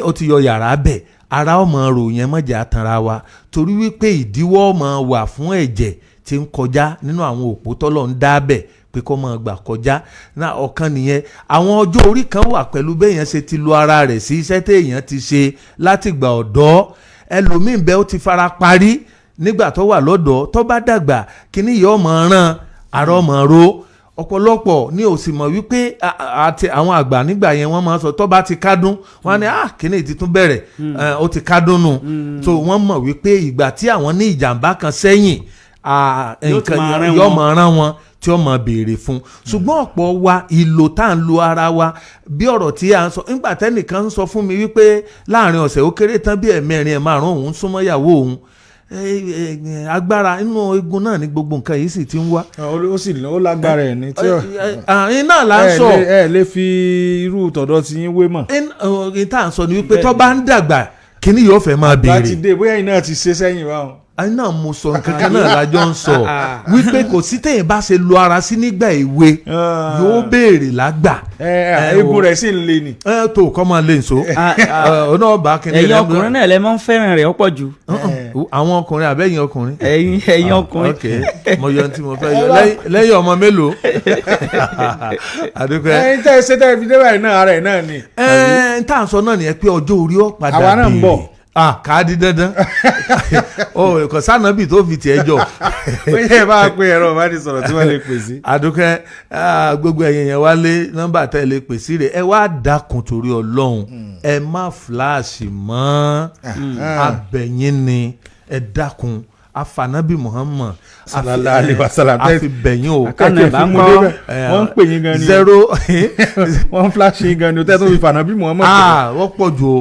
ó ti yọ yàrá bẹ̀ ara ọmọ ròyìn mọ̀jà àtàrà wa torí wípé ìdíwọ́ ọmọ wà fún ẹ̀jẹ̀ tí ń kọjá nínú àwọn òpó tọ́lọ̀ ń dá bẹ̀ pé kó máa gbà kọjá náà ọ̀kan nìyẹn. àwọn ọjọ́ orí kan wà pẹ̀lú béèyàn ṣe ti lo ara rẹ̀ sí iṣẹ́ téèyàn ti ṣe látìgbà ọ̀dọ́ ẹlòmíín bẹ́ẹ̀ ó ti fara parí nígbà tó wà lọ́dọ̀ tó bá dàgbà kíní yìí ọmọ ràn àrọ́ ọmọ ro ọ̀pọ̀lọpọ̀ ní òsì mọ̀ wípé àti àwọn àgbà nígbà yẹn wọ́n máa sọ tó bá ti kádùn wọ́n á ní kíní ti tún bẹ̀rẹ̀ ó ti kádùn nù so wọ́n mọ̀ wípé ìgbà tí àwọn ní ìjàmbá kan sẹ́yìn nǹkan yóò máa rán wọn tí ó máa béèrè fún ṣùgbọ́n ọ̀pọ̀ wa ìlò tá à ń lo ara wa bí ọ̀rọ̀ tí a ń sọ nígbà tẹ́nìkan ń sọ fún mi wípé láàrin ọ̀sẹ̀ ó kéré tán bí ẹ̀mẹ́rin márùn-ún òun súnmọ́ ìyàwó òun agbára inú egun náà ni gbogbo nǹkan yìí sì ti ń wá. ó sì ó lágbára ẹ̀ ní tí iná là ń sọ ẹ lè fi irú tọ̀dọ̀ tí yín wé mọ̀. tá à ń sọ ni wípé tó bá ń dàgbà kíní yóò fẹ́ máa béèrè. láti dé bóyá iná ti ṣe sẹ́yìn wa. náà mo sọ kankan náà lájọ ń sọ wípé kò sí téèyàn bá ṣe lo ara sí nígbà èwe yóò béèrè lágbà. egun rẹ̀ sì ń le ni. tó kọ́ máa lè so ọ̀nà ọba kìnìún ẹ̀yin ọkùnrin náà lè máa ń fẹ́ràn rẹ̀ ọ̀pọ̀ jù. àwọn ọkùnrin àbẹ́yìn ọkùnrin. ẹ̀yin ọkùnrin. ok mo yọ tí mo fẹ́ yọ lẹ́yìn ọmọ mélòó. àdúgbò ẹ̀yin tẹ́ ẹ ṣe tẹ́ ẹ fi dé báyìí náà ara ẹ̀ náà ni. tá à ń sọ náà nìyẹn pé ọjọ́ orí ó padà àwa náà ń bọ̀. káàdì dandan kò sànàbì tó fi tiẹ̀ jọ. ó yẹ bá a pe ẹ̀rọ ìbánisọ̀rọ̀ tí wọ́n lè pè sí. àdúkẹ́ gbogbo ẹ̀yìn yẹn wá lé nọ́mbà tẹ́ ẹ lè pè sí rẹ̀ ẹ wá dákun torí ọlọ́run ẹ má fíláàṣì mọ́ abẹ̀yìn ni ẹ dákun afanabi Muhammad sallallahu alaihi wasallam àfi bẹ̀yìn o kẹ́kẹ́ fún mi débẹ̀ wọ́n ń pè yín gan ni zero wọ́n ń flash yín gan ni o tẹ́tọ́ fi fanabi Muhammad. wọ́n pọ̀ jù o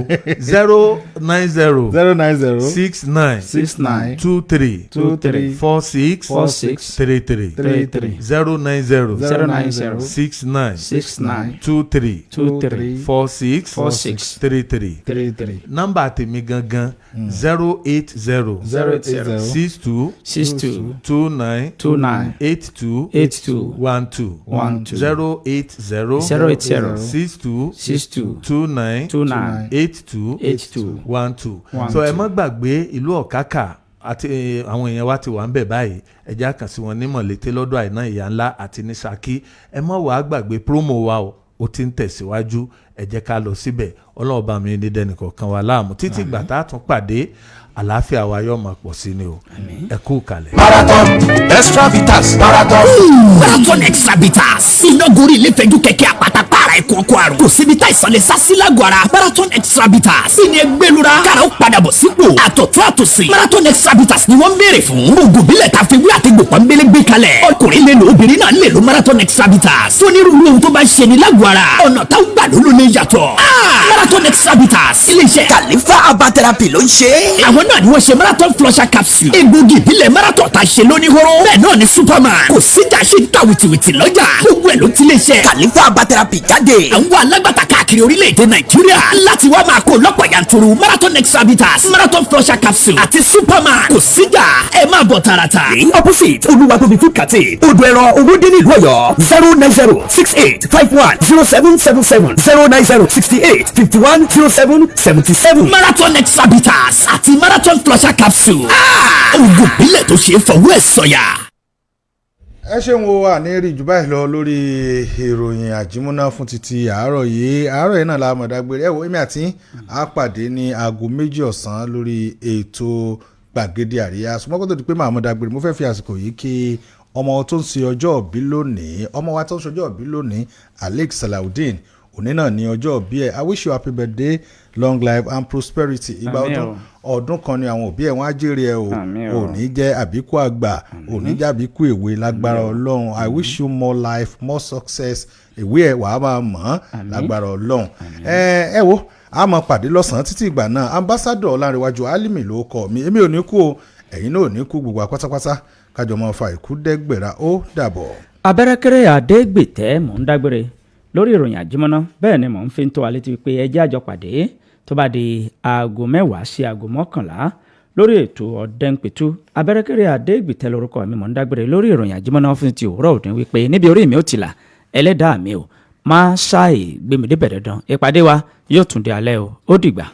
090 69 23 46 33 090 69 23 46 33 nọ́mbà tèmi gangan 080 62 29 82 12 080 62 29 82 12. so ẹ má gbàgbé ìlú ọ̀kákà àti àwọn èèyàn wa ti wà ń bẹ̀ báyìí ẹ̀já kàn sí wọn ní Mọ̀lété lọ́dọ̀ Àìná Ìyá Ńlá àti ní Ṣakí ẹ má wàá gbàgbé promo wa o ó ti ń tẹ̀síwájú ẹ jẹ́ ká lọ síbẹ̀ ọlọ́ọ̀bá mi ní dẹ́nìkọ̀ọ̀kan wa láàmú títí gbà tá a tún pàdé àlàáfíà wa yóò máa pọ̀ sí ni o ẹ kú kalẹ̀. Marathon extra bitters Marathon extra bitters iná gorí ilé fẹ́jú kẹ̀kẹ́ àpáta para ẹ̀kọ́ ọkọ̀ àrùn kò síbi tá ìsọ̀lẹ̀ sásí lágọ̀ọ́ ara Marathon extra bitters ìní ẹgbẹ́lura kára ó padà bọ̀ sípò àtọ̀tún àtòsí Marathon extra bitters ni wọ́n ń béèrè fún oògùn bílẹ̀ tá a fi wí àtẹ̀gbò pọ́nbélé gbé kalẹ̀ ọkùnrin lè lo obìnrin náà lè lo Marathon extra bitters tó ní irú ohun tó bá ń ṣe ní lágọ̀ọ́ ara ọ̀nà táwọn gbà ló ní mi yàtọ̀. Marathon extra bitters iléeṣẹ́ Khalifa herbal therapy ló ń ṣe. àwọn náà ni wọ́n ṣe marathon flusher capsule. egbògi ìbílẹ̀ marathon tá a ṣe lóní hóró. bẹ́ẹ̀ náà ni superman kò síjà ṣe ń ta wìtìwìtì lọ́jà. gbogbo ẹ̀ ló ti iléeṣẹ́ Khalifa herbal therapy jáde. àwọn alágbàtà káàkiri orílẹ̀-èdè Nàìjíríà láti wá máa kó lọ́pọ̀ yanturu marathon extra bitters marathon flusher capsule àti superman kò síjà ẹ máa bọ̀ tààràtà. ní opposite olúwatóbi food canteen odò ẹ̀rọ owóde nílùú Ọ̀yọ́ 09068510777 09068510777 marathon extra bitters àti marathon flusher capsule. oògùn ìbílẹ̀ tó ṣe é fọwọ́ ẹ̀ sọ̀yà. ẹ ṣeun o wà ní rí jù báyìí lọ lórí ìròyìn àjímúná fún títí àárọ̀ yìí náà la mọ̀ dágbére ẹ wo èmi àti àpàdé ní aago 2 ọ̀sán lórí ètò gbàgede àríyá ṣùgbọ́n kó tó di pé màá mọ̀ dágbére mo fẹ́ fi àsìkò yìí kí ọmọ tó ń ṣe ọjọ́ òbí lónìí ọmọ wa tó ń ṣe ọjọ́ òbí lónìí Alex Salaudeen òní náà ní ọjọ́ òbí ẹ̀ I wish you happy birthday long life and prosperity ìgbà ọdún kan ni àwọn òbí ẹ̀ wọ́n á jèrè ẹ̀ o òní jẹ́ àbíkú àgbà òní jẹ́ àbíkú èwe lágbára Ọlọ́run I wish you more life more success ìwé ẹ̀ wàá máa mọ̀ lágbára Ọlọ́run ẹ wo a máa pàdé lọ́sàn-án títí ìgbà náà ambassador Ọlánrewájú Alimi ló kọ mi èmi ò ní kú o ẹ̀yin náà ò ní kú gbogbo pátápátá kájọ máa fa ìkú dẹ́gbẹ̀rà ó dàbọ̀. abẹ́rẹ́kẹ́rẹ́ àdégbètẹ́ mò ń dágbére lórí ìròyìn àjímọ́ná bẹ́ẹ̀ ni mò ń fi ń tó wa létí pé ẹjẹ́ àjọ pàdé tó bá di aago 10 sí aago 11 lórí ètò ọ̀dẹ́npẹ̀tù abẹ́rẹ́kẹ́rẹ́ àdégbètẹ́ lórúkọ mi mò ń dágbére lórí ìròyìn àjímọ́ná fún ti òwúrọ̀ òní wípé níbi orí mi ó ti là ẹlẹ́dàá mi ò máa ṣáì gbémi débẹ̀ dandan ìpàdé wa yóò tún di alẹ́ o ó dìgbà.